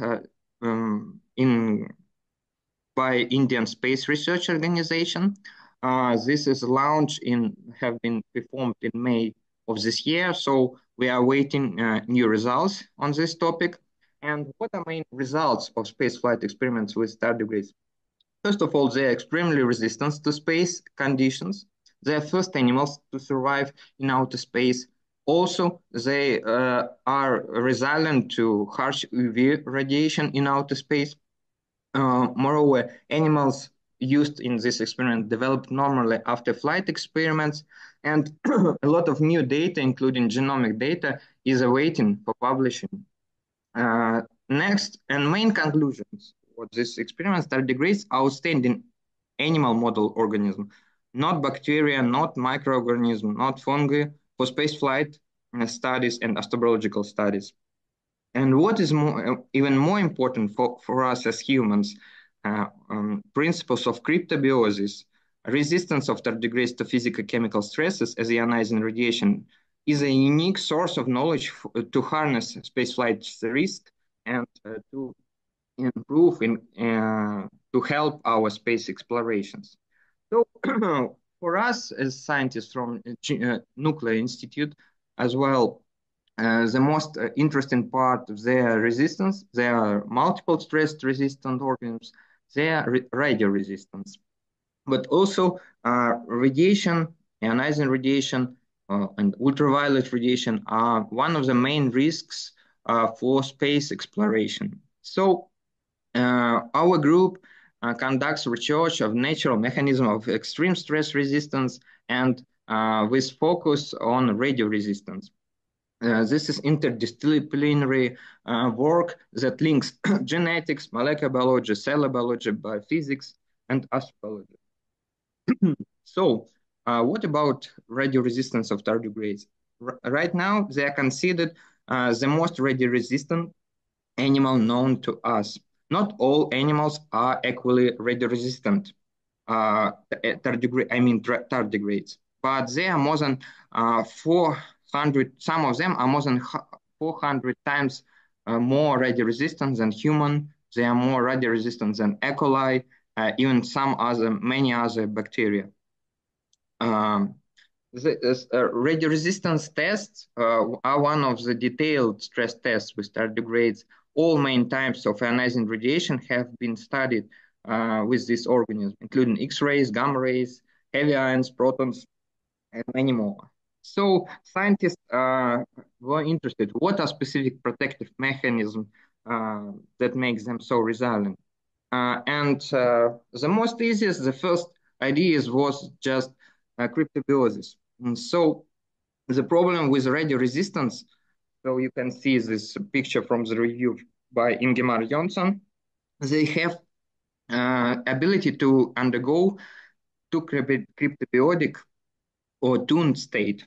by Indian Space Research Organization. This is launched have been performed in May of this year. So we are waiting new results on this topic. And what are main results of spaceflight experiments with tardigrades? First of all, they are extremely resistant to space conditions. They are first animals to survive in outer space. Also, they are resilient to harsh UV radiation in outer space. Moreover, animals used in this experiment developed normally after flight experiments, and a lot of new data, including genomic data, is awaiting for publishing. Next, and main conclusions of this experiment, tardigrades outstanding animal model organism, not bacteria, not microorganism, not fungi, for spaceflight studies and astrobiological studies. And what is even more important for us as humans, principles of cryptobiosis, resistance of tardigrades to physical-chemical stresses as ionizing radiation is a unique source of knowledge to harness spaceflight risk and to improve to help our space explorations. So for us as scientists from Nuclear Institute, as well, the most interesting part of their resistance, they are multiple stress resistant organisms, they are radio resistance, but also radiation, ionizing radiation, and ultraviolet radiation are one of the main risks for space exploration. So our group conducts research of natural mechanism of extreme stress resistance and with focus on radio resistance. This is interdisciplinary work that links genetics, molecular biology, cellular biology, biophysics, and astrobiology. So, what about radio resistance of tardigrades? Right now, they are considered the most radio resistant animal known to us. Not all animals are equally radio resistant. Tardigrades, but they are more than 400. Some of them are more than 400 times more radio resistant than human. They are more radio resistant than E. coli, even many other bacteria. The radio resistance tests are one of the detailed stress tests with tardigrades. All main types of ionizing radiation have been studied with this organism, including X-rays, gamma rays, heavy ions, protons, and many more. So scientists were interested, what are specific protective mechanisms that makes them so resilient? And the most easiest, the first idea was just cryptobiosis. And so the problem with radio resistance, so you can see this picture from the review by Ingemar Jonsson, they have ability to undergo to cryptobiotic or tuned state.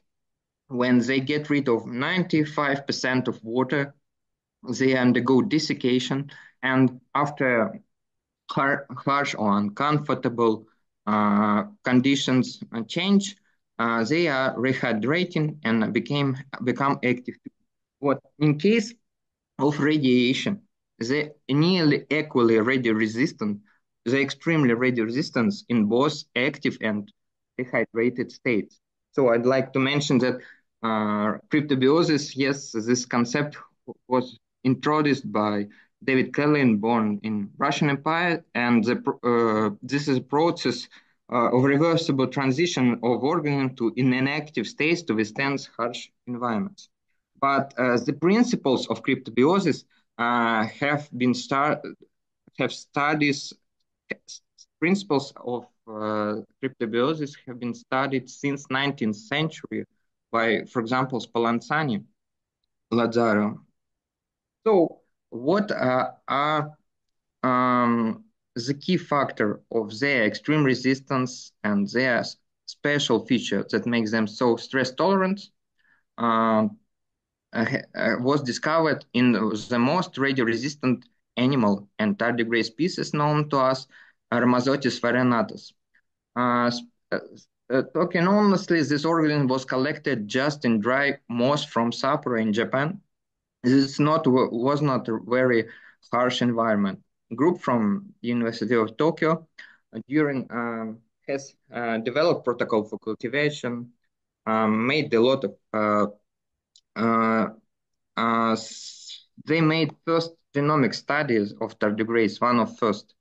When they get rid of 95% of water, they undergo desiccation, and after harsh or uncomfortable conditions change, they are rehydrating and become active. What in case of radiation, they nearly equally radio resistant. They're extremely radio resistant in both active and dehydrated states. So I'd like to mention that cryptobiosis, yes, this concept was introduced by David Kliment, born in Russian Empire, and this is a process of reversible transition of organism to in inactive states to withstand harsh environments. But the principles of cryptobiosis principles of cryptobiosis have been studied since 19th century by, for example, Spallanzani, Lazzaro. So what are the key factor of their extreme resistance and their special feature that makes them so stress tolerant? was discovered in the most radio-resistant animal and tardigrade species known to us, Rhamazotys pharenatus. Talking honestly, this organism was collected just in dry moss from Sapporo in Japan. This was not a very harsh environment. A group from University of Tokyo has developed protocol for cultivation, made a lot of they made first genomic studies of tardigrades, one of first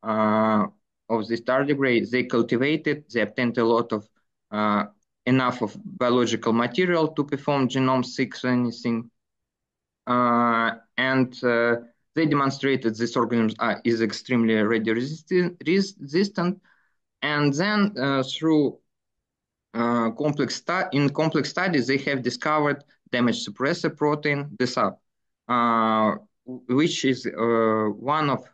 of these tardigrades. They cultivated, they obtained a lot of enough of biological material to perform genome sequencing, and they demonstrated this organism is extremely radio resistant. And then through complex studies, they have discovered damage suppressor protein, DSAP, which is one of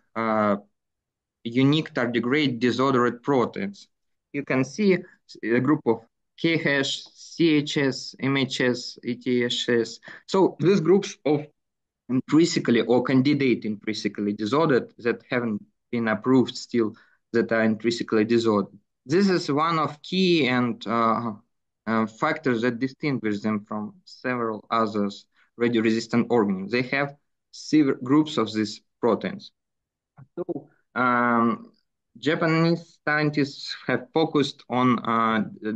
unique tardigrade disordered proteins. You can see a group of KH, CHS, MHS, ETHS. So these groups of intrinsically or candidate intrinsically disordered that haven't been approved still, that are intrinsically disordered. This is one of key and factors that distinguish them from several others radio-resistant organisms. They have several groups of these proteins. So Japanese scientists have focused on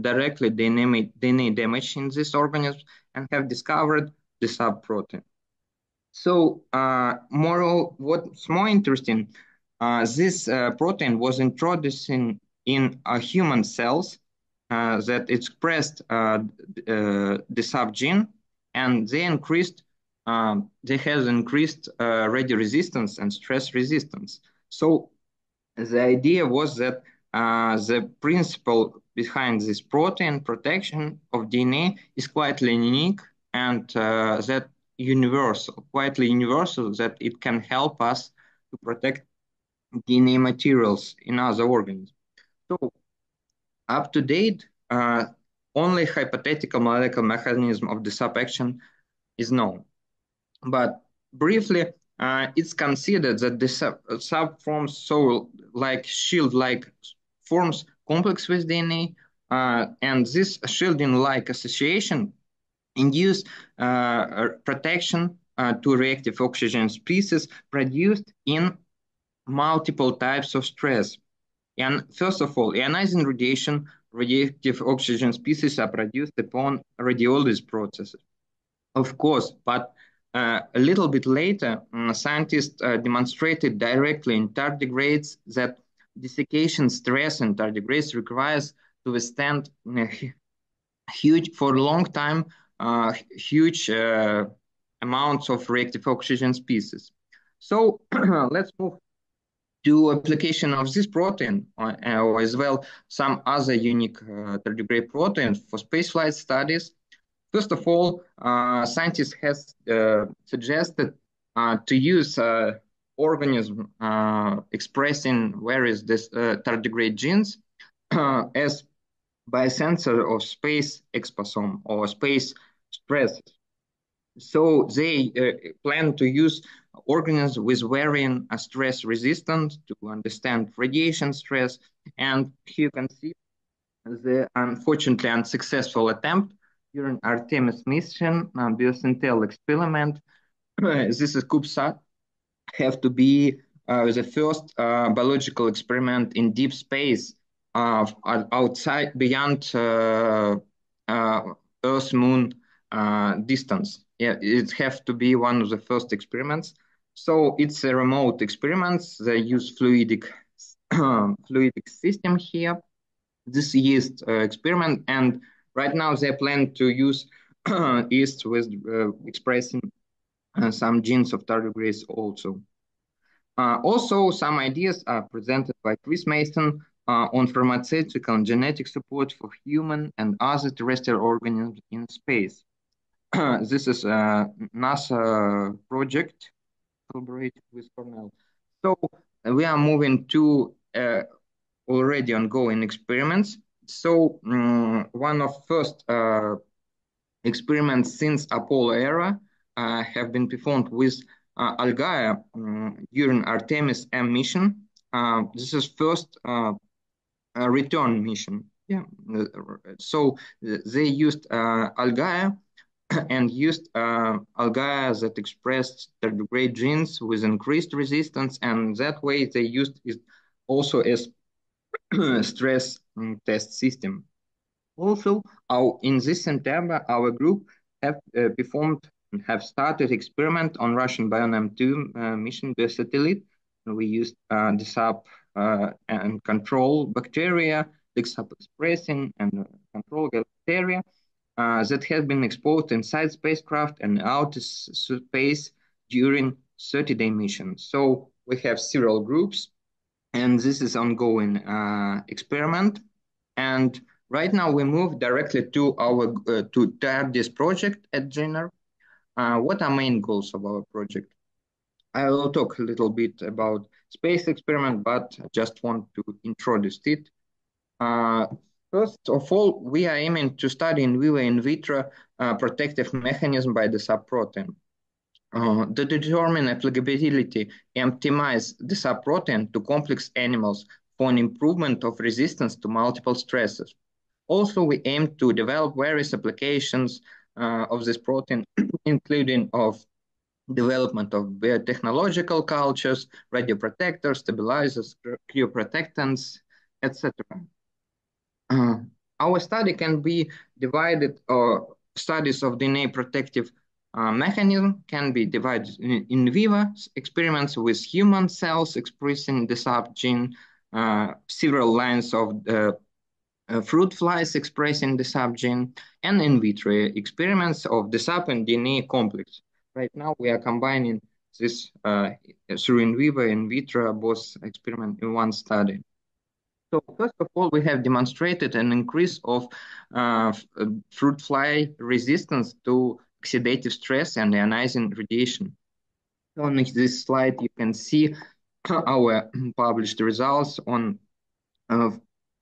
directly DNA damage in these organisms and have discovered the subprotein. So what's more interesting, this protein was introduced in human cells that expressed the subgene, and they has increased radio resistance and stress resistance. So the idea was that the principle behind this protein protection of DNA is quite unique, and that quietly universal, that it can help us to protect DNA materials in other organisms. So up to date, only hypothetical molecular mechanism of the subaction is known. But briefly, it's considered that the sub forms like shield-like forms complex with DNA, and this shielding-like association induce protection to reactive oxygen species produced in multiple types of stress. And first of all, ionizing radiation, reactive oxygen species are produced upon radiolysis processes. Of course, but a little bit later, scientists demonstrated directly in tardigrades that desiccation stress in tardigrades requires to withstand for a long time, huge amounts of reactive oxygen species. So let's move to application of this protein, or as well some other unique tardigrade proteins for spaceflight studies. First of all, scientists has suggested to use organism expressing various tardigrade genes as biosensor of space exposome or space stress. So they plan to use organisms with varying stress resistance to understand radiation stress. And here you can see the unfortunately unsuccessful attempt during Artemis mission biocentel experiment. This is CubeSat, have to be the first biological experiment in deep space outside beyond Earth-Moon distance. Yeah, it has to be one of the first experiments. So it's a remote experiment. They use fluidic system here. This yeast experiment, and right now they plan to use yeast with expressing some genes of tardigrades also. Also, some ideas are presented by Chris Mason on pharmaceutical and genetic support for human and other terrestrial organisms in space. This is a NASA project collaborated with Cornell. So we are moving to already ongoing experiments. So one of first experiments since Apollo era have been performed with algae during Artemis M mission. This is first return mission. Yeah. So they used algae and used algae that expressed tardigrade genes with increased resistance, and that way they used it also as stress test system. Also, in this September, our group have started experiment on Russian BioNM2 mission with satellite. We used the sub and control bacteria, the sub expressing and control bacteria that have been exposed inside spacecraft and outer space during 30-day mission. So we have several groups, and this is ongoing experiment. And right now we move directly to our to TARDIS project at GENER. What are main goals of our project? I will talk a little bit about space experiment, but I just want to introduce it. First of all, we are aiming to study in vivo in vitro protective mechanism by the subprotein. To determine applicability and optimize the subprotein to complex animals for an improvement of resistance to multiple stresses. Also, we aim to develop various applications of this protein, including of development of biotechnological cultures, radioprotectors, stabilizers, cryoprotectants, etc. Our study can be divided, or studies of DNA protective mechanism can be divided in vivo experiments with human cells expressing the subgene, several lines of fruit flies expressing the subgene, and in vitro experiments of the sub and DNA complex. Right now, we are combining this through in vivo and in vitro both experiment in one study. So first of all, we have demonstrated an increase of fruit fly resistance to oxidative stress and ionizing radiation. On this slide, you can see our published results on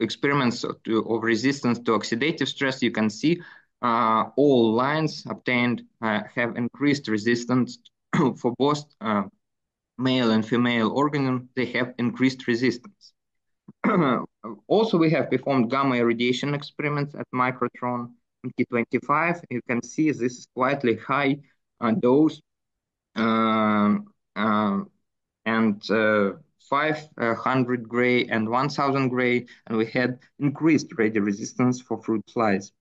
experiments of resistance to oxidative stress. You can see all lines obtained have increased resistance for both male and female organisms. They have increased resistance. Also, we have performed gamma irradiation experiments at microtron MT25. You can see this is slightly high dose and 500 gray and 1000 gray, and we had increased radio resistance for fruit flies.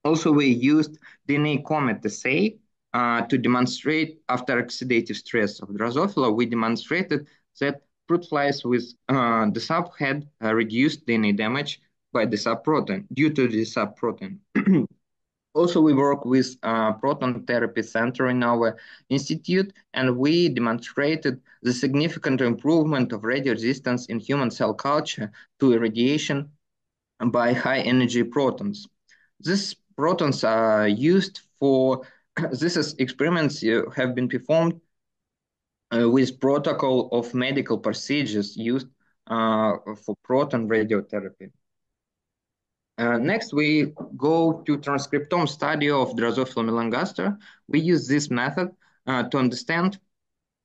Also, we used DNA comet assay to demonstrate after oxidative stress of Drosophila. We demonstrated that fruit flies with the sub had reduced DNA damage by the subprotein due to the subprotein. Also, we work with Proton Therapy Center in our institute, and we demonstrated the significant improvement of radio resistance in human cell culture to irradiation by high-energy protons. These protons are used for, experiments have been performed with protocol of medical procedures used for proton radiotherapy. Next, we go to transcriptome study of Drosophila melanogaster. We use this method to understand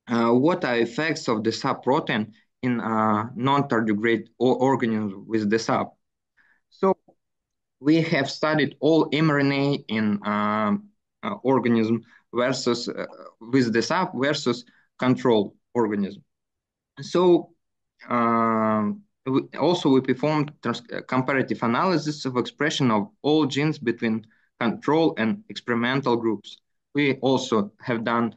what are effects of the subprotein in non-tardigrade organisms with the sub. So we have studied all mRNA in organism versus with the sub versus control organism. So we performed comparative analysis of expression of all genes between control and experimental groups. We also have done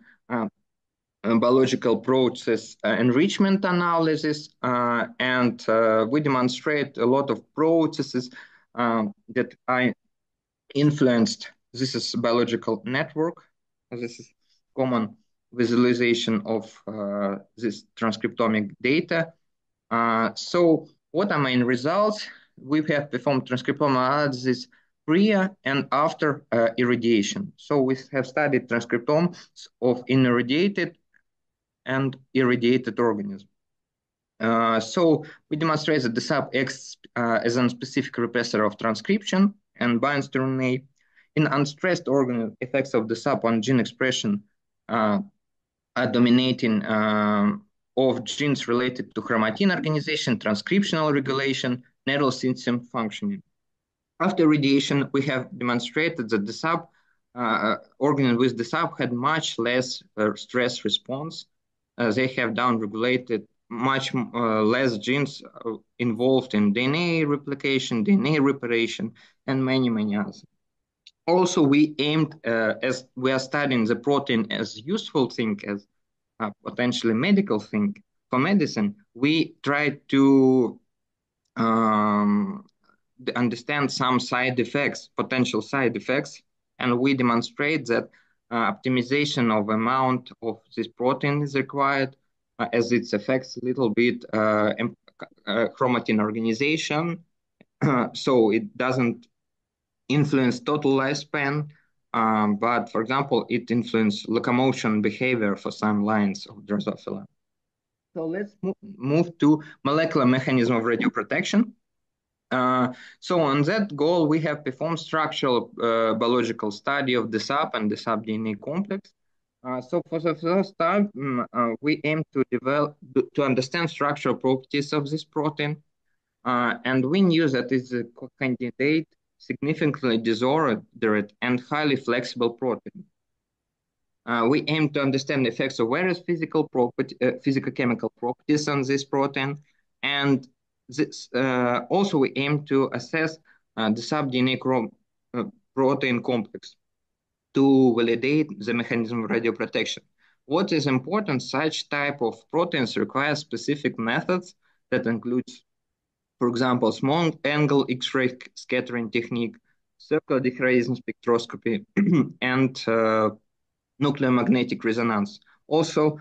biological process enrichment analysis, and we demonstrate a lot of processes that are influenced. This is biological network. This is common visualization of this transcriptomic data. So what are main results? We have performed transcriptome analysis pre and after irradiation. So we have studied transcriptomes of irradiated and irradiated organisms. So we demonstrate that the sub acts as a specific repressor of transcription and binds to RNA. In unstressed organ, effects of the sap on gene expression are dominating of genes related to chromatin organization, transcriptional regulation, neural system functioning. After radiation, we have demonstrated that the sap organ with the sap had much less stress response. They have downregulated much less genes involved in DNA replication, DNA reparation, and many others. Also, we aimed, as we are studying the protein as useful thing, as a potentially medical thing for medicine, we tried to understand some side effects, potential side effects, and we demonstrate that optimization of amount of this protein is required, as it affects a little bit chromatin organization, so it doesn't influence total lifespan, but for example, it influences locomotion behavior for some lines of Drosophila. So let's move to molecular mechanism of radioprotection. So on that goal, we have performed structural biological study of the sap and the sap DNA complex. So for the first time, we aim to understand structural properties of this protein, and we knew that it's a candidate significantly disordered and highly flexible protein. We aim to understand the effects of various physicochemical properties on this protein, and this, also we aim to assess the sub-DNA protein complex to validate the mechanism of radioprotection. What is important, such type of proteins require specific methods that includes, for example, small angle X-ray scattering technique, circular dihydration spectroscopy, and nuclear magnetic resonance. Also,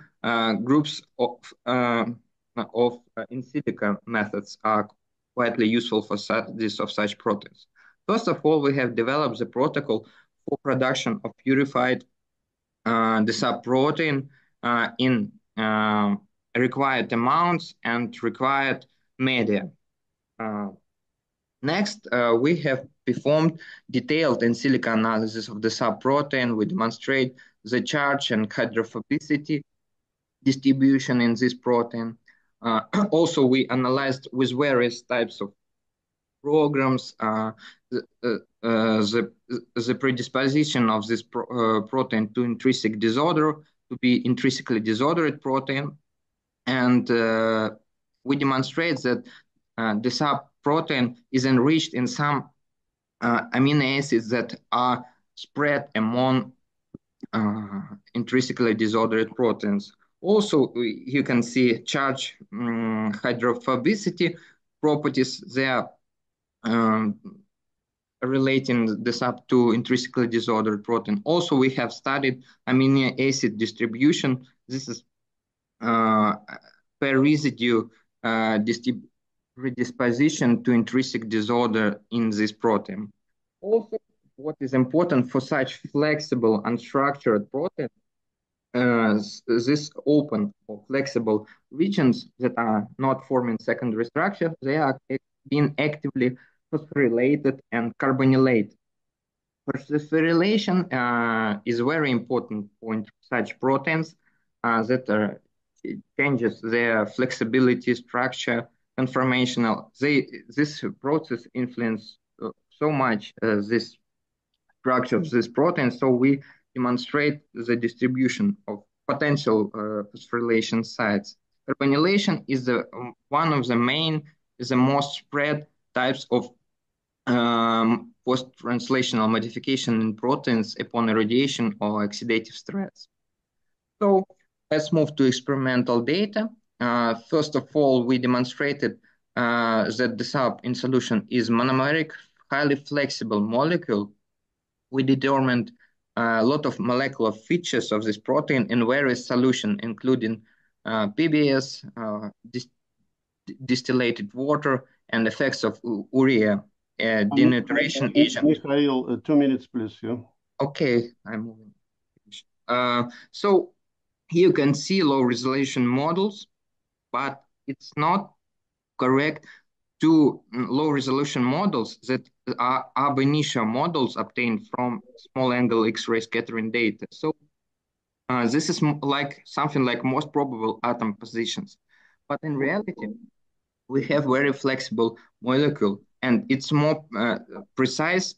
groups of in silico methods are widely useful for studies of such proteins. First of all, we have developed the protocol for production of purified the subprotein in required amounts and required media. Next, we have performed detailed in silico analysis of the subprotein. We demonstrate the charge and hydrophobicity distribution in this protein. Also, we analyzed with various types of programs the predisposition of this protein to intrinsic disorder, to be intrinsically disordered protein. And we demonstrate that the subprotein is enriched in some amino acids that are spread among intrinsically disordered proteins. Also, you can see charge hydrophobicity properties. They are relating this up to intrinsically disordered protein. Also, we have studied amino acid distribution. This is per residue predisposition to intrinsic disorder in this protein. Also, what is important for such flexible, unstructured protein, this open or flexible regions that are not forming secondary structure, they are being actively phosphorylated and carbonylated. Phosphorylation is a very important point for such proteins that changes their flexibility, structure, conformational. This process influences so much this structure of this protein, so we demonstrate the distribution of potential phosphorylation sites. Carbonylation is one of the most spread types of post-translational modification in proteins upon irradiation or oxidative stress. So let's move to experimental data. First of all, we demonstrated that the sap in solution is monomeric, highly flexible molecule. We determined a lot of molecular features of this protein in various solutions, including PBS, distillated water, and effects of urea, denaturation agent. Mikhail, 2 minutes, please. Yeah. Okay, I'm moving. So here you can see low resolution models, but it's not correct two low-resolution models that are ab initio models obtained from small-angle X-ray scattering data. So this is like something like most probable atom positions. But in reality, we have very flexible molecule, and it's more precise.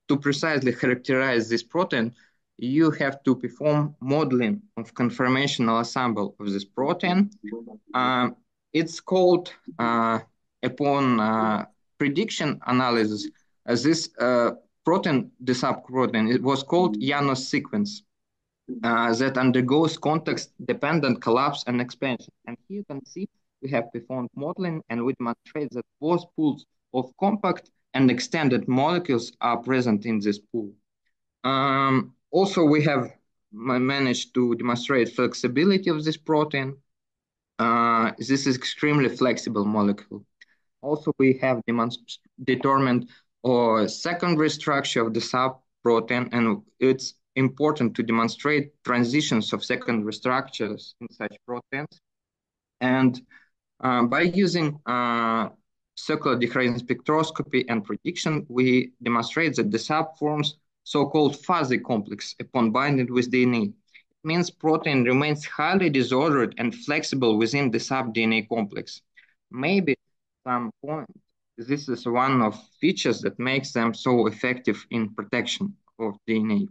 To precisely characterize this protein, you have to perform modeling of conformational ensemble of this protein. It's called, upon prediction analysis, this protein, the subprotein, it was called Janus sequence that undergoes context-dependent collapse and expansion. And here you can see we have performed modeling, and we demonstrate that both pools of compact and extended molecules are present in this pool. Also, we have managed to demonstrate flexibility of this protein. This is extremely flexible molecule. Also, we have determined a secondary structure of the subprotein, and it's important to demonstrate transitions of secondary structures in such proteins. And by using circular Dihydrogen spectroscopy and prediction, we demonstrate that the sub forms so-called fuzzy complex upon binding with DNA. It means protein remains highly disordered and flexible within the sub-DNA complex. Maybe some point, this is one of features that makes them so effective in protection of DNA.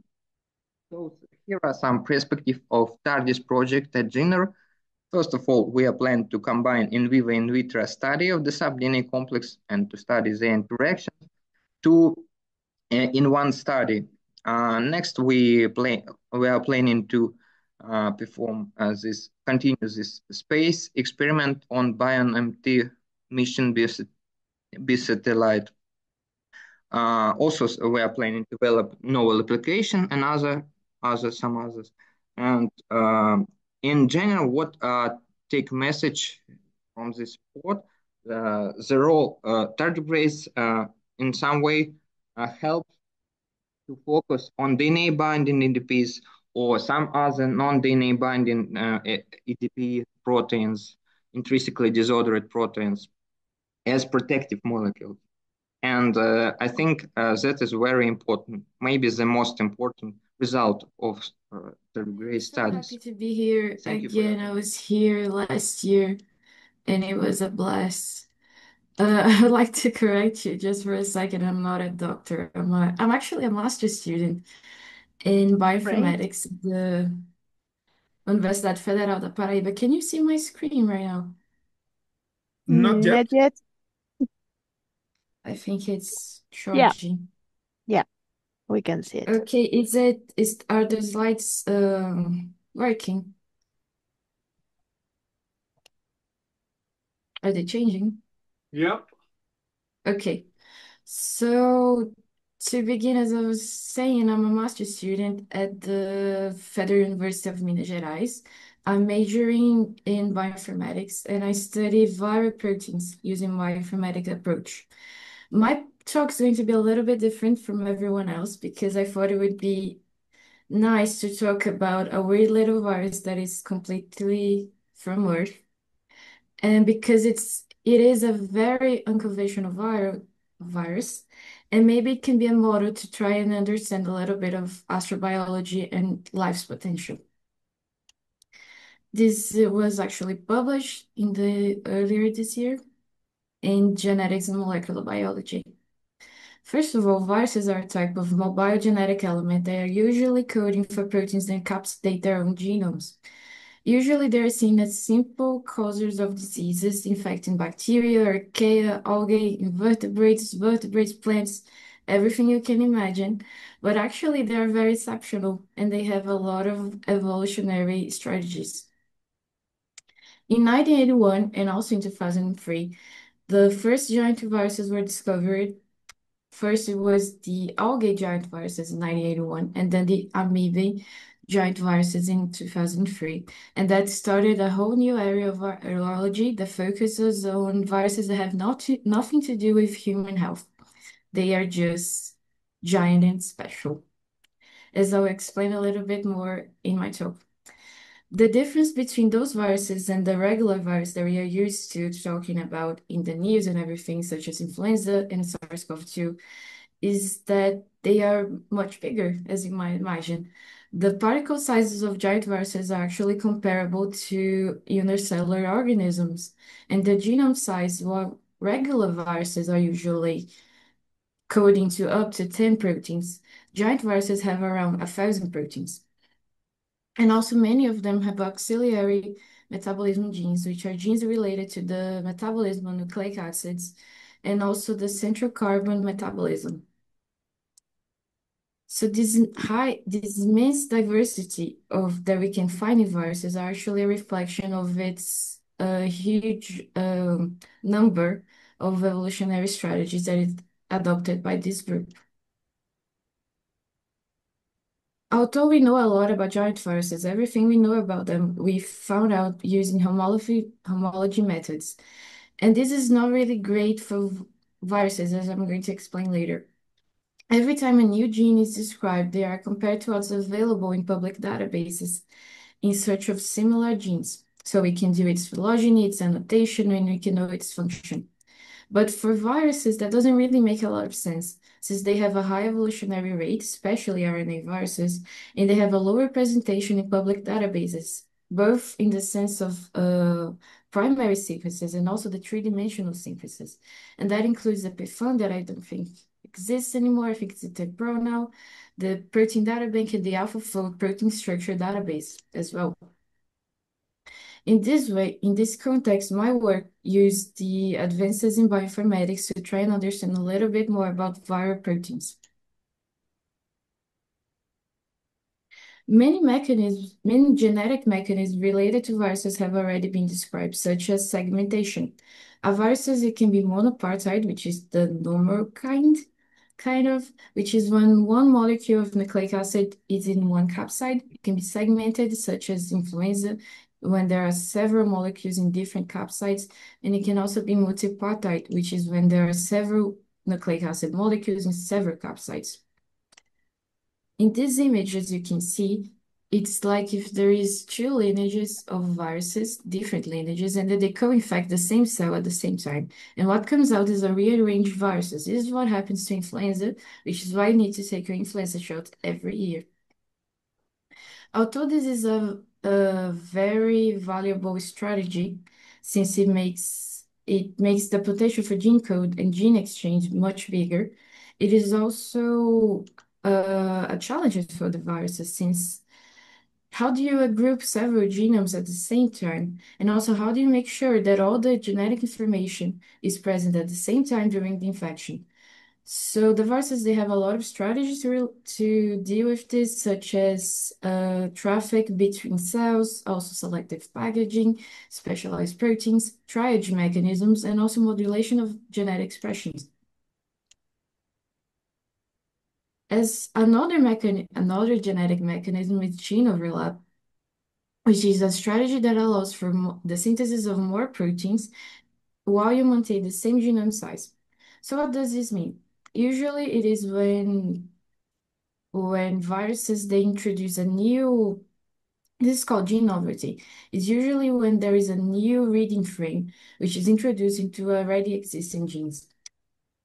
So here are some perspectives of TARDIS project at GINER. First of all, we are planning to combine in vivo in vitro study of the sub-DNA complex and to study the interaction in one study. Next, we are planning to perform continue this space experiment on Bion-MT mission B satellite. Also, we are planning to develop novel application and some others. And in general, what take message from this report, the role tardigrades in some way help to focus on DNA binding EDPs or some other non-DNA binding EDP proteins, intrinsically disordered proteins, as protective molecules. And I think that is very important, maybe the most important result of tardigrade studies. So happy to be here Thank you again. I was here last year and it was a blast. I would like to correct you just for a second. I'm not a doctor. I'm actually a master's student in Great. bioinformatics at the Universidade Federal da Paraíba. Can you see my screen right now? Not yet. Not yet. I think it's Yeah. charging. Yeah, we can see it. Okay, are the slides working? Are they changing? Yep. Okay. So to begin, as I was saying, I'm a master's student at the Federal University of Minas Gerais. I'm majoring in bioinformatics and I study viral proteins using bioinformatic approach. My talk's going to be a little bit different from everyone else because I thought it would be nice to talk about a weird little virus that is completely from Earth. And because it is a very unconventional virus, and maybe it can be a model to try and understand a little bit of astrobiology and life's potential. This was actually published earlier this year in Genetics and Molecular Biology. First of all, viruses are a type of mobile genetic element that are usually coding for proteins that encapsulate their own genomes. Usually, they're seen as simple causers of diseases infecting bacteria, archaea, algae, invertebrates, vertebrates, plants, everything you can imagine. But actually, they are very exceptional and they have a lot of evolutionary strategies. In 1981 and also in 2003, the first giant viruses were discovered. First, it was the algae giant viruses in 1981, and then the amoeba giant viruses in 2003. And that started a whole new area of virology that focuses on viruses that have nothing to do with human health. They are just giant and special, as I'll explain a little bit more in my talk. The difference between those viruses and the regular virus that we are used to talking about in the news and everything, such as influenza and SARS-CoV-2, is that they are much bigger, as you might imagine. The particle sizes of giant viruses are actually comparable to unicellular organisms, and the genome size, while regular viruses are usually coding to up to 10 proteins, giant viruses have around 1,000 proteins. And also many of them have auxiliary metabolism genes, which are genes related to the metabolism of nucleic acids and also the central carbon metabolism. So this immense diversity of that we can find in viruses are actually a reflection of its huge number of evolutionary strategies that is adopted by this group. Although we know a lot about giant viruses, everything we know about them we found out using homology methods. And this is not really great for viruses, as I'm going to explain later. Every time a new gene is described, they are compared to what's available in public databases in search of similar genes. So we can do its phylogeny, its annotation, and we can know its function. But for viruses, that doesn't really make a lot of sense, since they have a high evolutionary rate, especially RNA viruses, and they have a low representation in public databases, both in the sense of primary sequences and also the three-dimensional sequences. And that includes the PFUN that I don't think exists anymore. I think it's the TEPRO now, the protein databank, and the AlphaFold protein structure database as well. In this way, in this context, my work used the advances in bioinformatics to try and understand a little bit more about viral proteins. Many genetic mechanisms related to viruses have already been described, such as segmentation. A virus, it can be monopartite, which is the normal kind of, which is when one molecule of nucleic acid is in one capsid. It can be segmented, such as influenza, when there are several molecules in different capsids, and it can also be multipartite, which is when there are several nucleic acid molecules in several capsids. In this image, as you can see, it's like if there is two lineages of viruses, different lineages, and that they co-infect the same cell at the same time. And what comes out is a rearranged viruses. This is what happens to influenza, which is why you need to take your influenza shot every year. Although this is a very valuable strategy, since it makes the potential for gene code and gene exchange much bigger, it is also a challenge for the viruses, since how do you group several genomes at the same time? And also, how do you make sure that all the genetic information is present at the same time during the infection? So the viruses, they have a lot of strategies to deal with this, such as traffic between cells, also selective packaging, specialized proteins, triage mechanisms, and also modulation of genetic expressions. As another genetic mechanism is gene overlap, which is a strategy that allows for the synthesis of more proteins while you maintain the same genome size. So what does this mean? Usually it is when viruses, they introduce a new, this is called gene novelty. It's usually when there is a new reading frame, which is introduced into already existing genes.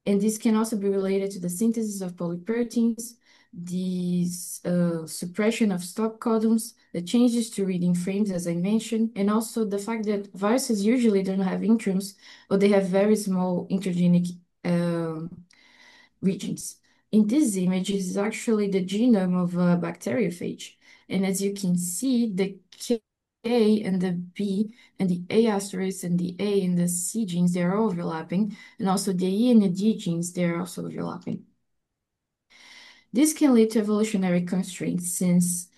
And this can also be related to the synthesis of polyproteins, the suppression of stop codons, the changes to reading frames, as I mentioned, and also the fact that viruses usually don't have introns, or they have very small intergenic regions. In this image is actually the genome of a bacteriophage. And as you can see, the K and the B and the A asterisk and the A and the C genes, they're all overlapping. And also the E and the D genes, they're also overlapping. This can lead to evolutionary constraints, since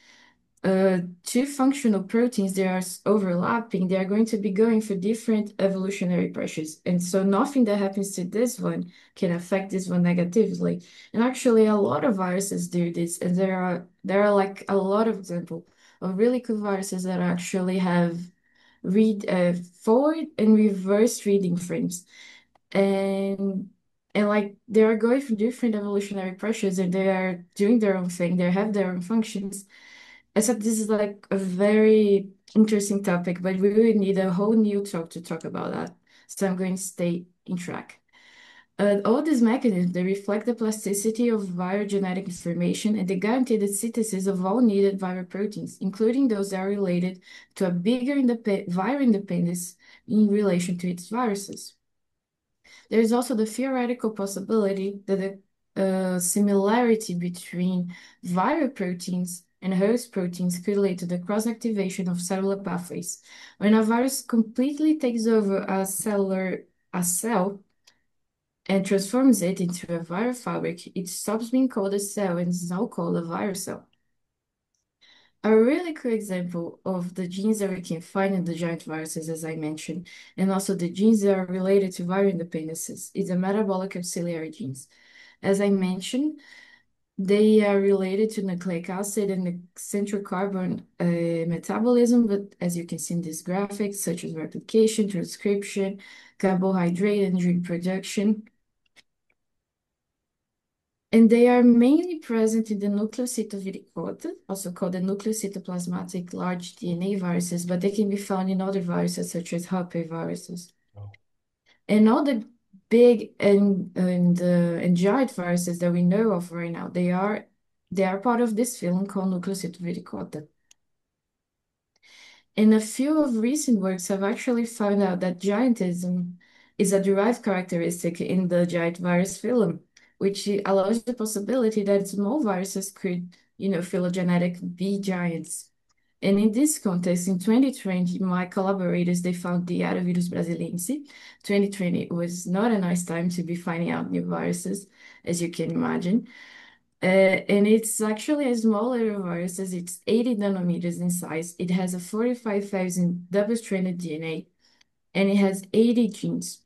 two functional proteins that are overlapping, they are going to be going for different evolutionary pressures. And so nothing that happens to this one can affect this one negatively. And actually, a lot of viruses do this. And there are like a lot of examples of really cool viruses that actually have forward and reverse reading frames. And like they are going through different evolutionary pressures, and they are doing their own thing. They have their own functions. Except this is like a very interesting topic, but we would need a whole new talk to talk about that. So I'm going to stay in track. All these mechanisms, they reflect the plasticity of viral genetic information and they guarantee the synthesis of all needed viral proteins, including those that are related to a bigger viral independence in relation to its viruses. There is also the theoretical possibility that the similarity between viral proteins and host proteins could lead to the cross-activation of cellular pathways. When a virus completely takes over a cell and transforms it into a viral fabric, it stops being called a cell and is now called a virus cell. A really cool example of the genes that we can find in the giant viruses, as I mentioned, and also the genes that are related to viral independences, is the metabolic auxiliary genes. As I mentioned, they are related to nucleic acid and the central carbon metabolism, but as you can see in this graphic, such as replication, transcription, carbohydrate, and gene production. And they are mainly present in the nucleocytoviricote, also called the nucleocytoplasmatic large DNA viruses, but they can be found in other viruses such as herpes And all the big and giant viruses that we know of right now, they are part of this phylum called nucleocytoviricote. And a few of recent works have actually found out that giantism is a derived characteristic in the giant virus phylum, which allows the possibility that small viruses could, phylogenetic be giants. And in this context, in 2020, my collaborators, they found the Yaravirus brasiliense. 2020 was not a nice time to be finding out new viruses, as you can imagine. And it's actually a smaller virus, as it's 80 nanometers in size. It has a 45,000 double-stranded DNA, and it has 80 genes.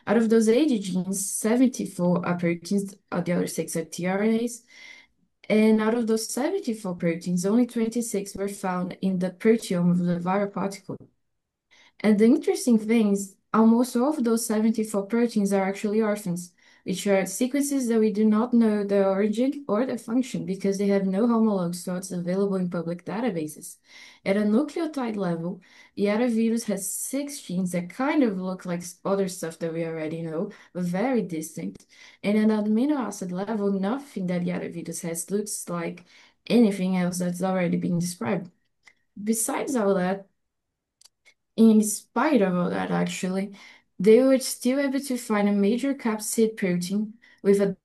Out of those 80 genes, 74 are proteins, the other 6 are tRNAs. And out of those 74 proteins, only 26 were found in the proteome of the viral particle. And the interesting thing is, almost all of those 74 proteins are actually orphans, which are sequences that we do not know the origin or the function because they have no homolog sorts available in public databases. At a nucleotide level, Yaravirus has 6 genes that kind of look like other stuff that we already know, but very distinct. And at an amino acid level, nothing that Yaravirus has looks like anything else that's already been described. Besides all that, in spite of all that, actually, they were still able to find a major capsid protein with a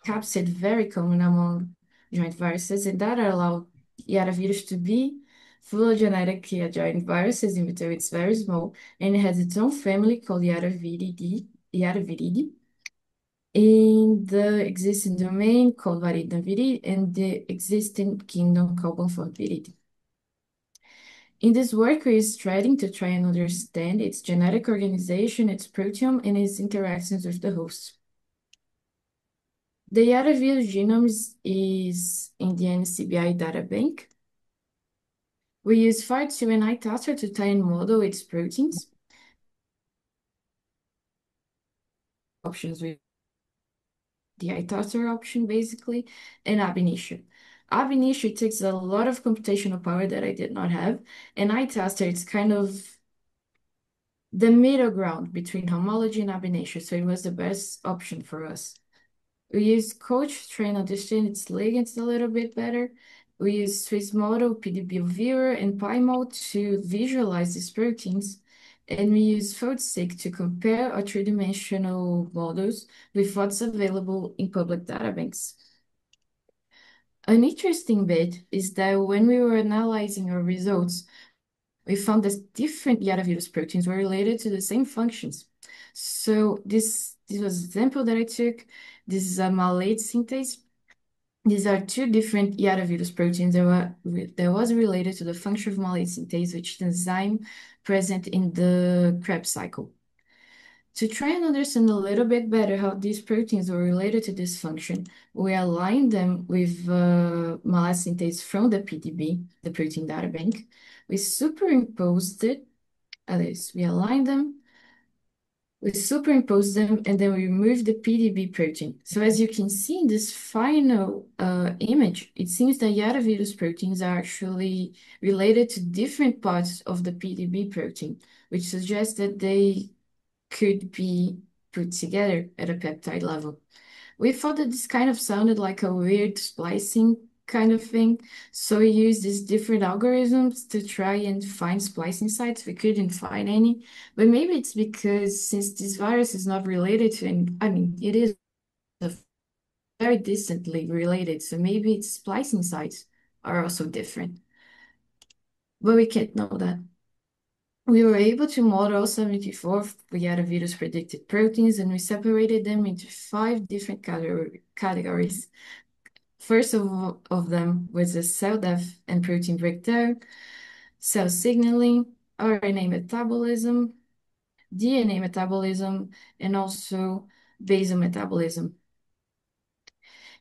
capsid very common among giant viruses, and that allowed Yaravirus to be phylogenetic giant viruses, even though it's very small, and it has its own family called Yaraviridae, in the existing domain called Varidae, and the existing kingdom called Bonformviridae. In this work, we is trying to try and understand its genetic organization, its proteome, and its interactions with the host. The Yaravirus genome is in the NCBI databank. We use FAR2 and iTaster to try and model its proteins. Options with the iTaster option, basically, and ab initio. Ab initio takes a lot of computational power that I did not have, and iTaster, it's kind of the middle ground between homology and ab initio, so it was the best option for us. We use Coach to try and understand its ligands a little bit better. We use Swiss model, PDB viewer, and PyMod to visualize these proteins. And we use FoldSeq to compare our three-dimensional models with what's available in public databanks. An interesting bit is that when we were analyzing our results, we found that different Yaravirus proteins were related to the same functions. So this was an example that I took. This is a malate synthase. These are 2 different Yaravirus proteins that was related to the function of malate synthase, which is an enzyme present in the Krebs cycle. To try and understand a little bit better how these proteins were related to this function, we aligned them with malate synthase from the PDB, the protein data bank. We superimposed it, at least we aligned them, We superimpose them and then we remove the PDB protein. So as you can see in this final image, it seems that Yaravirus proteins are actually related to different parts of the PDB protein, which suggests that they could be put together at a peptide level. We thought that this kind of sounded like a weird splicing kind of thing, so we used these different algorithms to try and find splicing sites. We couldn't find any, but maybe it's because since this virus is not related to any, I mean, it is very distantly related, so maybe its splicing sites are also different, but we can't know that. We were able to model 74 Yaravirus predicted proteins, and we separated them into 5 different categories. First of them was the cell death and protein breakdown, cell signaling, RNA metabolism, DNA metabolism, and also basal metabolism.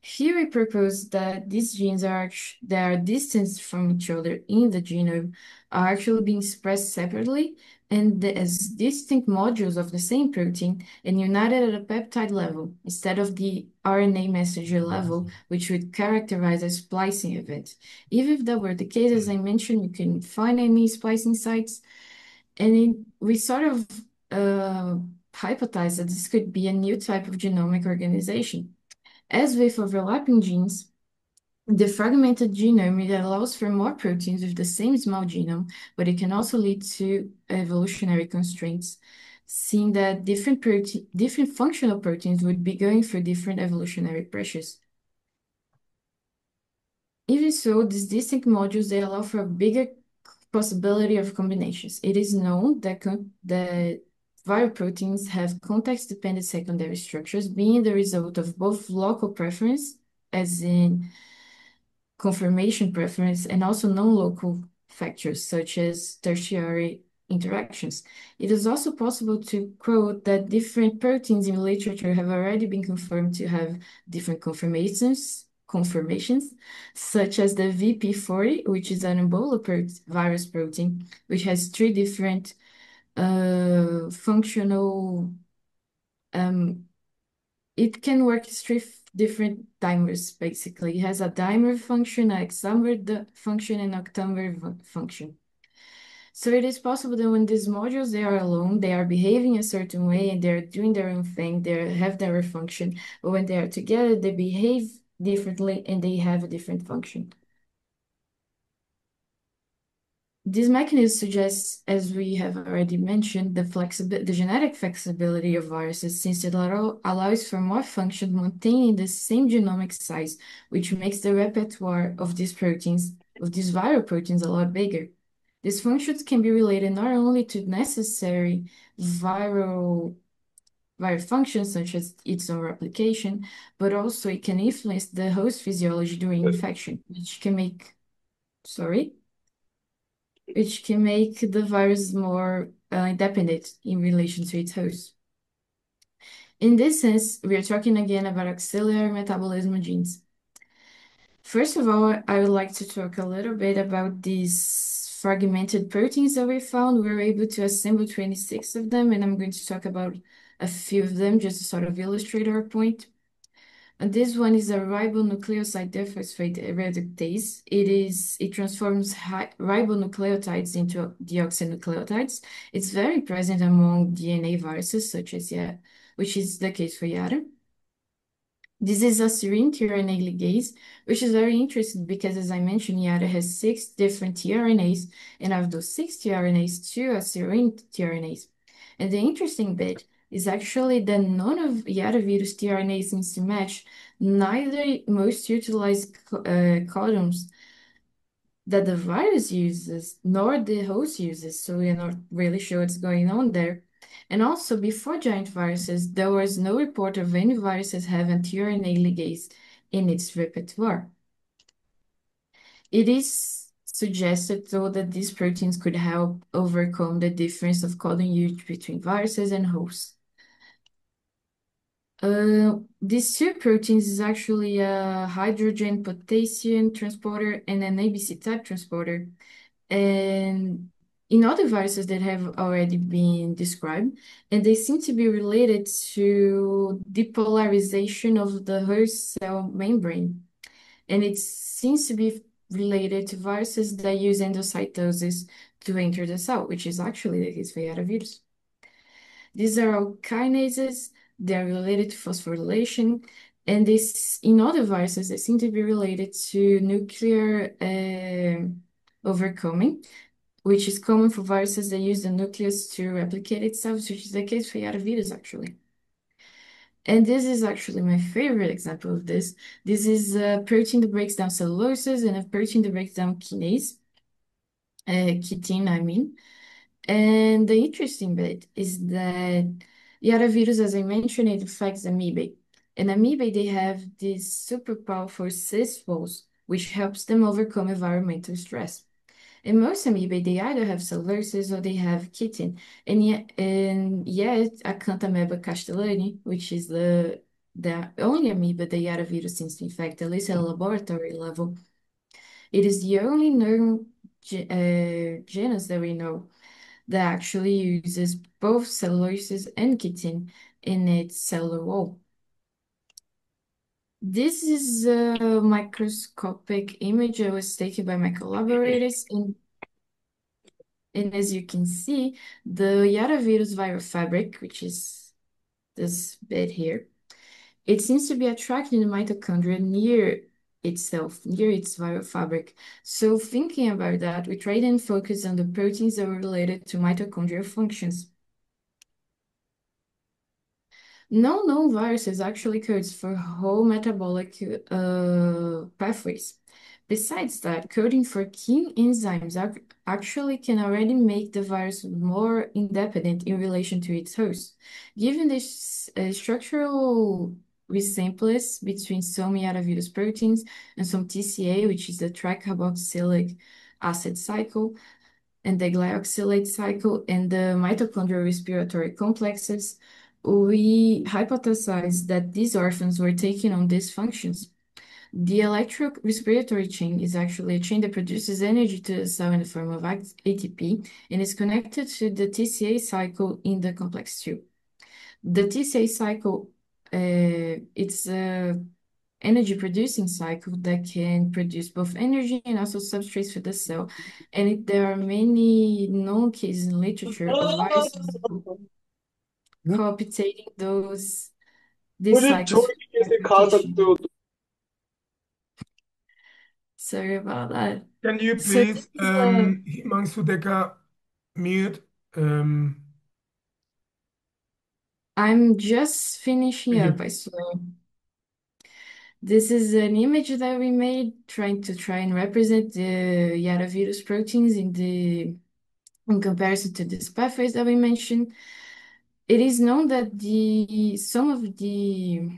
Here we propose that these genes that are distanced from each other in the genome are actually being expressed separately and as distinct modules of the same protein and united at a peptide level instead of the RNA messenger level, which would characterize a splicing event. Even if that were the case, as I mentioned, we couldn't find any splicing sites, and we sort of hypothesized that this could be a new type of genomic organization. As with overlapping genes, the fragmented genome, it allows for more proteins with the same small genome, but it can also lead to evolutionary constraints, seeing that different functional proteins would be going through different evolutionary pressures. Even so, these distinct modules, they allow for a bigger possibility of combinations. It is known that viral proteins have context-dependent secondary structures, being the result of both local preference, as in conformation preference, and also non-local factors, such as tertiary interactions. It is also possible to quote that different proteins in literature have already been confirmed to have different conformations, such as the VP40, which is an Ebola virus protein, which has 3 different functional, it can work as 3 different dimers, basically. It has a dimer function, an hexamer function, and octamer function. So it is possible that when these modules, they are alone, they are behaving a certain way and they're doing their own thing, they have their function, but when they are together, they behave differently and they have a different function. This mechanism suggests, as we have already mentioned, the genetic flexibility of viruses, since it allows for more function maintaining the same genomic size, which makes the repertoire of these viral proteins, a lot bigger. These functions can be related not only to necessary viral functions, such as its own replication, but also it can influence the host physiology during infection, which can make the virus more independent in relation to its host. In this sense, we are talking again about auxiliary metabolism genes. First of all, I would like to talk a little bit about these fragmented proteins that we found. We were able to assemble 26 of them, and I'm going to talk about a few of them just to sort of illustrate our point. And this one is a ribonucleoside diphosphate reductase. It transforms ribonucleotides into deoxynucleotides. It's very present among DNA viruses, such as which is the case for Yara. This is a serine tRNA ligase, which is very interesting because, as I mentioned, Yara has 6 different tRNAs, and of those 6 tRNAs, 2 are serine tRNAs. And the interesting bit is actually that none of Yaravirus tRNA seems to match neither most utilized codons that the virus uses nor the host uses, so we're not really sure what's going on there. And also, before giant viruses, there was no report of any viruses having tRNA ligase in its repertoire. It is suggested, though, that these proteins could help overcome the difference of codon used between viruses and hosts. These 2 proteins is actually a hydrogen potassium transporter and an ABC type transporter. And in other viruses that have already been described, and they seem to be related to depolarization of the host cell membrane. And it seems to be related to viruses that use endocytosis to enter the cell, which is actually the case for Yaravirus. These are all kinases, they're related to phosphorylation, and this in other viruses they seem to be related to nuclear overcoming, which is common for viruses that use the nucleus to replicate itself, which is the case for Yaravirus actually. And this is actually my favorite example of this. This is a protein that breaks down celluloses and a protein that breaks down kinase, chitin, I mean. And the interesting bit is that Yaravirus, as I mentioned, it affects amoebae. And amoebae, they have this super powerful cyst walls, which helps them overcome environmental stress. And most amoebae, they either have celluloses or they have chitin. And yet Acanthamoeba castellani, which is the only amoeba that Yaravirus seems to infect, at least at a laboratory level, it is the only known genus that we know that actually uses both celluloses and chitin in its cellular wall. This is a microscopic image that was taken by my collaborators, and as you can see, the Yaravirus viral fabric, which is this bit here, it seems to be attracting the mitochondria near itself, near its viral fabric. So thinking about that, we try and focus on the proteins that are related to mitochondrial functions. No known viruses actually codes for whole metabolic pathways. Besides that, coding for key enzymes actually can already make the virus more independent in relation to its host. Given this structural resemblance between some Yaravirus proteins and some TCA, which is the tricarboxylic acid cycle, and the glyoxylate cycle, and the mitochondrial respiratory complexes, we hypothesized that these orphans were taking on these functions. The electro-respiratory chain is actually a chain that produces energy to the cell in the form of ATP and is connected to the TCA cycle in the complex tube. The TCA cycle, it's a energy-producing cycle that can produce both energy and also substrates for the cell. And there are many known cases in literature of viruses cooptating these cycles for replication. Sorry about that. Can you So please, this is a, Himanshu mute? I'm just finishing up, I swear. This is an image that we made trying and represent the Yaravirus proteins in comparison to these pathways that we mentioned. It is known that some of the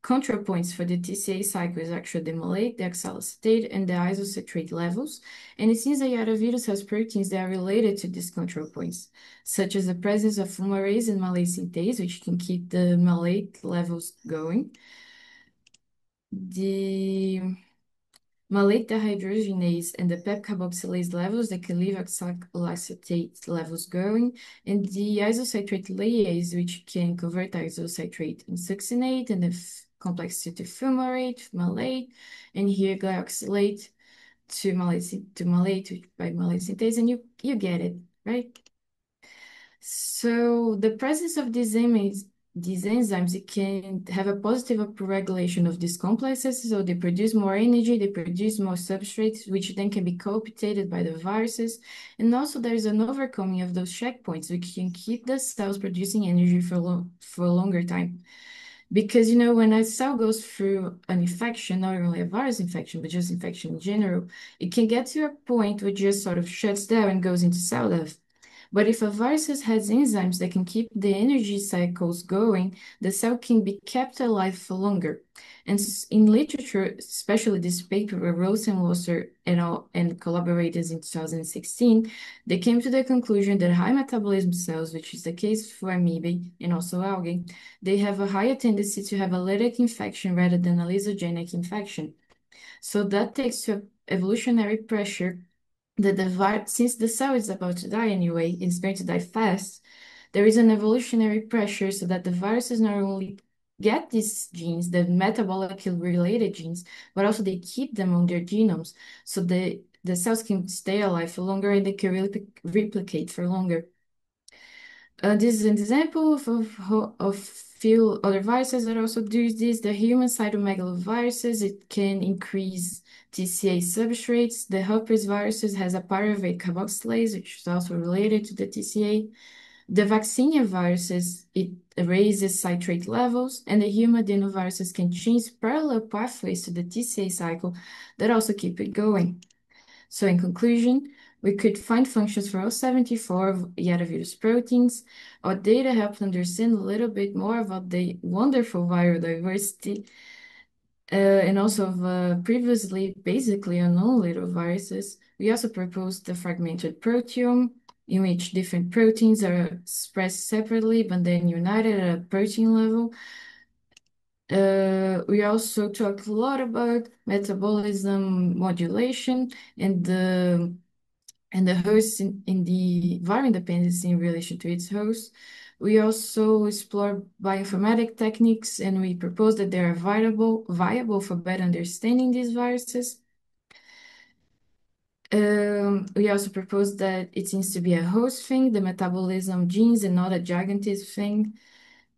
contrapoints for the TCA cycle is actually the malate, the oxaloacetate, and the isocitrate levels. And it seems that Yaravirus has proteins that are related to these contrapoints, such as the presence of fumarase and malate synthase, which can keep the malate levels going. The malate dehydrogenase and the PEP carboxylase levels that can leave oxaloacetate levels going, and the isocitrate lyase, which can convert isocitrate and succinate, and the complex to fumarate, malate, and here glyoxylate to malate by malate synthase, and you get it, right? So the presence of these enzymes, it can have a positive upregulation of these complexes, so they produce more energy, they produce more substrates, which then can be cooptated by the viruses. And also there's an overcoming of those checkpoints, which can keep the cells producing energy for a longer time. Because, when a cell goes through an infection, not only a virus infection, but just infection in general, it can get to a point where it just sort of shuts down and goes into cell death. But if a virus has enzymes that can keep the energy cycles going, the cell can be kept alive for longer. And in literature, especially this paper by Rosenwasser and collaborators in 2016, they came to the conclusion that high metabolism cells, which is the case for amoebae and also algae, they have a higher tendency to have a lytic infection rather than a lysogenic infection. So that takes to evolutionary pressure that since the cell is about to die anyway, it's going to die fast, there is an evolutionary pressure so that the viruses not only get these genes, the metabolically related genes, but also they keep them on their genomes so the cells can stay alive for longer and they can replicate for longer. This is an example of few other viruses that also do this. The human cytomegaloviruses, it can increase TCA substrates. The herpes viruses has a pyruvate carboxylase, which is also related to the TCA. The vaccinia viruses, it raises citrate levels, and the human adenoviruses can change parallel pathways to the TCA cycle that also keep it going. So in conclusion, we could find functions for all 74 of Yaravirus proteins. Our data helped understand a little bit more about the wonderful viral diversity and also of previously basically unknown little viruses. We also proposed the fragmented proteome, in which different proteins are expressed separately but then united at a protein level. We also talked a lot about metabolism modulation and the host in the viral dependency in relation to its host. We also explore bioinformatic techniques, and we propose that they are viable for better understanding these viruses. We also propose that it seems to be a host thing, the metabolism genes, and not a gigantism thing.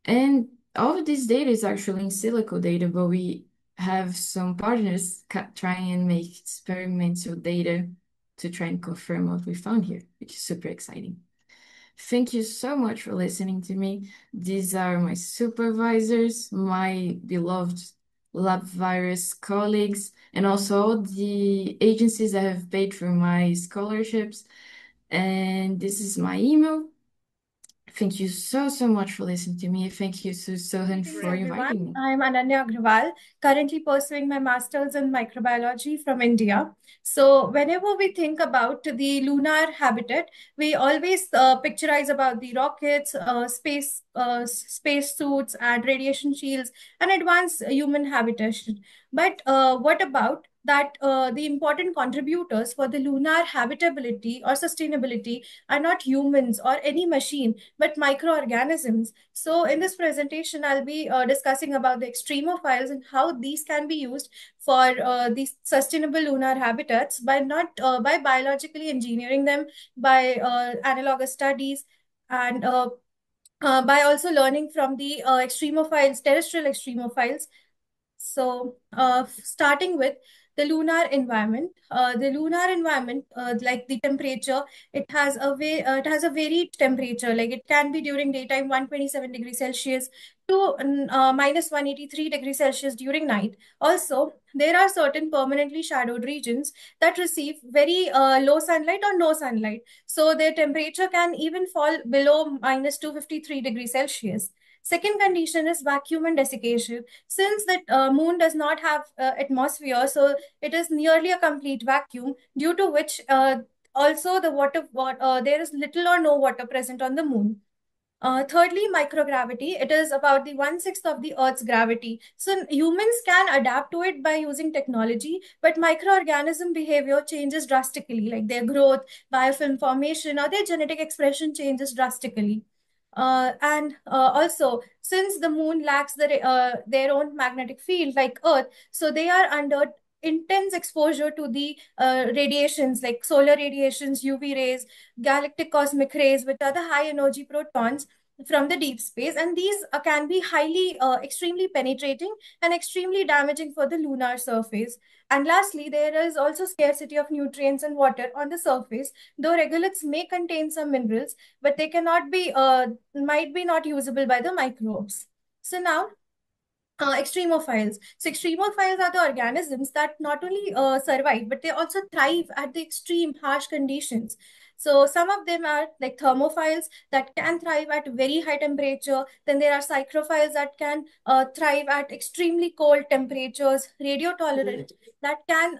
And all of this data is actually in silico data, but we have some partners trying and make experimental data to try and confirm what we found here, which is super exciting. Thank you so much for listening to me. These are my supervisors, my beloved lab virus colleagues, and also all the agencies that have paid for my scholarships. And this is my email. Thank you so much for listening to me. Thank you, Sohan, for inviting me. I'm Ananya Agrawal, currently pursuing my master's in microbiology from India. So whenever we think about the lunar habitat, we always picturize about the rockets, space suits, and radiation shields, and advanced human habitation. But what about that the important contributors for the lunar habitability or sustainability are not humans or any machine, but microorganisms. So in this presentation, I'll be discussing about the extremophiles and how these can be used for these sustainable lunar habitats by not by biologically engineering them, by analogous studies, and by also learning from the extremophiles, terrestrial extremophiles. So, starting with the lunar environment, like the temperature, it has a varied temperature. Like it can be during daytime 127 degrees Celsius to minus 183 degrees Celsius during night. Also, there are certain permanently shadowed regions that receive very low sunlight or no sunlight. So their temperature can even fall below minus 253 degrees Celsius. Second condition is vacuum and desiccation. Since the moon does not have atmosphere, so it is nearly a complete vacuum, due to which also there is little or no water present on the moon. Thirdly, microgravity. It is about the 1/6 of the Earth's gravity. So humans can adapt to it by using technology, but microorganism behavior changes drastically, like their growth, biofilm formation, or their genetic expression changes drastically. And also, since the moon lacks their own magnetic field like Earth, so they are under intense exposure to the radiations like solar radiations, UV rays, galactic cosmic rays, which are the high energy protons from the deep space. And these can be extremely penetrating and extremely damaging for the lunar surface. And lastly, there is also scarcity of nutrients and water on the surface, though regoliths may contain some minerals, but they might be not usable by the microbes. So now, extremophiles. So extremophiles are the organisms that not only survive, but they also thrive at the extreme harsh conditions. So some of them are like thermophiles that can thrive at very high temperature. Then there are psychrophiles that can thrive at extremely cold temperatures, radiotolerant that can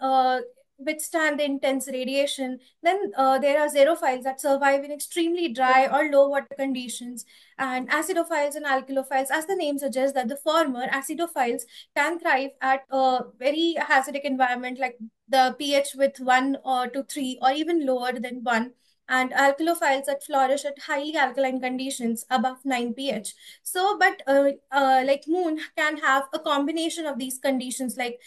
withstand the intense radiation. Then there are xerophiles that survive in extremely dry or low water conditions, and acidophiles and alkalophiles, as the name suggests, that the former acidophiles can thrive at a very acidic environment like the pH with 1 or to 3 or even lower than 1, and alkalophiles that flourish at highly alkaline conditions above 9 pH. So, but like moon can have a combination of these conditions like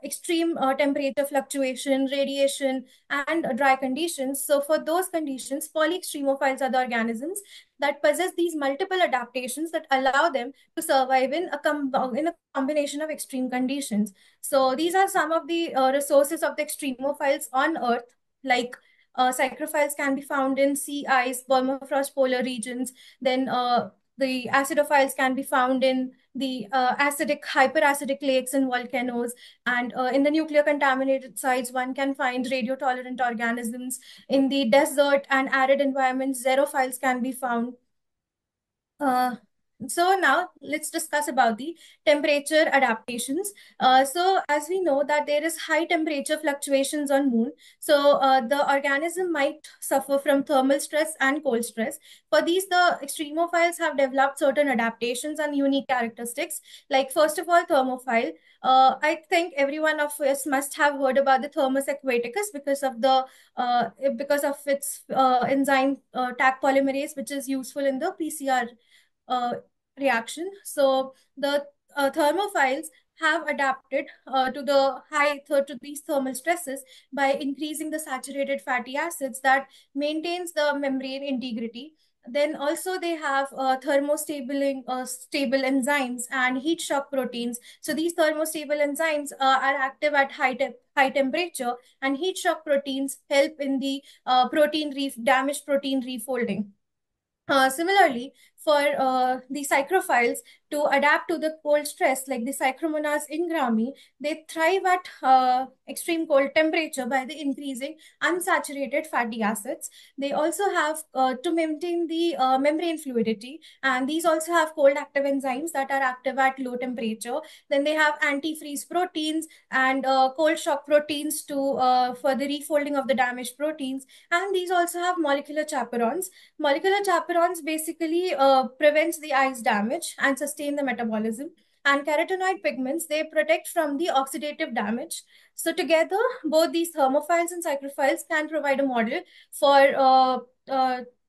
extreme temperature fluctuation, radiation, and dry conditions. So for those conditions, polyextremophiles are the organisms that possess these multiple adaptations that allow them to survive in a combination of extreme conditions. So these are some of the resources of the extremophiles on Earth, like psychrophiles can be found in sea ice, permafrost polar regions. Then the acidophiles can be found in the acidic, hyperacidic lakes and volcanoes. And in the nuclear contaminated sites, one can find radiotolerant organisms. In the desert and arid environments, xerophiles can be found. So now let's discuss about the temperature adaptations. So as we know that there is high temperature fluctuations on moon, so the organism might suffer from thermal stress and cold stress. For these, the extremophiles have developed certain adaptations and unique characteristics. Like first of all, thermophile. I think every one of us must have heard about the Thermus aquaticus because of its enzyme Taq polymerase, which is useful in the PCR uh, reaction. So the thermophiles have adapted to these thermal stresses by increasing the saturated fatty acids that maintains the membrane integrity. Then also they have stable enzymes and heat shock proteins. So these thermostable enzymes are active at high temperature, and heat shock proteins help in the damaged protein refolding. Similarly, for the psychrophiles to adapt to the cold stress, like the Psychromonas ingrami, they thrive at extreme cold temperature by the increasing unsaturated fatty acids. They also have to maintain the membrane fluidity, and these also have cold active enzymes that are active at low temperature. Then they have antifreeze proteins and cold shock proteins for the refolding of the damaged proteins. And these also have molecular chaperones. Molecular chaperones basically prevents the eye's damage and sustain the metabolism. And carotenoid pigments, they protect from the oxidative damage. So together, both these thermophiles and psychrophiles can provide a model for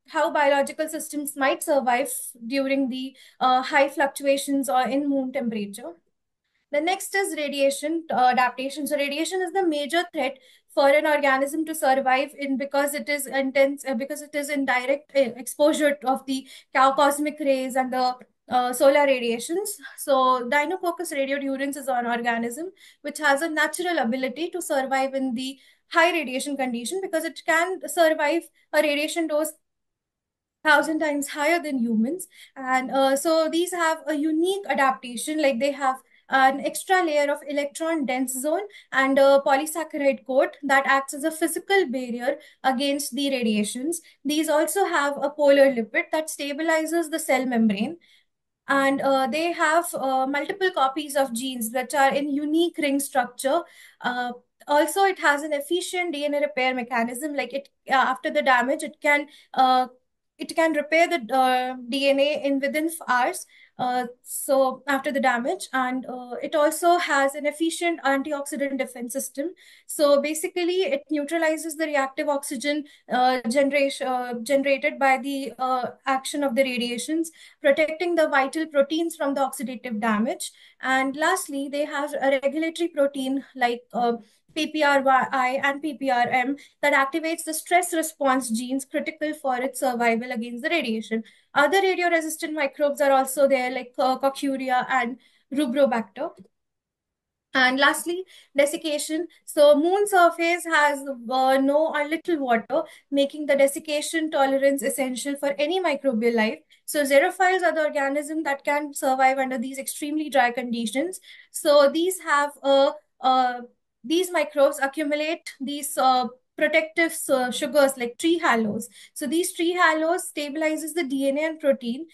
how biological systems might survive during the high fluctuations or in moon temperature. The next is radiation adaptation. So radiation is the major threat for an organism to survive in because it is intense because it is in direct exposure of the cosmic rays and the solar radiations. So Deinococcus radiodurans is an organism which has a natural ability to survive in the high radiation condition because it can survive a radiation dose 1,000 times higher than humans. And so these have a unique adaptation, like they have an extra layer of electron dense zone and a polysaccharide coat that acts as a physical barrier against the radiations. These also have a polar lipid that stabilizes the cell membrane. And they have multiple copies of genes which are in unique ring structure. Also, it has an efficient DNA repair mechanism. Like after the damage, it can repair the DNA in within hours. So after the damage, and it also has an efficient antioxidant defense system. So basically, it neutralizes the reactive oxygen generated by the action of the radiations, protecting the vital proteins from the oxidative damage. And lastly, they have a regulatory protein like PPRY and PPRM that activates the stress response genes critical for its survival against the radiation. Other radio-resistant microbes are also there, like Cochuria and Rubrobacter. And lastly, desiccation. So moon surface has no or little water, making the desiccation tolerance essential for any microbial life. So xerophiles are the organism that can survive under these extremely dry conditions. So these microbes accumulate these protective sugars like tree halos. So these tree halos stabilizes the DNA and protein,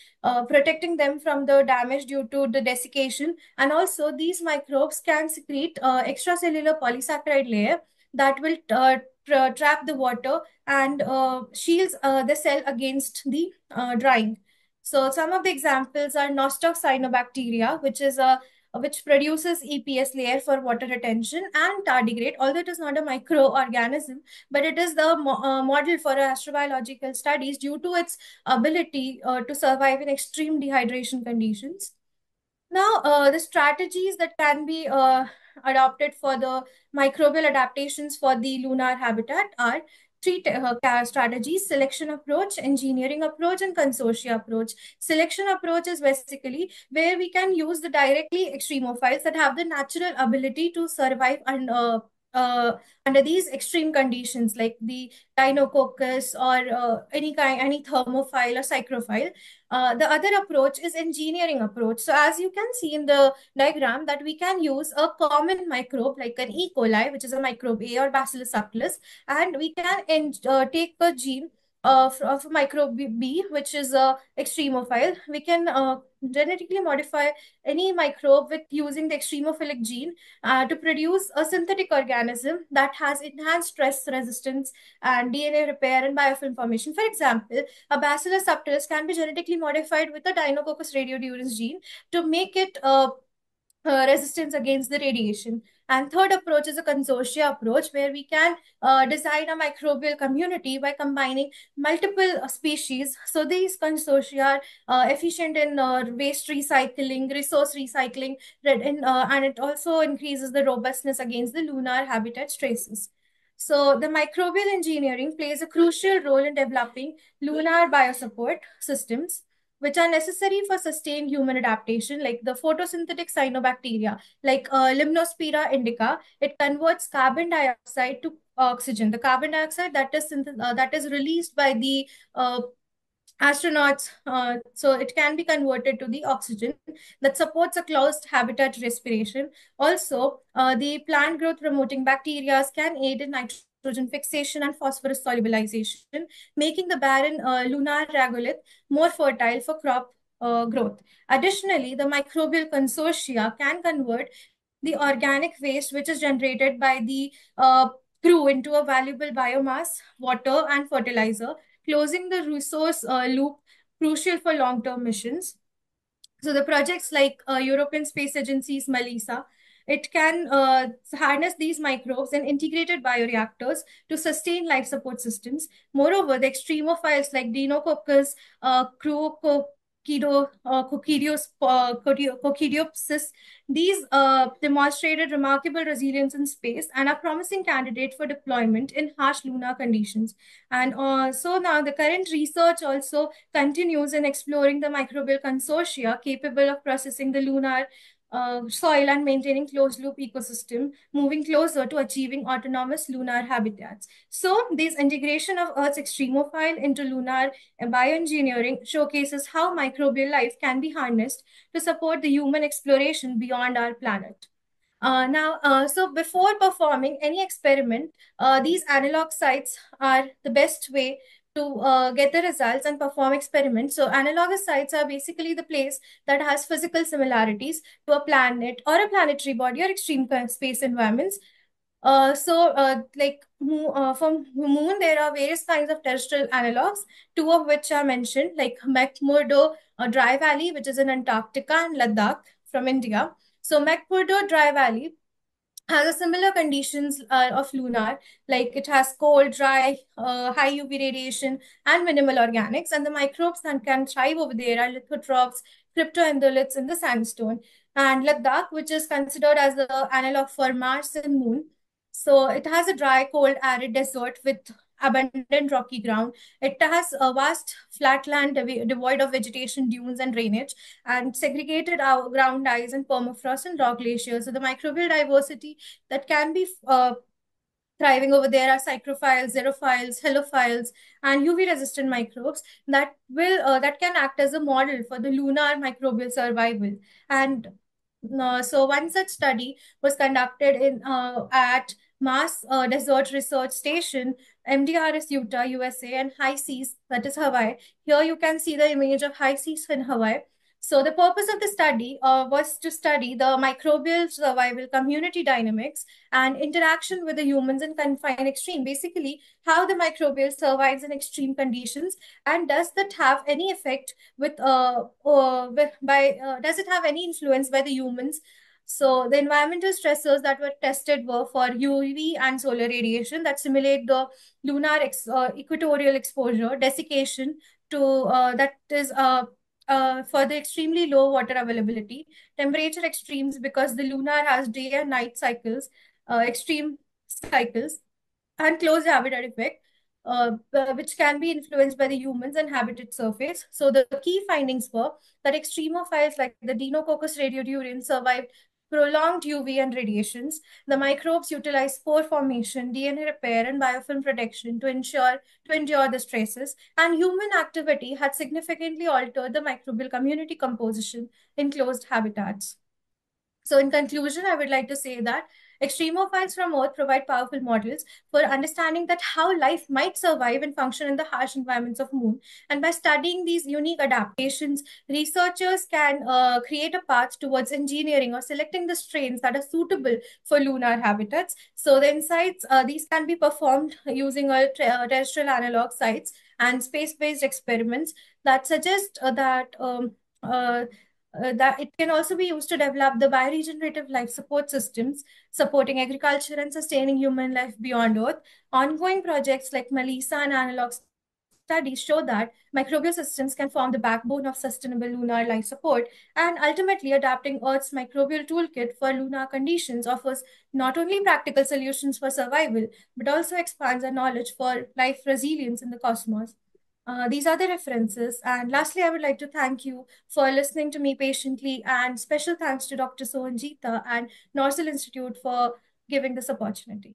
protecting them from the damage due to the desiccation. And also these microbes can secrete extracellular polysaccharide layer that will trap the water and shields the cell against the drying. So some of the examples are Nostoc cyanobacteria, which produces EPS layer for water retention, and tardigrade, although it is not a microorganism, but it is the model for astrobiological studies due to its ability to survive in extreme dehydration conditions. Now, the strategies that can be adopted for the microbial adaptations for the lunar habitat are three strategies: selection approach, engineering approach, and consortia approach. Selection approach is basically where we can use the directly extremophiles that have the natural ability to survive and uh, under these extreme conditions, like the Dinococcus or any thermophile or psychrophile. The other approach is engineering approach. So as you can see in the diagram, that we can use a common microbe like an E. coli, which is a microbe A, or Bacillus subtilis, and we can take a gene of microbe B, which is a extremophile. We can genetically modify any microbe with using the extremophilic gene to produce a synthetic organism that has enhanced stress resistance and DNA repair and biofilm formation. For example, a Bacillus subtilis can be genetically modified with a Deinococcus radiodurans gene to make it resistance against the radiation. And third approach is a consortia approach, where we can design a microbial community by combining multiple species. So these consortia are efficient in waste recycling, resource recycling, and it also increases the robustness against the lunar habitat stresses. So the microbial engineering plays a crucial role in developing lunar biosupport systems, which are necessary for sustained human adaptation, like the photosynthetic cyanobacteria, like Limnospira indica. It converts carbon dioxide to oxygen. The carbon dioxide that is released by the astronauts, so it can be converted to the oxygen that supports a closed habitat respiration. Also, the plant growth promoting bacteria can aid in nitrogen fixation and phosphorus solubilization, making the barren lunar regolith more fertile for crop growth. Additionally, the microbial consortia can convert the organic waste, which is generated by the crew, into a valuable biomass, water, and fertilizer, closing the resource loop crucial for long-term missions. So the projects like European Space Agency's MELISA, it can harness these microbes in integrated bioreactors to sustain life support systems. Moreover, the extremophiles like Deinococcus, Coccidiopsis, these demonstrated remarkable resilience in space and are promising candidate for deployment in harsh lunar conditions. And so now the current research also continues in exploring the microbial consortia capable of processing the lunar soil and maintaining closed loop ecosystem, moving closer to achieving autonomous lunar habitats. So this integration of Earth's extremophile into lunar bioengineering showcases how microbial life can be harnessed to support the human exploration beyond our planet. So before performing any experiment, these analog sites are the best way to get the results and perform experiments. So analogous sites are basically the place that has physical similarities to a planet or a planetary body or extreme space environments. From Moon, there are various kinds of terrestrial analogs, two of which are mentioned, like McMurdo Dry Valley, which is in Antarctica, and Ladakh from India. So McMurdo Dry Valley has a similar conditions of lunar, like it has cold, dry, high UV radiation, and minimal organics. And the microbes that can thrive over there are lithotrophs, cryptoendoliths in the sandstone. And Ladakh, which is considered as the analog for Mars and Moon. So it has a dry, cold, arid desert with abundant rocky ground. It has a vast flatland devoid of vegetation, dunes, and drainage, and segregated ground ice and permafrost and rock glaciers. So the microbial diversity that can be thriving over there are psychrophiles, xerophiles, helophiles, and UV-resistant microbes that can act as a model for the lunar microbial survival. And so one such study was conducted at Mars Desert Research Station, MDRS Utah, USA, and High Seas, that is Hawaii. Here you can see the image of High Seas in Hawaii. So the purpose of the study was to study the microbial survival community dynamics and interaction with the humans in confined extreme. Basically, how the microbial survives in extreme conditions, and does that have any effect does it have any influence by the humans? So the environmental stressors that were tested were for UV and solar radiation that simulate the lunar equatorial exposure, desiccation to that is for the extremely low water availability, temperature extremes because the lunar has day and night cycles, extreme cycles, and closed habitat effect, which can be influenced by the humans and habitat surface. So the key findings were that extremophiles like the Deinococcus radiodurans survived prolonged UV and radiations. The microbes utilize spore formation, DNA repair, and biofilm protection to endure the stresses. And human activity had significantly altered the microbial community composition in closed habitats. So in conclusion, I would like to say that extremophiles from Earth provide powerful models for understanding that how life might survive and function in the harsh environments of Moon. And by studying these unique adaptations, researchers can create a path towards engineering or selecting the strains that are suitable for lunar habitats. So the insights, these can be performed using terrestrial analog sites and space-based experiments that suggest that it can also be used to develop the bioregenerative life support systems, supporting agriculture and sustaining human life beyond Earth. Ongoing projects like MELISA and analog studies show that microbial systems can form the backbone of sustainable lunar life support, and ultimately adapting Earth's microbial toolkit for lunar conditions offers not only practical solutions for survival, but also expands our knowledge for life resilience in the cosmos. These are the references. And lastly, I would like to thank you for listening to me patiently, and special thanks to Dr. Sohanjita and NoRCEL Institute for giving this opportunity.